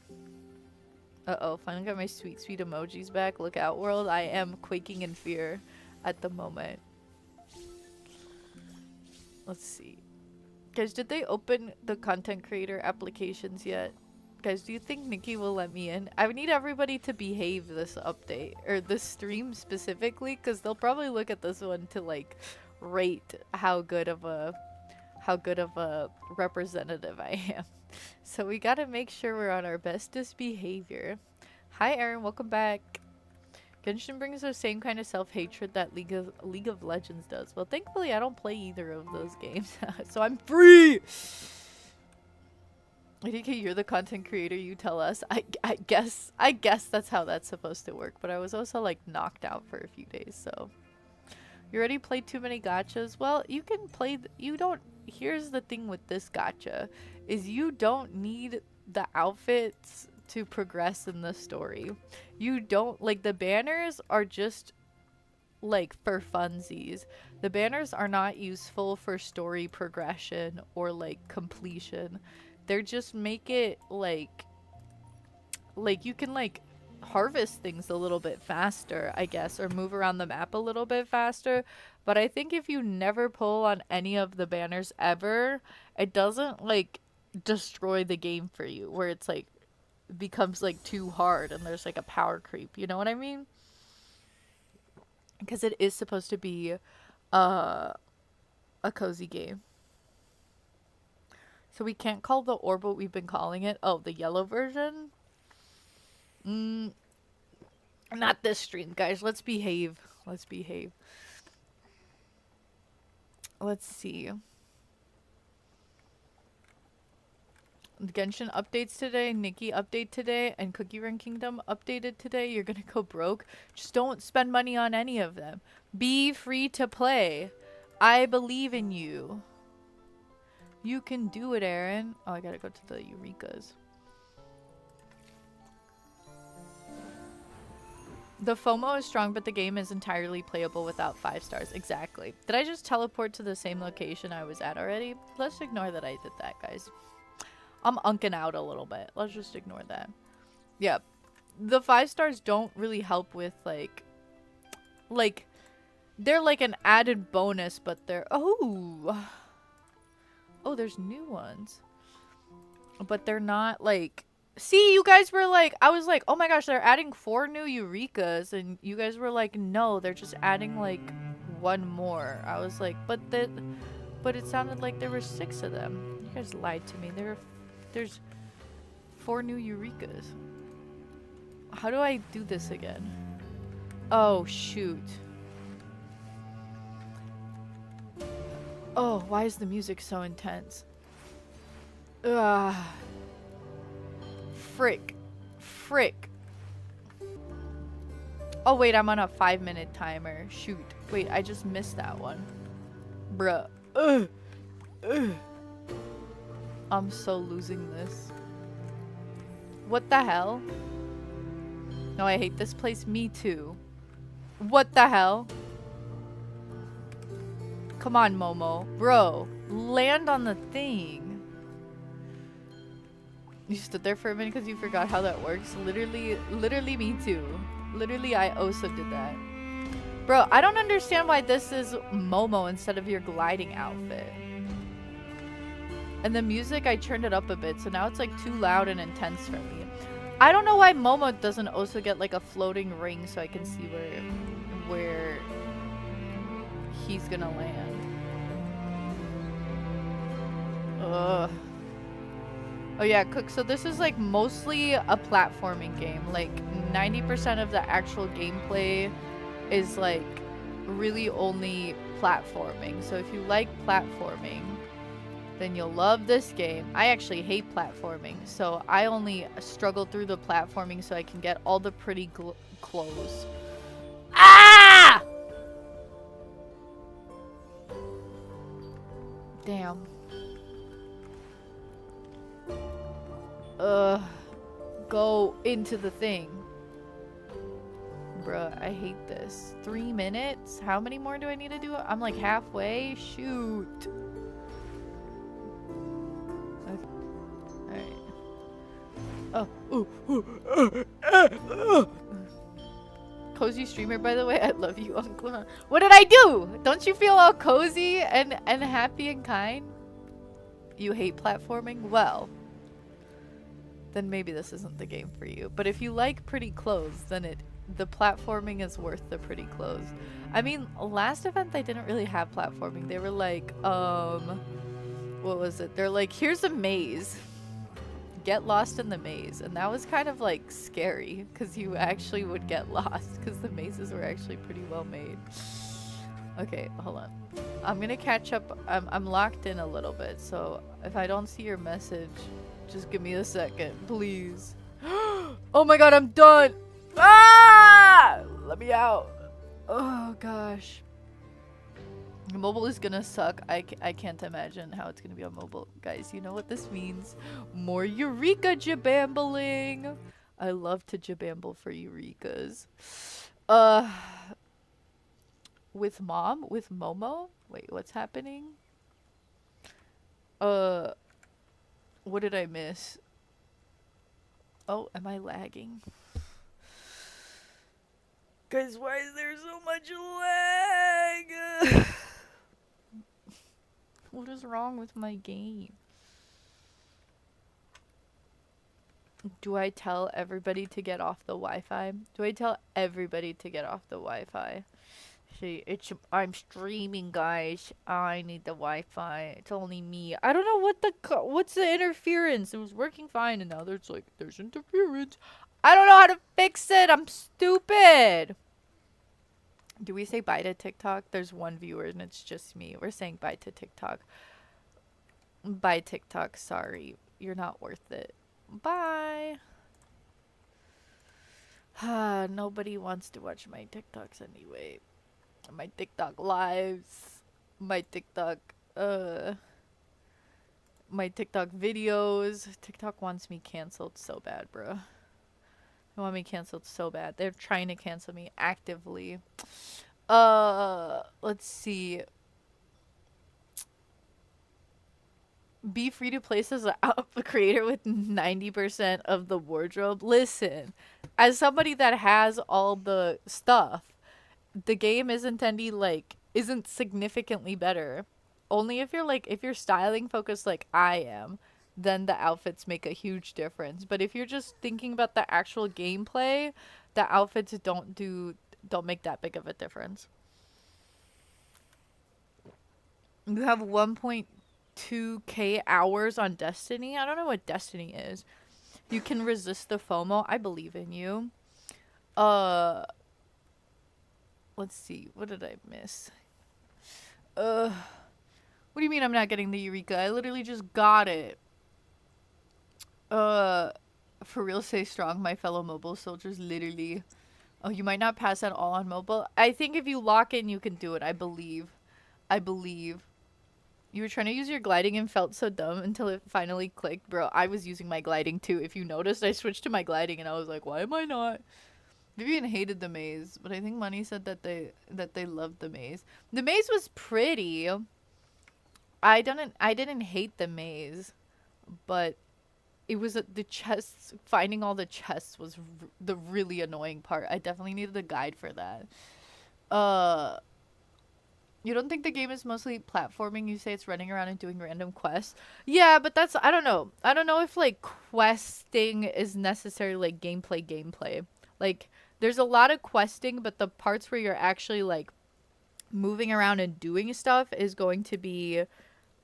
Uh-oh, finally got my sweet, sweet emojis back. Look out, world. I am quaking in fear at the moment. Let's see. Guys, did they open the content creator applications yet? Guys, do you think Nikki will let me in? I need everybody to behave this update, or this stream specifically, because they'll probably look at this one to like rate how good of a representative I am. So we gotta make sure we're on our bestest behavior. Hi Aaron, welcome back. Genshin brings the same kind of self-hatred that League of Legends does. Well, thankfully I don't play either of those games, so I'm free! I think you're the content creator, you tell us. I guess that's how that's supposed to work, but I was also like knocked out for a few days, so. You already played too many gachas? Well, you can play, here's the thing with this gacha, is you don't need the outfits to progress in the story. You don't, like, the banners are just like for funsies. The banners are not useful for story progression or like completion. They're just make it like you can like harvest things a little bit faster, I guess, or move around the map a little bit faster. But I think if you never pull on any of the banners ever, it doesn't like destroy the game for you, where it's like becomes like too hard and there's like a power creep, you know what I mean? Because it is supposed to be a cozy game. So we can't call the orb what we've been calling it. Oh, the yellow version? Not this stream, guys. Let's behave. Let's behave. Let's see. Genshin updates today, Nikki update today, and Cookie Run Kingdom updated today. You're gonna go broke. Just don't spend money on any of them. Be free to play. I believe in you. You can do it, Aaron. Oh, I gotta go to the Eurekas. The FOMO is strong, but the game is entirely playable without 5 stars. Exactly. Did I just teleport to the same location I was at already? Let's ignore that I did that, guys. I'm unking out a little bit. Let's just ignore that. Yeah. The 5 stars don't really help with, like, they're like an added bonus, but they're, oh, there's new ones. But they're not, like, see, you guys were like, I was like, oh my gosh, they're adding 4 new Eurekas, and you guys were like, no, they're just adding, like, 1 more. I was like, but it sounded like there were 6 of them. You guys lied to me. There's 4 new Eurekas. How do I do this again? Oh, shoot. Oh, why is the music so intense? Ugh. Frick. Oh wait, I'm on a 5-minute timer. Shoot. Wait, I just missed that one. Bruh. Ugh. Ugh. I'm so losing this. What the hell? No, I hate this place. Me too. What the hell? Come on, Momo. Bro, land on the thing. You stood there for a minute because you forgot how that works. Literally me too. Literally, I also did that. Bro, I don't understand why this is Momo instead of your gliding outfit. And the music, I turned it up a bit, so now it's like too loud and intense for me. I don't know why Momo doesn't also get like a floating ring so I can see where he's gonna land. Ugh. Oh yeah, Cook, so this is like mostly a platforming game. Like 90% of the actual gameplay is like really only platforming. So if you like platforming, then you'll love this game. I actually hate platforming, so I only struggle through the platforming so I can get all the pretty clothes. Ah! Damn. Go into the thing. Bruh, I hate this. 3 minutes? How many more do I need to do? I'm like halfway? Shoot. Okay. Alright. Cozy streamer, by the way. I love you, Uncle. What did I do? Don't you feel all cozy and happy and kind? You hate platforming? Well, then maybe this isn't the game for you. But if you like pretty clothes, then the platforming is worth the pretty clothes. I mean, last event they didn't really have platforming. They were like, what was it? They're like, here's a maze. Get lost in the maze. And that was kind of like scary because you actually would get lost because the mazes were actually pretty well made. Okay, hold on. I'm gonna catch up. I'm locked in a little bit, so if I don't see your message, just give me a second, please. Oh my god, I'm done! Ah! Let me out. Oh gosh. Mobile is gonna suck. I can't imagine how it's gonna be on mobile. Guys, you know what this means. More Eureka jabambling. I love to jabamble for Eurekas. With mom? With Momo? Wait, what's happening? What did I miss? Oh, am I lagging? Guys, why is there so much lag? What is wrong with my game? Do I tell everybody to get off the Wi-Fi? Do I tell everybody to get off the Wi-Fi? See, I'm streaming, guys. I need the Wi-Fi. It's only me. I don't know what's the interference. It was working fine, and now there's interference. I don't know how to fix it. I'm stupid. Do we say bye to TikTok? There's one viewer, and it's just me. We're saying bye to TikTok. Bye, TikTok. Sorry, you're not worth it. Bye. Nobody wants to watch my TikToks anyway. My TikTok lives, my TikTok videos. TikTok wants me canceled so bad, bro. They want me canceled so bad. They're trying to cancel me actively. Let's see. Be free to place as a creator with 90% of the wardrobe. Listen, as somebody that has all the stuff, the game isn't significantly better. Only if you're styling focused like I am, then the outfits make a huge difference. But if you're just thinking about the actual gameplay, the outfits don't make that big of a difference. You have 1.2k hours on Destiny. I don't know what Destiny is. You can resist the FOMO. I believe in you. Let's see. What did I miss? What do you mean I'm not getting the Eureka? I literally just got it. For real, stay strong, my fellow mobile soldiers. Literally. Oh, you might not pass at all on mobile. I think if you lock in, you can do it. I believe. I believe. You were trying to use your gliding and felt so dumb until it finally clicked. Bro, I was using my gliding too. If you noticed, I switched to my gliding and I was like, why am I not? Vivian hated the maze, but I think Money said that they loved the maze. The maze was pretty. I didn't hate the maze, but it was the chests. Finding all the chests was the really annoying part. I definitely needed a guide for that. Uh, you don't think the game is mostly platforming? You say it's running around and doing random quests. Yeah, but that's I don't know. I don't know if like questing is necessarily like gameplay. Like there's a lot of questing, but the parts where you're actually like moving around and doing stuff is going to be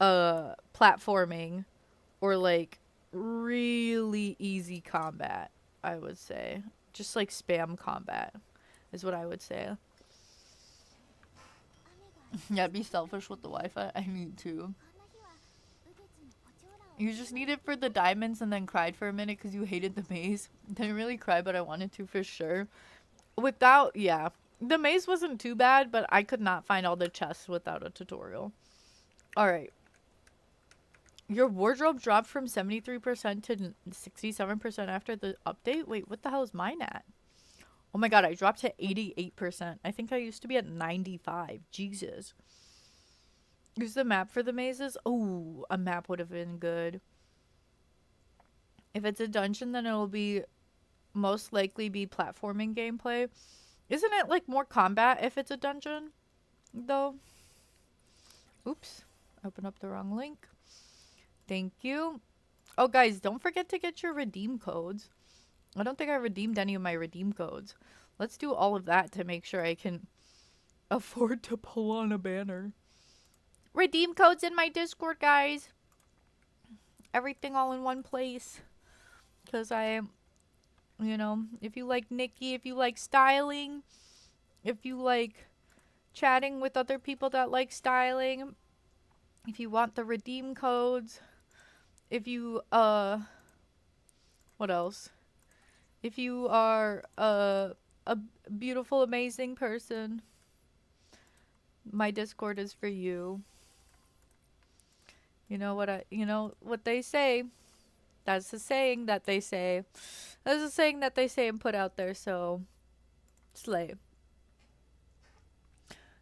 platforming or like really easy combat, I would say. Just like spam combat is what I would say. Yeah, be selfish with the Wi-Fi. I need to. You just need it for the diamonds and then cried for a minute because you hated the maze. Didn't really cry, but I wanted to for sure. Without, yeah. The maze wasn't too bad, but I could not find all the chests without a tutorial. Alright. Your wardrobe dropped from 73% to 67% after the update? Wait, what the hell is mine at? Oh my god, I dropped to 88%. I think I used to be at 95. Jesus. Use the map for the mazes? Oh, a map would have been good. If it's a dungeon, then it'll be most likely be platforming gameplay. Isn't it like more combat if it's a dungeon, though? Oops. Open up the wrong link. Thank you. Oh, guys, don't forget to get your redeem codes. I don't think I redeemed any of my redeem codes. Let's do all of that to make sure I can afford to pull on a banner. Redeem codes in my Discord, guys. Everything all in one place. Because I, you know, if you like Nikki, if you like styling, if you like chatting with other people that like styling, if you want the redeem codes, if you, what else? If you are a beautiful, amazing person, my Discord is for you. You know what they say. That's the saying that they say. That's the saying that they say and put out there, so slay.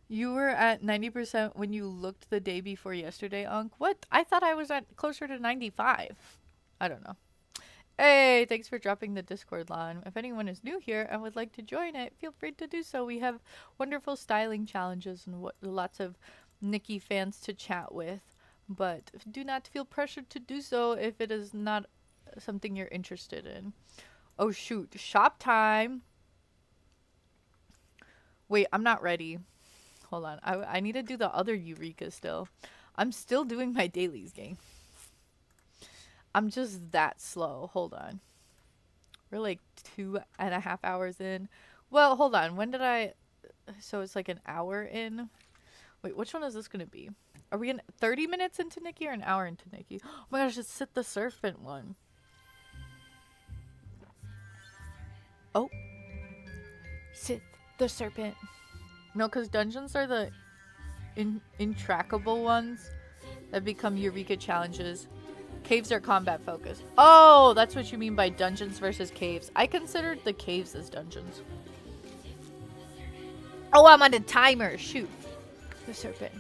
You were at 90% when you looked the day before yesterday, Unc. What? I thought I was at closer to 95. I don't know. Hey, thanks for dropping the Discord line. If anyone is new here and would like to join it, feel free to do so. We have wonderful styling challenges and lots of Nikki fans to chat with. But do not feel pressured to do so if it is not something you're interested in. Oh, shoot. Shop time. Wait, I'm not ready. Hold on. I need to do the other Eureka still. I'm still doing my dailies, gang. I'm just that slow. Hold on. We're like 2.5 hours in. Well, hold on. When did I... So it's like an hour in. Wait, which one is this going to be? Are we in 30 minutes into Nikki or an hour into Nikki? Oh my gosh, it's Sith the Serpent one. Oh. Sith the Serpent. No, because dungeons are the intractable ones that become Eureka challenges. Caves are combat focused. Oh, that's what you mean by dungeons versus caves. I considered the caves as dungeons. Oh, I'm on a timer. Shoot. The Serpent.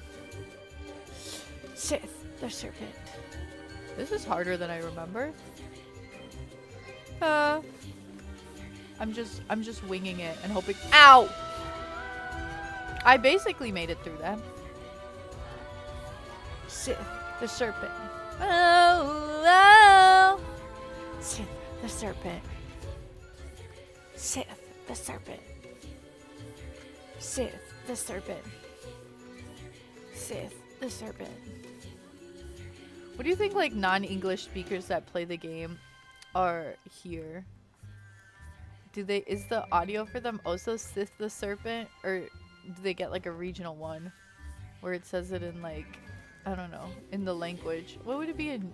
Sith the Serpent. This is harder than I remember. I'm just winging it and hoping. Ow! I basically made it through that. Sith the Serpent. Oh, oh. Sith the Serpent. Sith the Serpent. Sith the Serpent. Sith the Serpent. What do you think like non-English speakers that play the game are here? Is the audio for them also Sith the Serpent, or do they get like a regional one where it says it in like, I don't know, in the language? What would it be in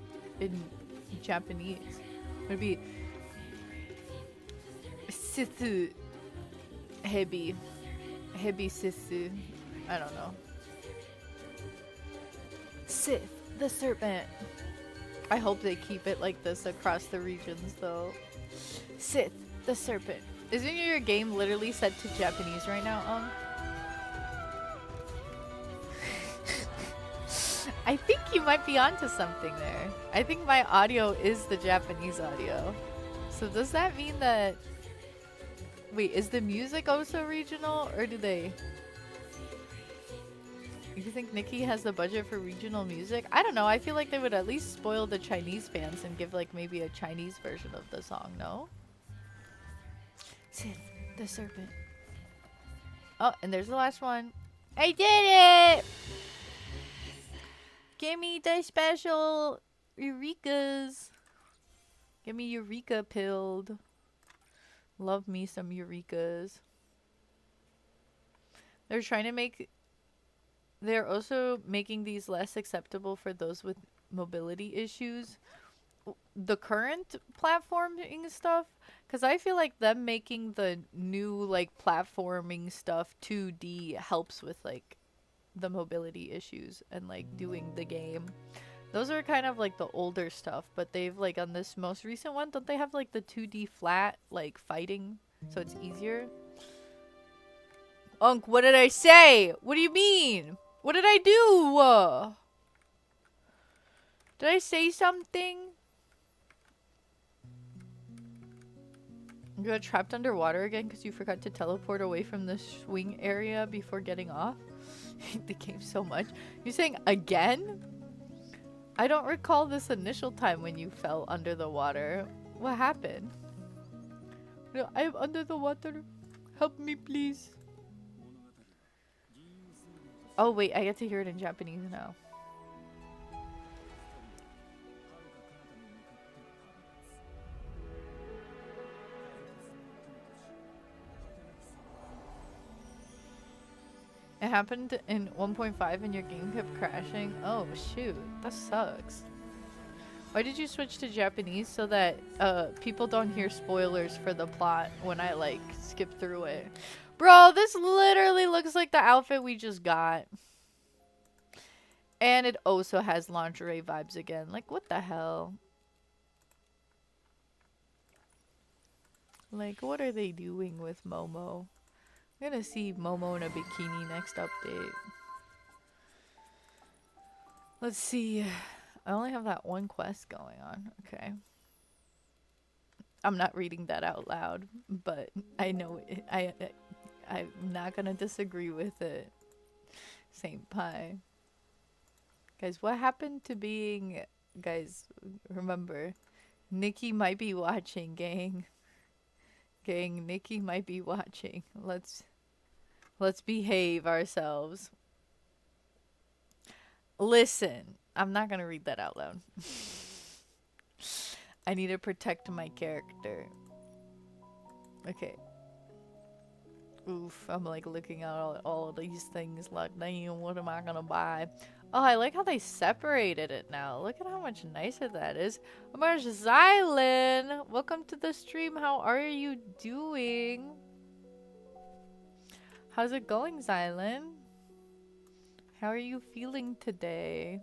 Japanese? Would it be Sith Hebi. Hebi Sisu. I don't know. Sith, the serpent. I hope they keep it like this across the regions though. Sith, the serpent. Isn't your game literally set to Japanese right now, I think you might be onto something there. I think my audio is the Japanese audio. So does that mean that... Wait, is the music also regional, or do they... You think Nikki has the budget for regional music? I don't know, I feel like they would at least spoil the Chinese fans and give like maybe a Chinese version of the song, no? Sith, the serpent. Oh, and there's the last one. I did it! Give me the special Eurekas. Give me Eureka pilled. Love me some Eurekas. They're trying to make... They're also making these less acceptable for those with mobility issues. The current platforming stuff, because I feel like them making the new like platforming stuff 2D helps with like the mobility issues and like doing the game. Those are kind of like the older stuff, but they've like on this most recent one, don't they have like the 2D flat like fighting so it's easier? Unk, what did I say? What do you mean? What did I do? Did I say something? You got trapped underwater again because you forgot to teleport away from the swing area before getting off? I hate the game so much. You're saying again? I don't recall this initial time when you fell under the water. What happened? No, I'm under the water. Help me, please. Oh, wait, I get to hear it in Japanese now. It happened in 1.5 and your game kept crashing. Oh, shoot. That sucks. Why did you switch to Japanese so that people don't hear spoilers for the plot when I, like, skip through it? Bro, this literally looks like the outfit we just got. And it also has lingerie vibes again. Like, what the hell? Like, what are they doing with Momo? I'm gonna see Momo in a bikini next update. Let's see. I only have that one quest going on. Okay. I'm not reading that out loud, but I know it. I'm not gonna disagree with it. Saint Pie. Guys, what happened to being... Guys, remember, Nikki might be watching, gang. Gang, Nikki might be watching. Let's behave ourselves. Listen, I'm not gonna read that out loud. I need to protect my character. Okay. Oof, I'm like looking at all of these things like, damn, what am I gonna buy? Oh, I like how they separated it now. Look at how much nicer that is. Oh my gosh, Xylan! Welcome to the stream. How are you doing? How's it going, Xylan? How are you feeling today?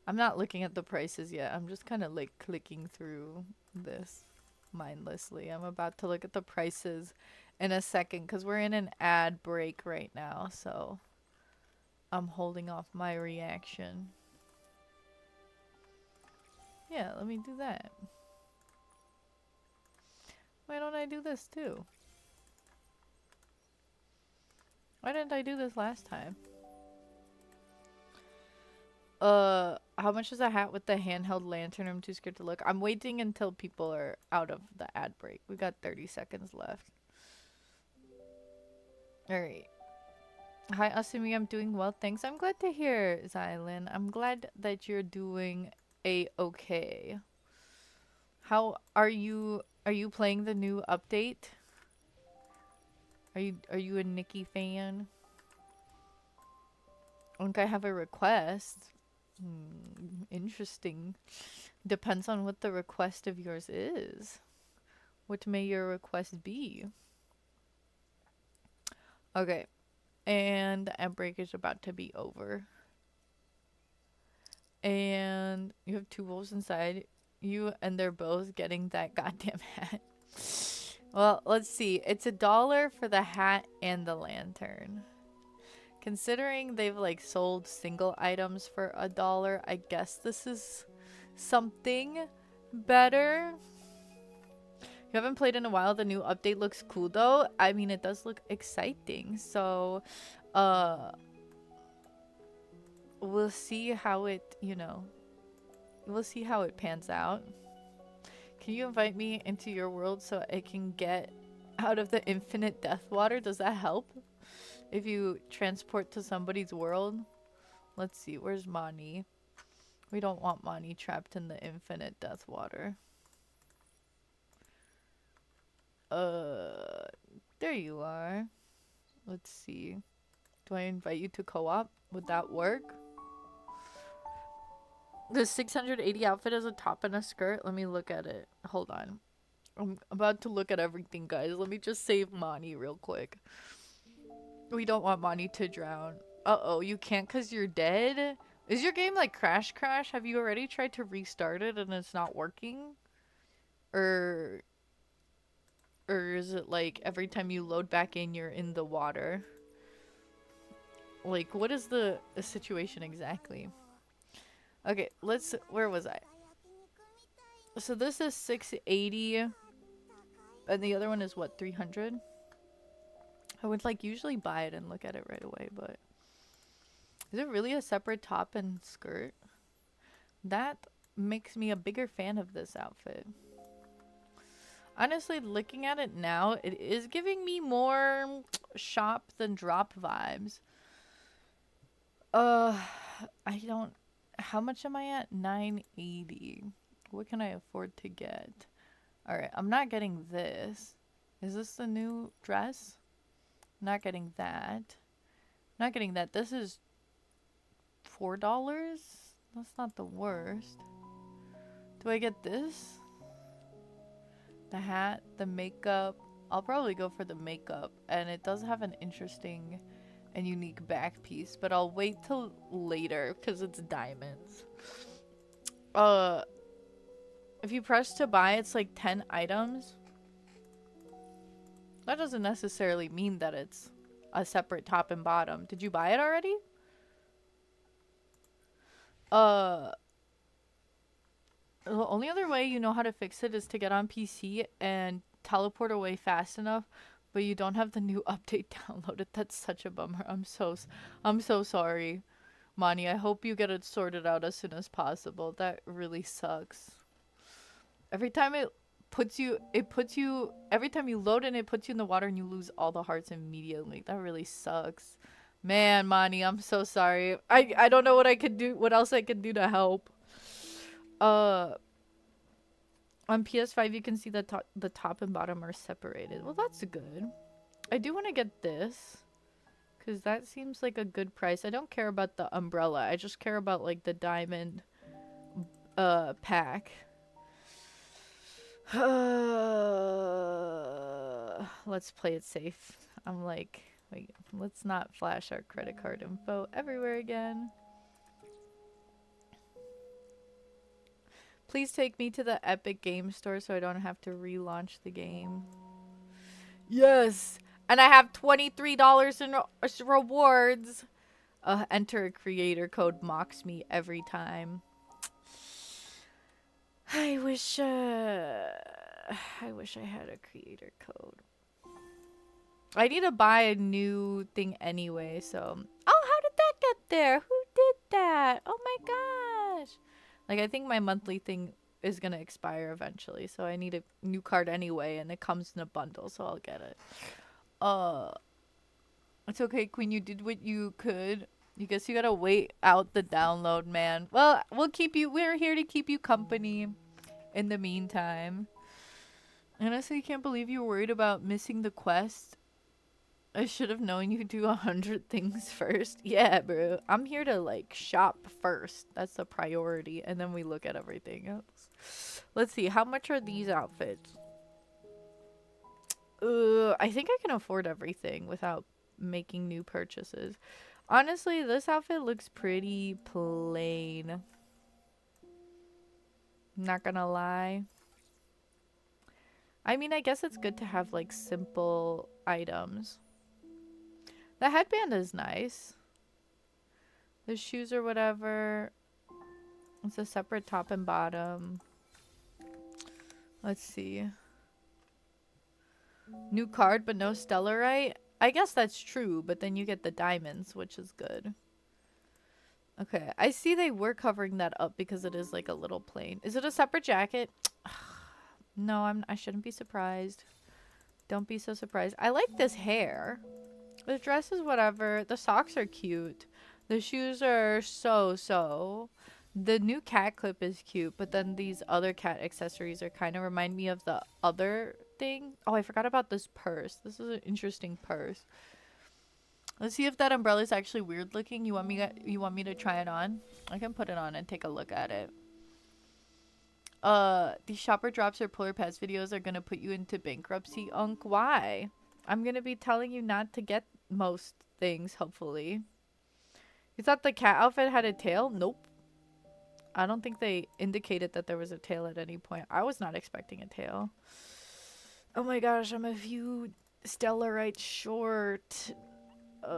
I'm not looking at the prices yet. I'm just kind of like clicking through this mindlessly. I'm about to look at the prices in a second because we're in an ad break right now. So I'm holding off my reaction. Yeah, let me do that. Why don't I do this too? Why didn't I do this last time? How much is a hat with the handheld lantern? I'm too scared to look. I'm waiting until people are out of the ad break. We got 30 seconds left. Alright. Hi, Asumi. I'm doing well, thanks. I'm glad to hear, Xylan. I'm glad that you're doing a-okay. How are you? Are you playing the new update? Are you a Nikki fan? I think I have a request. Interesting. Depends on what the request of yours is. What may your request be? Okay. And the amp break is about to be over. And you have two wolves inside you, and they're both getting that goddamn hat. Well, let's see. It's $1 for the hat and the lantern. Considering they've like sold single items for $1, I guess this is something better. You haven't played in a while. The new update looks cool though. I mean, it does look exciting. So, we'll see how it, we'll see how it pans out. Can you invite me into your world so I can get out of the infinite death water? Does that help? If you transport to somebody's world? Let's see, where's Mani? We don't want Mani trapped in the infinite death water. There you are. Let's see. Do I invite you to co-op? Would that work? The 680 outfit is a top and a skirt. Let me look at it. Hold on. I'm about to look at everything, guys. Let me just save Mani real quick. We don't want Mani to drown. Uh-oh, you can't because you're dead? Is your game like Crash? Have you already tried to restart it and it's not working? Or is it like every time you load back in, you're in the water? Like, what is the situation exactly? Okay, where was I? So this is 680, and the other one is what, 300? I would like usually buy it and look at it right away, but is it really a separate top and skirt? That makes me a bigger fan of this outfit. Honestly, looking at it now, it is giving me more shop than drop vibes. I don't... How much am I at? 980. What can I afford to get? Alright, I'm not getting this. Is this the new dress? Not getting that. Not getting that. This is $4? That's not the worst. Do I get this? The hat, the makeup. I'll probably go for the makeup. And it does have an interesting and unique back piece, but I'll wait till later because it's diamonds. If you press to buy, it's like 10 items. That doesn't necessarily mean that it's a separate top and bottom. Did you buy it already? The only other way you know how to fix it is to get on PC and teleport away fast enough, but you don't have the new update downloaded. That's such a bummer. I'm so sorry, Mani. I hope you get it sorted out as soon as possible. That really sucks. Every time every time you load in, it puts you in the water and you lose all the hearts immediately. That really sucks. Man, Mani, I'm so sorry. I don't know what I could do, what else I could do to help. On PS5 you can see that the top and bottom are separated. Well, that's good. I do want to get this because that seems like a good price. I don't care about the umbrella. I just care about like the diamond pack. Let's play it safe. I'm like, wait, let's not flash our credit card info everywhere again. Please take me to the Epic Game Store so I don't have to relaunch the game. Yes! And I have $23 in rewards. Enter a creator code mocks me every time. I wish I had a creator code. I need to buy a new thing anyway, so... Oh, how did that get there? Who did that? Oh my gosh! Like, I think my monthly thing is gonna expire eventually, so I need a new card anyway, and it comes in a bundle, so I'll get it. It's okay, Queen, you did what you could. I guess you gotta wait out the download, man. Well, we're here to keep you company in the meantime. Honestly, I can't believe you were worried about missing the quest. I should have known you do 100 things first. Yeah, bro. I'm here to, like, shop first. That's the priority. And then we look at everything else. Let's see. How much are these outfits? I think I can afford everything without making new purchases. Honestly, this outfit looks pretty plain. Not gonna lie. I mean, I guess it's good to have like simple items. The headband is nice. The shoes or whatever. It's a separate top and bottom. Let's see. New card, but no stellarite. I guess that's true, but then you get the diamonds, which is good. Okay, I see they were covering that up because it is like a little plain. Is it a separate jacket? No, I shouldn't be surprised. Don't be so surprised. I like this hair. The dress is whatever. The socks are cute. The shoes are so. The new cat clip is cute, but then these other cat accessories are kind of remind me of the other thing. Oh, I forgot about this purse. This is an interesting purse. Let's see if that umbrella is actually weird looking. You want me to try it on? I can put it on and take a look at it. These shopper drops or polar pass videos are gonna put you into bankruptcy, Unk. Why? I'm gonna be telling you not to get most things, hopefully. You thought the cat outfit had a tail? Nope. I don't think they indicated that there was a tail at any point. I was not expecting a tail. Oh my gosh, I'm a few stellarites short. I'm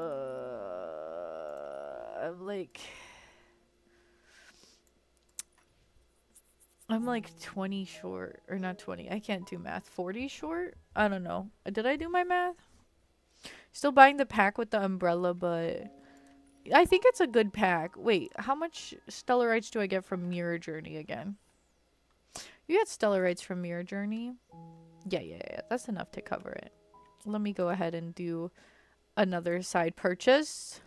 like 20 short. Or not 20. I can't do math. 40 short? I don't know. Did I do my math? Still buying the pack with the umbrella, but I think it's a good pack. Wait, how much stellarites do I get from Mirror Journey again? You get stellarites from Mirror Journey? Yeah. That's enough to cover it. Let me go ahead and do another side purchase.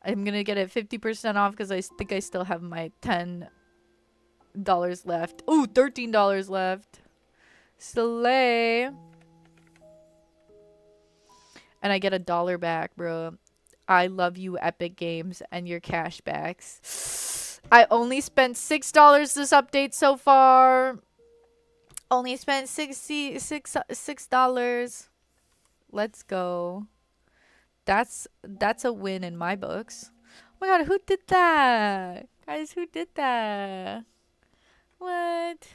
I'm gonna get it 50% off because I think I still have my $10 left. Ooh, $13 left. Slay. And I get $1 back, bro. I love you, Epic Games, and your cashbacks. I only spent $6 this update so far. Only spent $6. Let's go. That's a win in my books. Oh my god, who did that? Guys, who did that? What?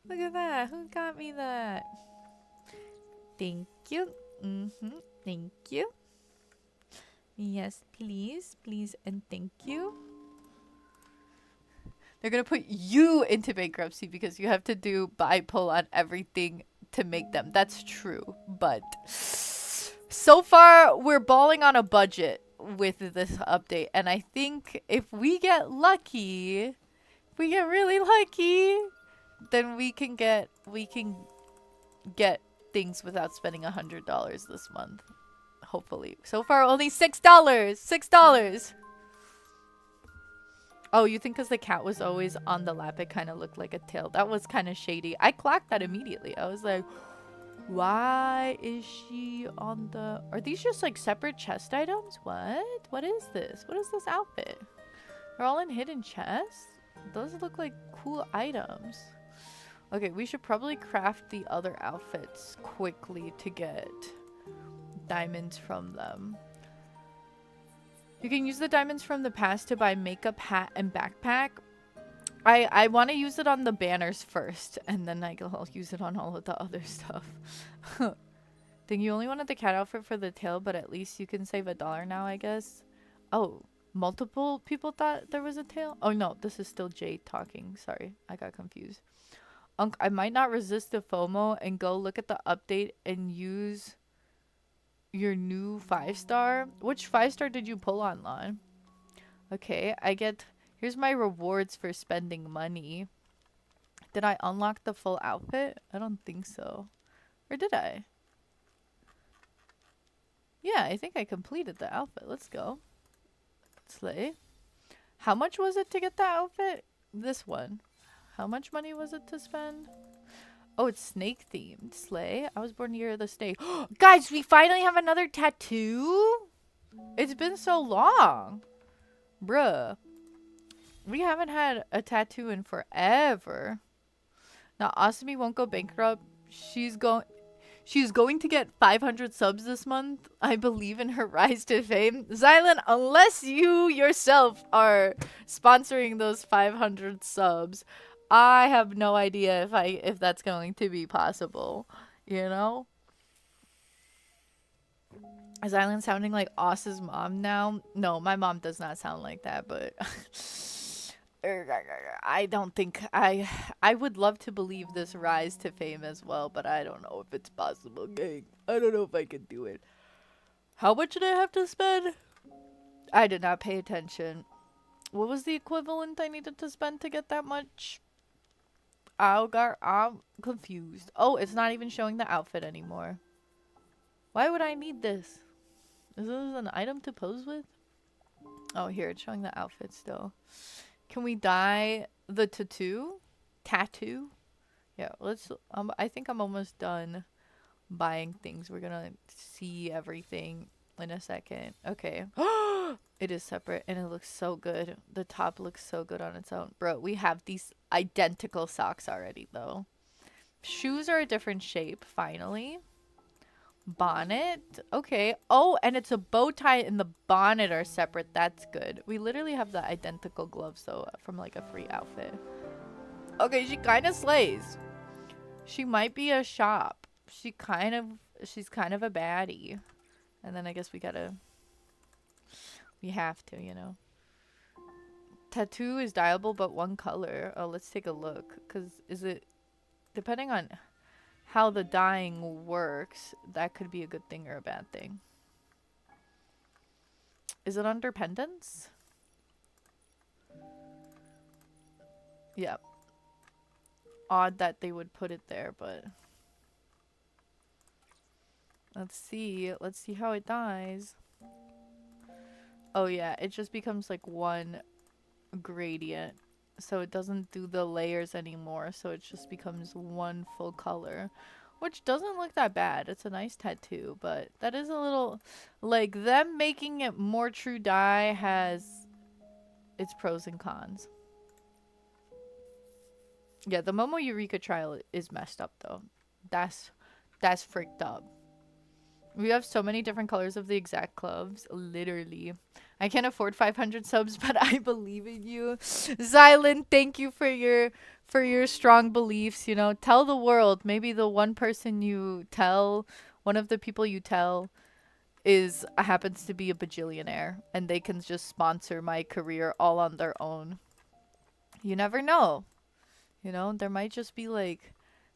Look at that. Who got me that? Thank you. Thank you. Yes, please. Please and thank you. They're gonna put you into bankruptcy because you have to do buy pull on everything to make them. That's true. But so far, we're balling on a budget with this update. And I think if we get lucky, if we get really lucky, then we can get things without spending $100 this month. Hopefully. So far, only $6. $6. Oh, you think because the cat was always on the lap, it kind of looked like a tail. That was kind of shady. I clocked that immediately. I was like, why is she on the... Are these just like separate chest items? What? What is this? What is this outfit? They're all in hidden chests? Those look like cool items. Okay, we should probably craft the other outfits quickly to get diamonds from them. You can use the diamonds from the past to buy makeup, hat, and backpack. I want to use it on the banners first, and then I'll use it on all of the other stuff. Think you only wanted the cat outfit for the tail, but at least you can save $1 now, I guess. Oh, multiple people thought there was a tail? Oh no, this is still Jade talking. Sorry, I got confused. Unk, I might not resist the FOMO and go look at the update and use your new 5-star. Which 5-star did you pull on, Lon? Okay, here's my rewards for spending money. Did I unlock the full outfit? I don't think so. Or did I? Yeah, I think I completed the outfit. Let's go. Slay. How much was it to get that outfit? This one. How much money was it to spend? Oh, it's snake themed. Slay. I was born the year of the snake. Guys, we finally have another tattoo? It's been so long. Bruh. We haven't had a tattoo in forever. Now, Asami won't go bankrupt. She's She's going to get 500 subs this month. I believe in her rise to fame. Xylan, unless you yourself are sponsoring those 500 subs, I have no idea if that's going to be possible, you know? Is Island sounding like Oss's mom now? No, my mom does not sound like that, but I don't think I would love to believe this rise to fame as well, but I don't know if it's possible, gang. I don't know if I can do it. How much did I have to spend? I did not pay attention. What was the equivalent I needed to spend to get that much? I'm confused. Oh, it's not even showing the outfit anymore. Why would I need this? Is this an item to pose with? Oh, here, it's showing the outfit still. Can we dye the tattoo? Tattoo? Yeah, let's, I think I'm almost done buying things. We're gonna see everything in a second. Okay. It is separate and it looks so good. The top looks so good on its own. Bro, we have these identical socks already, though. Shoes are a different shape, finally. Bonnet. Okay. Oh, and it's a bow tie and the bonnet are separate. That's good. We literally have the identical gloves, though, from like a free outfit. Okay, she kind of slays. She might be a shop. She's kind of a baddie. And then I guess we have to, you know. Tattoo is dyeable, but one color. Oh, let's take a look. Because is it, depending on how the dyeing works, that could be a good thing or a bad thing. Is it under pendants? Yep. Odd that they would put it there, but let's see how it dyes. Oh yeah, it just becomes like one gradient, so it doesn't do the layers anymore, so it just becomes one full color, which doesn't look that bad. It's a nice tattoo, but that is a little, like, them making it more true dye has its pros and cons. Yeah, the Momo Eureka trial is messed up, though. That's freaked up. We have so many different colors of the exact gloves. Literally. I can't afford 500 subs, but I believe in you. Xylan, thank you for your strong beliefs, you know. Tell the world. Maybe the one person you tell, one of the people you tell happens to be a bajillionaire and they can just sponsor my career all on their own. You never know. You know, there might just be like,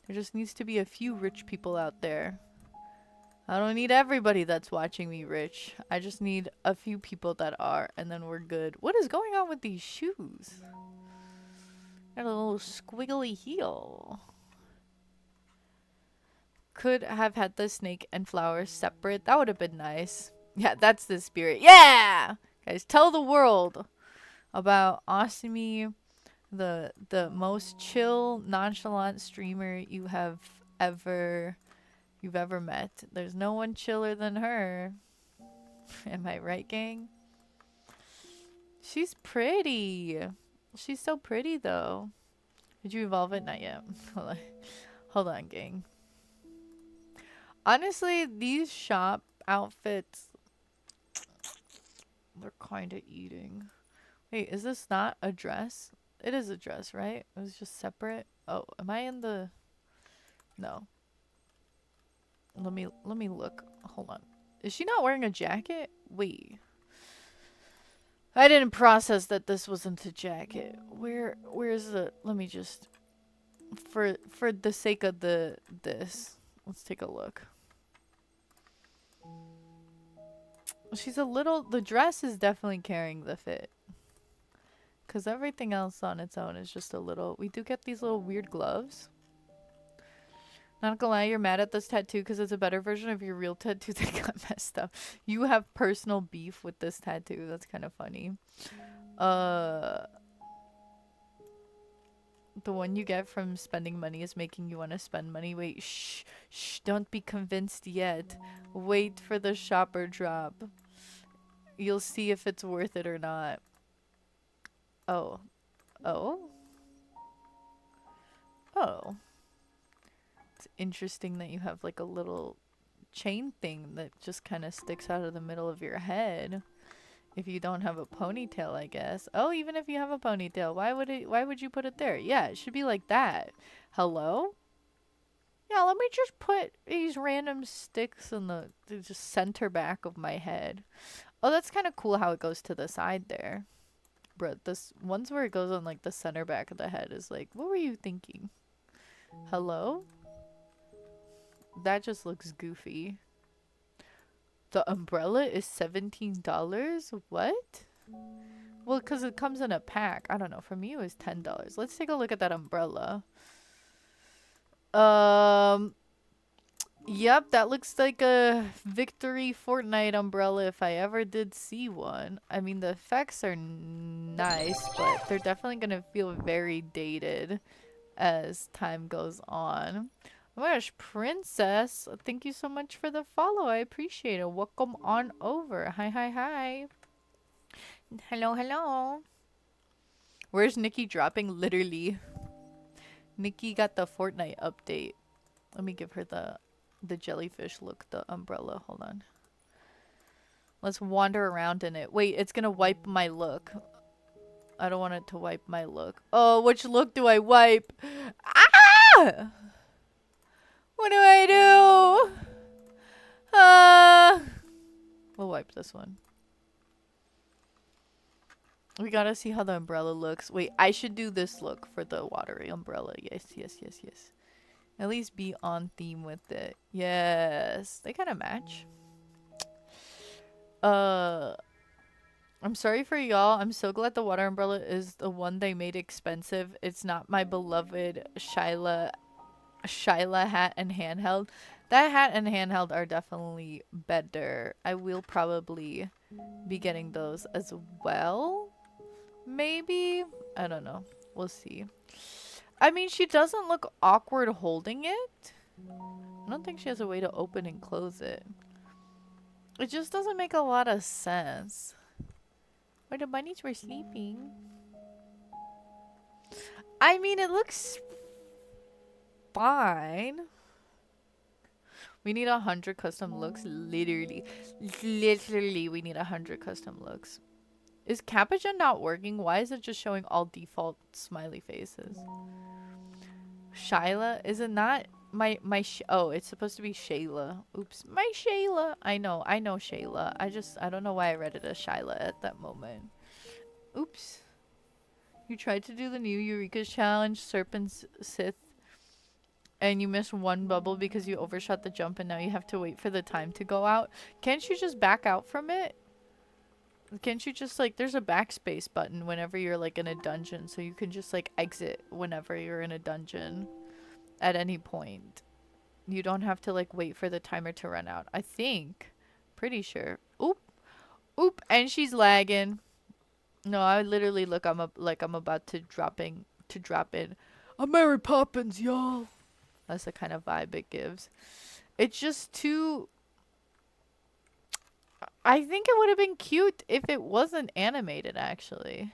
there just needs to be a few rich people out there. I don't need everybody that's watching me rich. I just need a few people that are, and then we're good. What is going on with these shoes? Got a little squiggly heel. Could have had the snake and flowers separate. That would have been nice. Yeah, that's the spirit. Yeah! Guys, tell the world about Osimi, the most chill, nonchalant streamer you've ever met. There's no one chiller than her. Am I right, gang? She's pretty. She's so pretty, though. Did you evolve it? Not yet. Hold on, gang. Honestly, these shop outfits, they're kind of eating. Wait, is this not a dress? It is a dress, right? It was just separate. Oh, am I in the... No. Let me look. Hold on. Is she not wearing a jacket? Wait. I didn't process that this wasn't a jacket. Where's the, let me just, for the sake of this, let's take a look. She's a little, the dress is definitely carrying the fit. Cause everything else on its own is just a little, we do get these little weird gloves. Not gonna lie, you're mad at this tattoo because it's a better version of your real tattoo that got messed up. You have personal beef with this tattoo. That's kind of funny. The one you get from spending money is making you want to spend money. Wait, shh, don't be convinced yet. Wait for the shopper drop. You'll see if it's worth it or not. Oh. Oh? Oh. It's interesting that you have like a little chain thing that just kind of sticks out of the middle of your head. If you don't have a ponytail, I guess. Oh, even if you have a ponytail, why would you put it there? Yeah, it should be like that. Hello? Yeah, let me just put these random sticks in the just center back of my head. Oh, that's kind of cool how it goes to the side there. But this ones where it goes on like the center back of the head is like, what were you thinking? Hello? That just looks goofy. The umbrella is $17? What? Well, because it comes in a pack. I don't know. For me, it was $10. Let's take a look at that umbrella. Yep, that looks like a Victory Fortnite umbrella if I ever did see one. I mean, the effects are nice, but they're definitely going to feel very dated as time goes on. Oh my gosh, Princess, thank you so much for the follow. I appreciate it. Welcome on over. Hi, hi, hi. Hello, hello. Where's Nikki dropping? Literally. Nikki got the Fortnite update. Let me give her the jellyfish look, the umbrella. Hold on. Let's wander around in it. Wait, it's gonna wipe my look. I don't want it to wipe my look. Oh, which look do I wipe? Ah! What do I do? We'll wipe this one. We gotta see how the umbrella looks. Wait, I should do this look for the watery umbrella. Yes, yes, yes, yes. At least be on theme with it. Yes. They kind of match. I'm sorry for y'all. I'm so glad the water umbrella is the one they made expensive. It's not my beloved Shyla hat and handheld. That hat and handheld are definitely better. I will probably be getting those as well. Maybe? I don't know. We'll see. I mean, she doesn't look awkward holding it. I don't think she has a way to open and close it. It just doesn't make a lot of sense. Where the bunnies were sleeping. I mean, it looks fine. We need 100 custom looks. Literally, we need 100 custom looks. Is Capuchin not working? Why is it just showing all default smiley faces? Shyla? Is it not oh, it's supposed to be Shayla. Oops. My Shayla. I know Shayla. I don't know why I read it as Shyla at that moment. Oops. You tried to do the new Eureka's challenge, Serpent's Sith, and you missed one bubble because you overshot the jump and now you have to wait for the time to go out. Can't you just back out from it? Can't you just, like, there's a backspace button whenever you're, like, in a dungeon, so you can just, like, exit whenever you're in a dungeon at any point. You don't have to, like, wait for the timer to run out. I think. Pretty sure. Oop. Oop. And she's lagging. No, I literally look, I'm about to drop in. I'm Mary Poppins, y'all. That's the kind of vibe it gives. It's just too... I think it would have been cute if it wasn't animated, actually.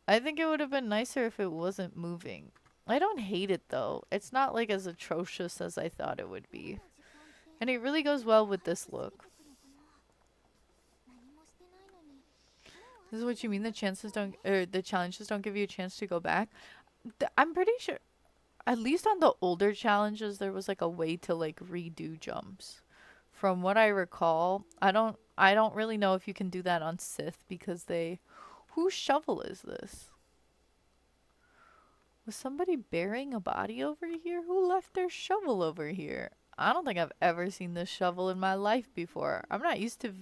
I think it would have been nicer if it wasn't moving. I don't hate it, though. It's not, like, as atrocious as I thought it would be. And it really goes well with this look. This is what you mean? The challenges don't give you a chance to go back? I'm pretty sure, at least on the older challenges, there was, like, a way to, like, redo jumps. From what I recall, I don't really know if you can do that on Sith because whose shovel is this? Was somebody burying a body over here? Who left their shovel over here? I don't think I've ever seen this shovel in my life before. I'm not used to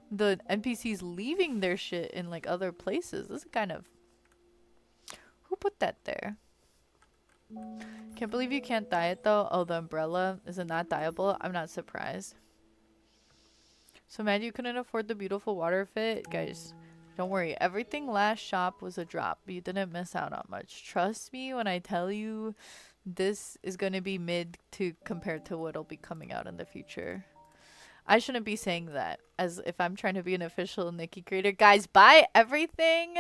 the NPCs leaving their shit in, like, other places. This is kind of... Who put that there? Can't believe you can't dye it, though. Oh, the umbrella. Is it not dyeable? I'm not surprised. So mad you couldn't afford the beautiful water fit? Guys, don't worry. Everything last shop was a drop. You didn't miss out on much. Trust me when I tell you this is going to be mid to compared to what'll be coming out in the future. I shouldn't be saying that as if I'm trying to be an official Nikki creator. Guys, buy everything.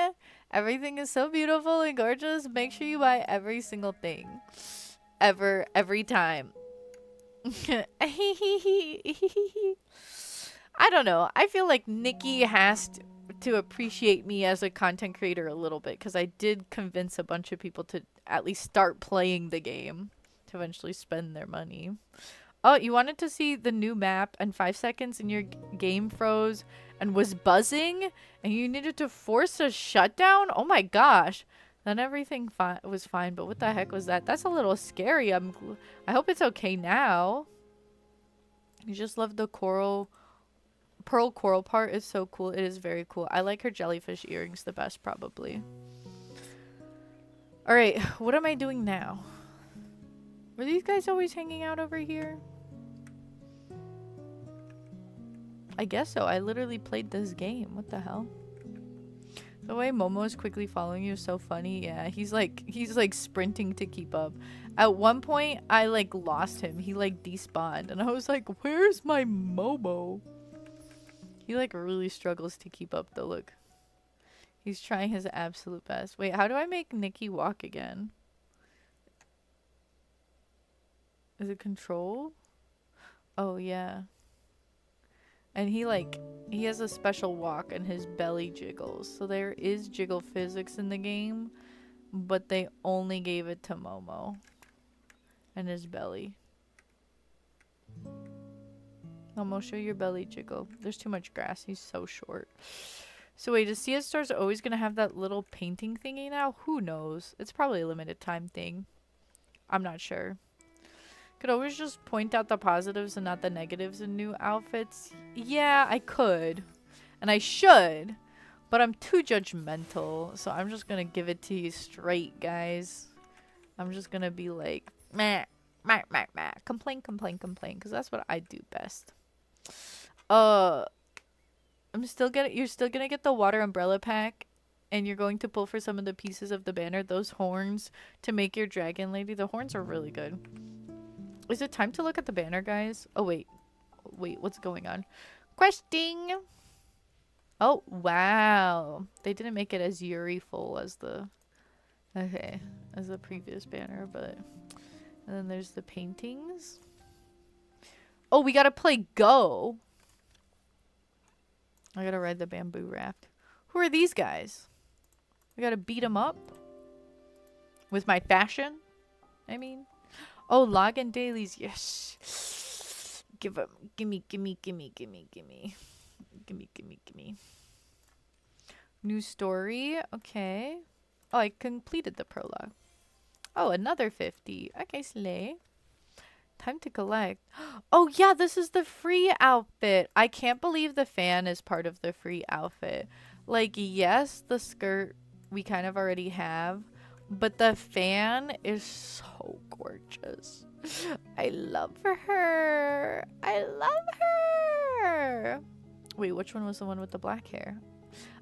Everything is so beautiful and gorgeous. Make sure you buy every single thing. Every time. I don't know. I feel like Nikki has to appreciate me as a content creator a little bit because I did convince a bunch of people to at least start playing the game to eventually spend their money. Oh, you wanted to see the new map and 5 seconds and your game froze and was buzzing and you needed to force a shutdown? Oh my gosh. Then everything was fine, but what the heck was that? That's a little scary. I hope it's okay now. You just love the pearl coral part is so cool. It is very cool. I like her jellyfish earrings the best probably. All right, what am I doing now? Were these guys always hanging out over here? I guess so. I literally played this game. What the hell? The way Momo is quickly following you is so funny. Yeah, he's like sprinting to keep up. At one point, I like lost him. He like despawned and I was like, where's my Momo? He like really struggles to keep up though. Look. He's trying his absolute best. Wait, how do I make Nikki walk again? Is it control? Oh, yeah. And he has a special walk and his belly jiggles. So there is jiggle physics in the game, but they only gave it to Momo and his belly. Momo, show your belly jiggle. There's too much grass. He's so short. So wait, is CS Stars always going to have that little painting thingy now? Who knows? It's probably a limited time thing. I'm not sure. Could always just point out the positives and not the negatives in new outfits. Yeah, I could. And I should. But I'm too judgmental. So I'm just going to give it to you straight, guys. I'm just going to be like, meh, meh, meh, meh. Complain, complain, complain. Because that's what I do best. You're still gonna get the water umbrella pack. And you're going to pull for some of the pieces of the banner. Those horns to make your dragon lady. The horns are really good. Is it time to look at the banner, guys? Oh, wait. Wait, what's going on? Questing! Oh, wow. They didn't make it as Yuri full as the... Okay. As the previous banner, but... And then there's the paintings. Oh, we gotta play Go! I gotta ride the bamboo raft. Who are these guys? I gotta beat them up? With my fashion? I mean... Oh, login dailies. Yes. Gimme. New story. Okay. Oh, I completed the prologue. Oh, another 50. Okay, slay. Time to collect. Oh, yeah, this is the free outfit. I can't believe the fan is part of the free outfit. Like, yes, the skirt we kind of already have. But the fan is so gorgeous. I love her. I love her. Wait, which one was the one with the black hair?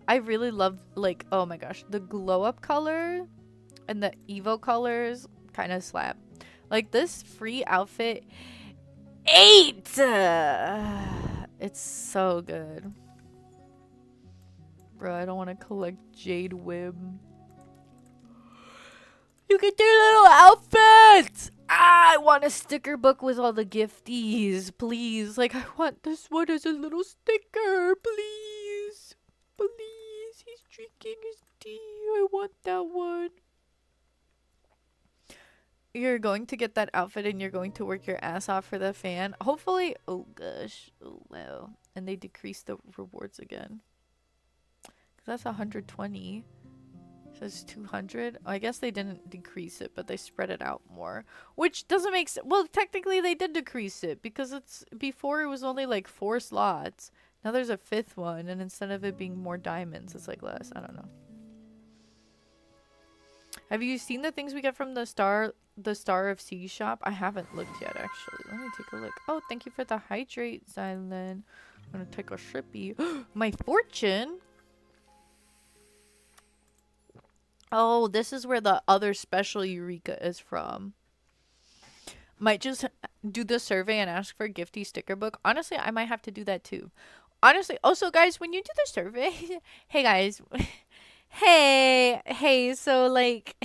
I really love, like, oh my gosh. The glow up color and the Evo colors kind of slap. Like, this free outfit. 8! It's so good. Bro, I don't want to collect Jade Wib. Look at their little outfits! Ah, I want a sticker book with all the gifties. Please. Like, I want this one as a little sticker. Please. Please. He's drinking his tea. I want that one. You're going to get that outfit and you're going to work your ass off for the fan. Hopefully. Oh, gosh. Oh, wow. And they decrease the rewards again. Because that's 120. Says 200. I guess they didn't decrease it, but they spread it out more, which doesn't make sense. Well, technically they did decrease it because it's before it was only like 4 slots. Now there's a 5th one, and instead of it being more diamonds, it's like less. I don't know. Have you seen the things we get from the Star of Sea shop? I haven't looked yet, actually. Let me take a look. Oh, thank you for the hydrate, Zylan. I'm gonna take a shippy. My fortune. Oh, this is where the other special Eureka is from. Might just do the survey and ask for a gifty sticker book. Honestly, I might have to do that too. Honestly, also, guys, when you do the survey... Hey, guys. Hey, so, like...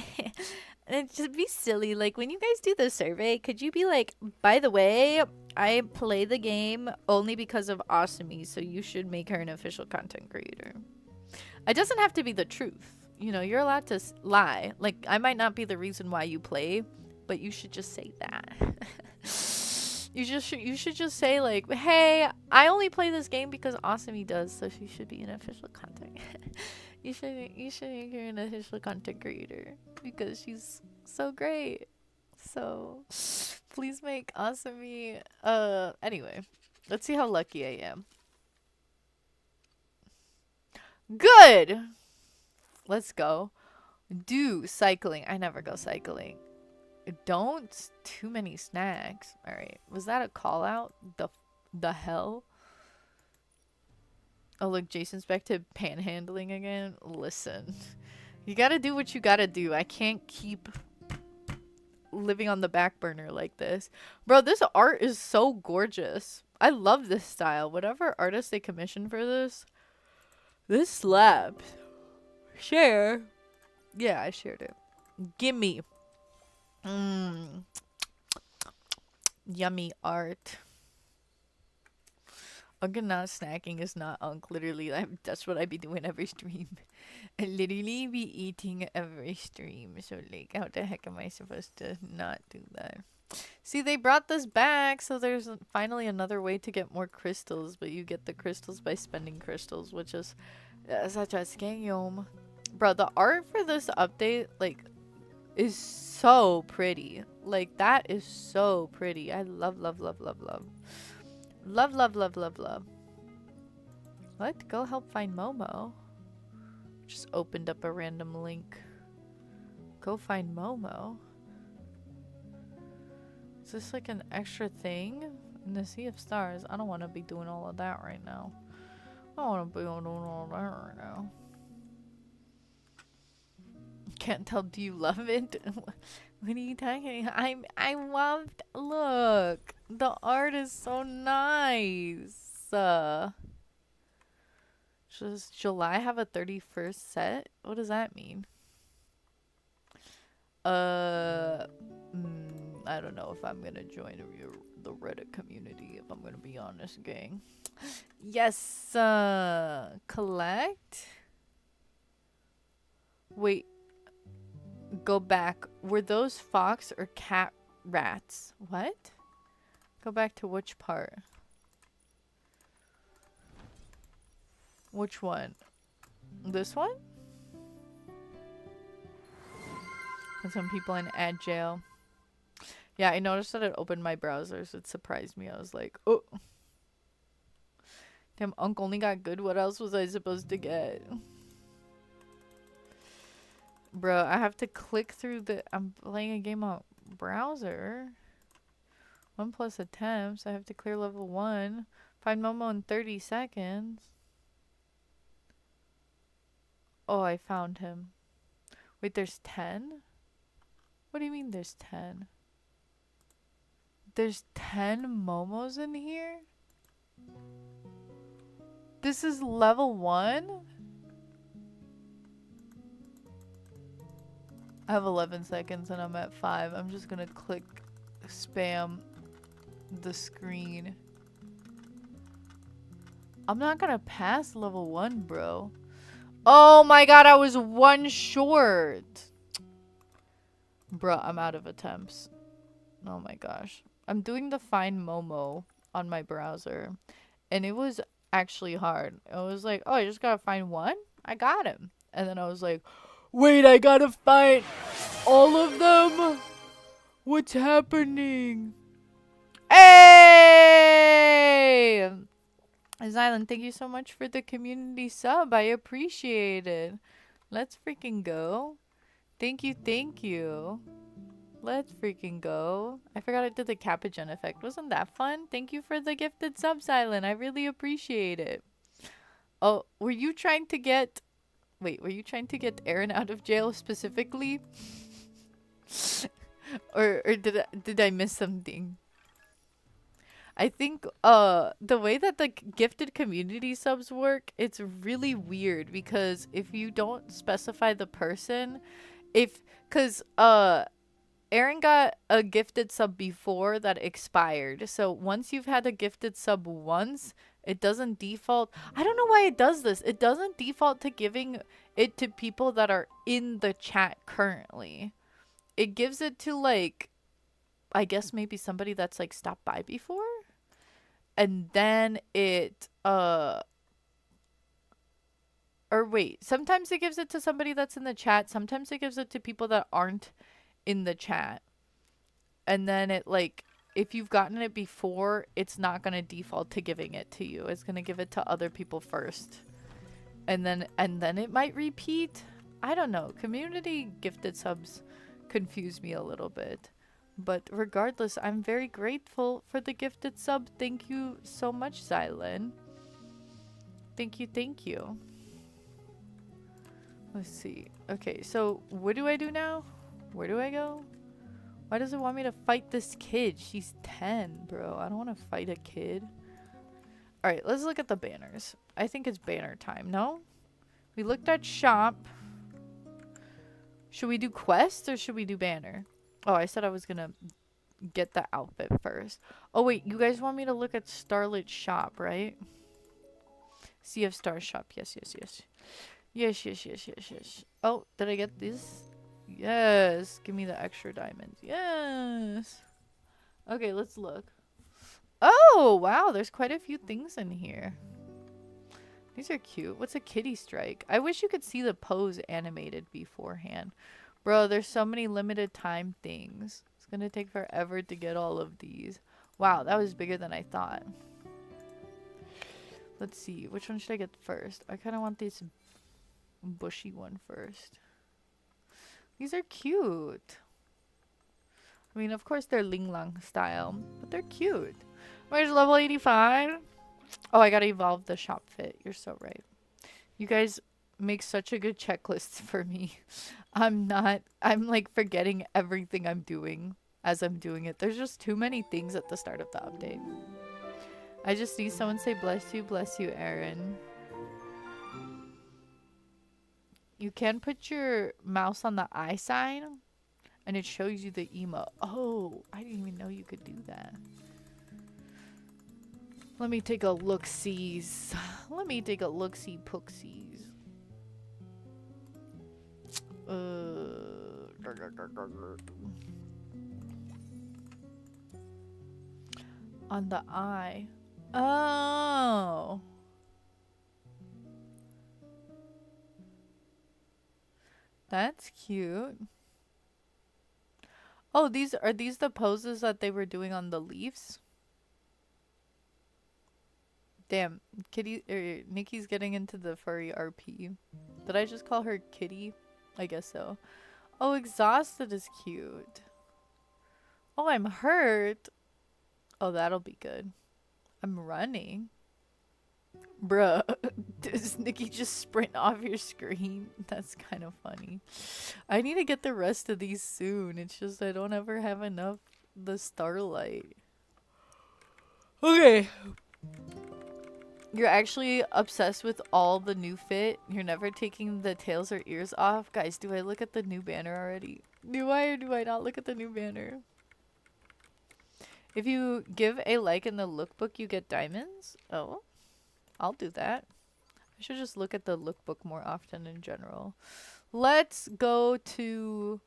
And just be silly. Like, when you guys do the survey, could you be like, by the way, I play the game only because of Asumi, so you should make her an official content creator. It doesn't have to be the truth. You know, you're allowed to lie. Like, I might not be the reason why you play, but you should just say that. You should just say, like, hey, I only play this game because Asumi does, so she should be an official content. You should make her an official content creator because she's so great. So please make Asumi. Anyway, let's see how lucky I am. Good. Let's go. Do cycling. I never go cycling. Don't too many snacks. All right. Was that a call out? The hell? Oh, look, Jason's back to panhandling again. Listen, you gotta do what you gotta do. I can't keep living on the back burner like this. Bro, this art is so gorgeous. I love this style. Whatever artist they commissioned for this slaps. Share. Yeah, I shared it. Gimme. Yummy art. Not snacking is not unk. Literally, that's what I be doing every stream. I literally be eating every stream. So, like, how the heck am I supposed to not do that? See, they brought this back, so there's finally another way to get more crystals, but you get the crystals by spending crystals, which is such a scam. Bro, the art for this update, like, is so pretty. Like, that is so pretty. I love, love, love, love, love. Love, love, love, love, love. What? Go help find Momo. Just opened up a random link. Go find Momo. Is this like an extra thing? In the Sea of Stars? I don't want to be doing all of that right now. I don't want to be doing all of that right now. Can't tell, do you love it? What are you talking? I loved. Look, the art is so nice. Does July have a 31st set? What does that mean? I don't know if I'm gonna join the Reddit community. If I'm gonna be honest, gang. Yes. Collect. Wait. Go back. Were those fox or cat rats? What? Go back to which part? Which one? This one? And some people in ad jail. Yeah, I noticed that it opened my browsers. It surprised me. I was like, oh. Damn, Unc only got good. What else was I supposed to get? Bro, I have to click through the... I'm playing a game on browser. 1+ attempts. I have to clear level 1. Find Momo in 30 seconds. Oh, I found him. Wait, there's 10? What do you mean there's 10? There's 10 Momos in here? This is level 1? I have 11 seconds and I'm at 5. I'm just gonna click spam the screen. I'm not gonna pass level 1, bro. Oh my god, I was 1 short. Bruh, I'm out of attempts. Oh my gosh. I'm doing the find Momo on my browser. And it was actually hard. I was like, oh, I just gotta find one? I got him. And then I was like, wait, I gotta find all of them? What's happening? Hey! Zylan, thank you so much for the community sub. I appreciate it. Let's freaking go. Thank you, thank you. Let's freaking go. I forgot I did the Capigen effect. Wasn't that fun? Thank you for the gifted sub, Zylan. I really appreciate it. Oh, were you trying to get... Wait, were you trying to get Aaron out of jail specifically? or did I miss something? I think the way that the gifted community subs work, it's really weird because if you don't specify the person, if, cause Aaron got a gifted sub before that expired. So once you've had a gifted sub once, it doesn't default. I don't know why it does this. It doesn't default to giving it to people that are in the chat currently. It gives it to like, I guess maybe somebody that's like stopped by before. And then it or wait, sometimes it gives it to somebody that's in the chat. Sometimes it gives it to people that aren't in the chat. And then it like, if you've gotten it before, it's not going to default to giving it to you. It's going to give it to other people first. And then it might repeat. I don't know. Community gifted subs confuse me a little bit. But regardless, I'm very grateful for the gifted sub. Thank you so much, Xylen. Thank you, thank you. Let's see. Okay, so what do I do now? Where do I go? Why does it want me to fight this kid? She's 10, bro. I don't want to fight a kid. Alright, let's look at the banners. I think it's banner time, no? We looked at shop. Should we do quest or should we do banner? Oh, I said I was gonna get the outfit first. Oh, wait. You guys want me to look at Starlit shop, right? CF Star shop. Yes, yes, yes. Yes, yes, yes, yes, yes. Oh, did I get this? Yes. Give me the extra diamonds. Yes. Okay, let's look. Oh, wow. There's quite a few things in here. These are cute. What's a kitty strike? I wish you could see the pose animated beforehand. Bro, there's so many limited time things. It's gonna take forever to get all of these. Wow, that was bigger than I thought. Let's see. Which one should I get first? I kind of want this bushy one first. These are cute. I mean, of course they're Ling Lang style, but they're cute. Where's level 85? Oh, I gotta evolve the shop fit. You're so right. You guys make such a good checklist for me. I'm like forgetting everything I'm doing as I'm doing it. There's just too many things at the start of the update. I just need someone say bless you, Aaron. You can put your mouse on the eye sign and it shows you the emo. Oh, I didn't even know you could do that. Let me take a look-sees. Let me take a look-see pooksies. On the eye. Oh. That's cute. Oh, are these the poses that they were doing on the leaves? Damn, Nikki's getting into the furry RP. Did I just call her Kitty? I guess so. Oh, exhausted is cute. Oh, I'm hurt. Oh, that'll be good. I'm running. Bruh, does Nikki just sprint off your screen? That's kind of funny. I need to get the rest of these soon. It's just I don't ever have enough the starlight. Okay. You're actually obsessed with all the new fit. You're never taking the tails or ears off. Guys, do I look at the new banner already? Do I or do I not look at the new banner? If you give a like in the lookbook, you get diamonds? Oh, I'll do that. I should just look at the lookbook more often in general. Let's go to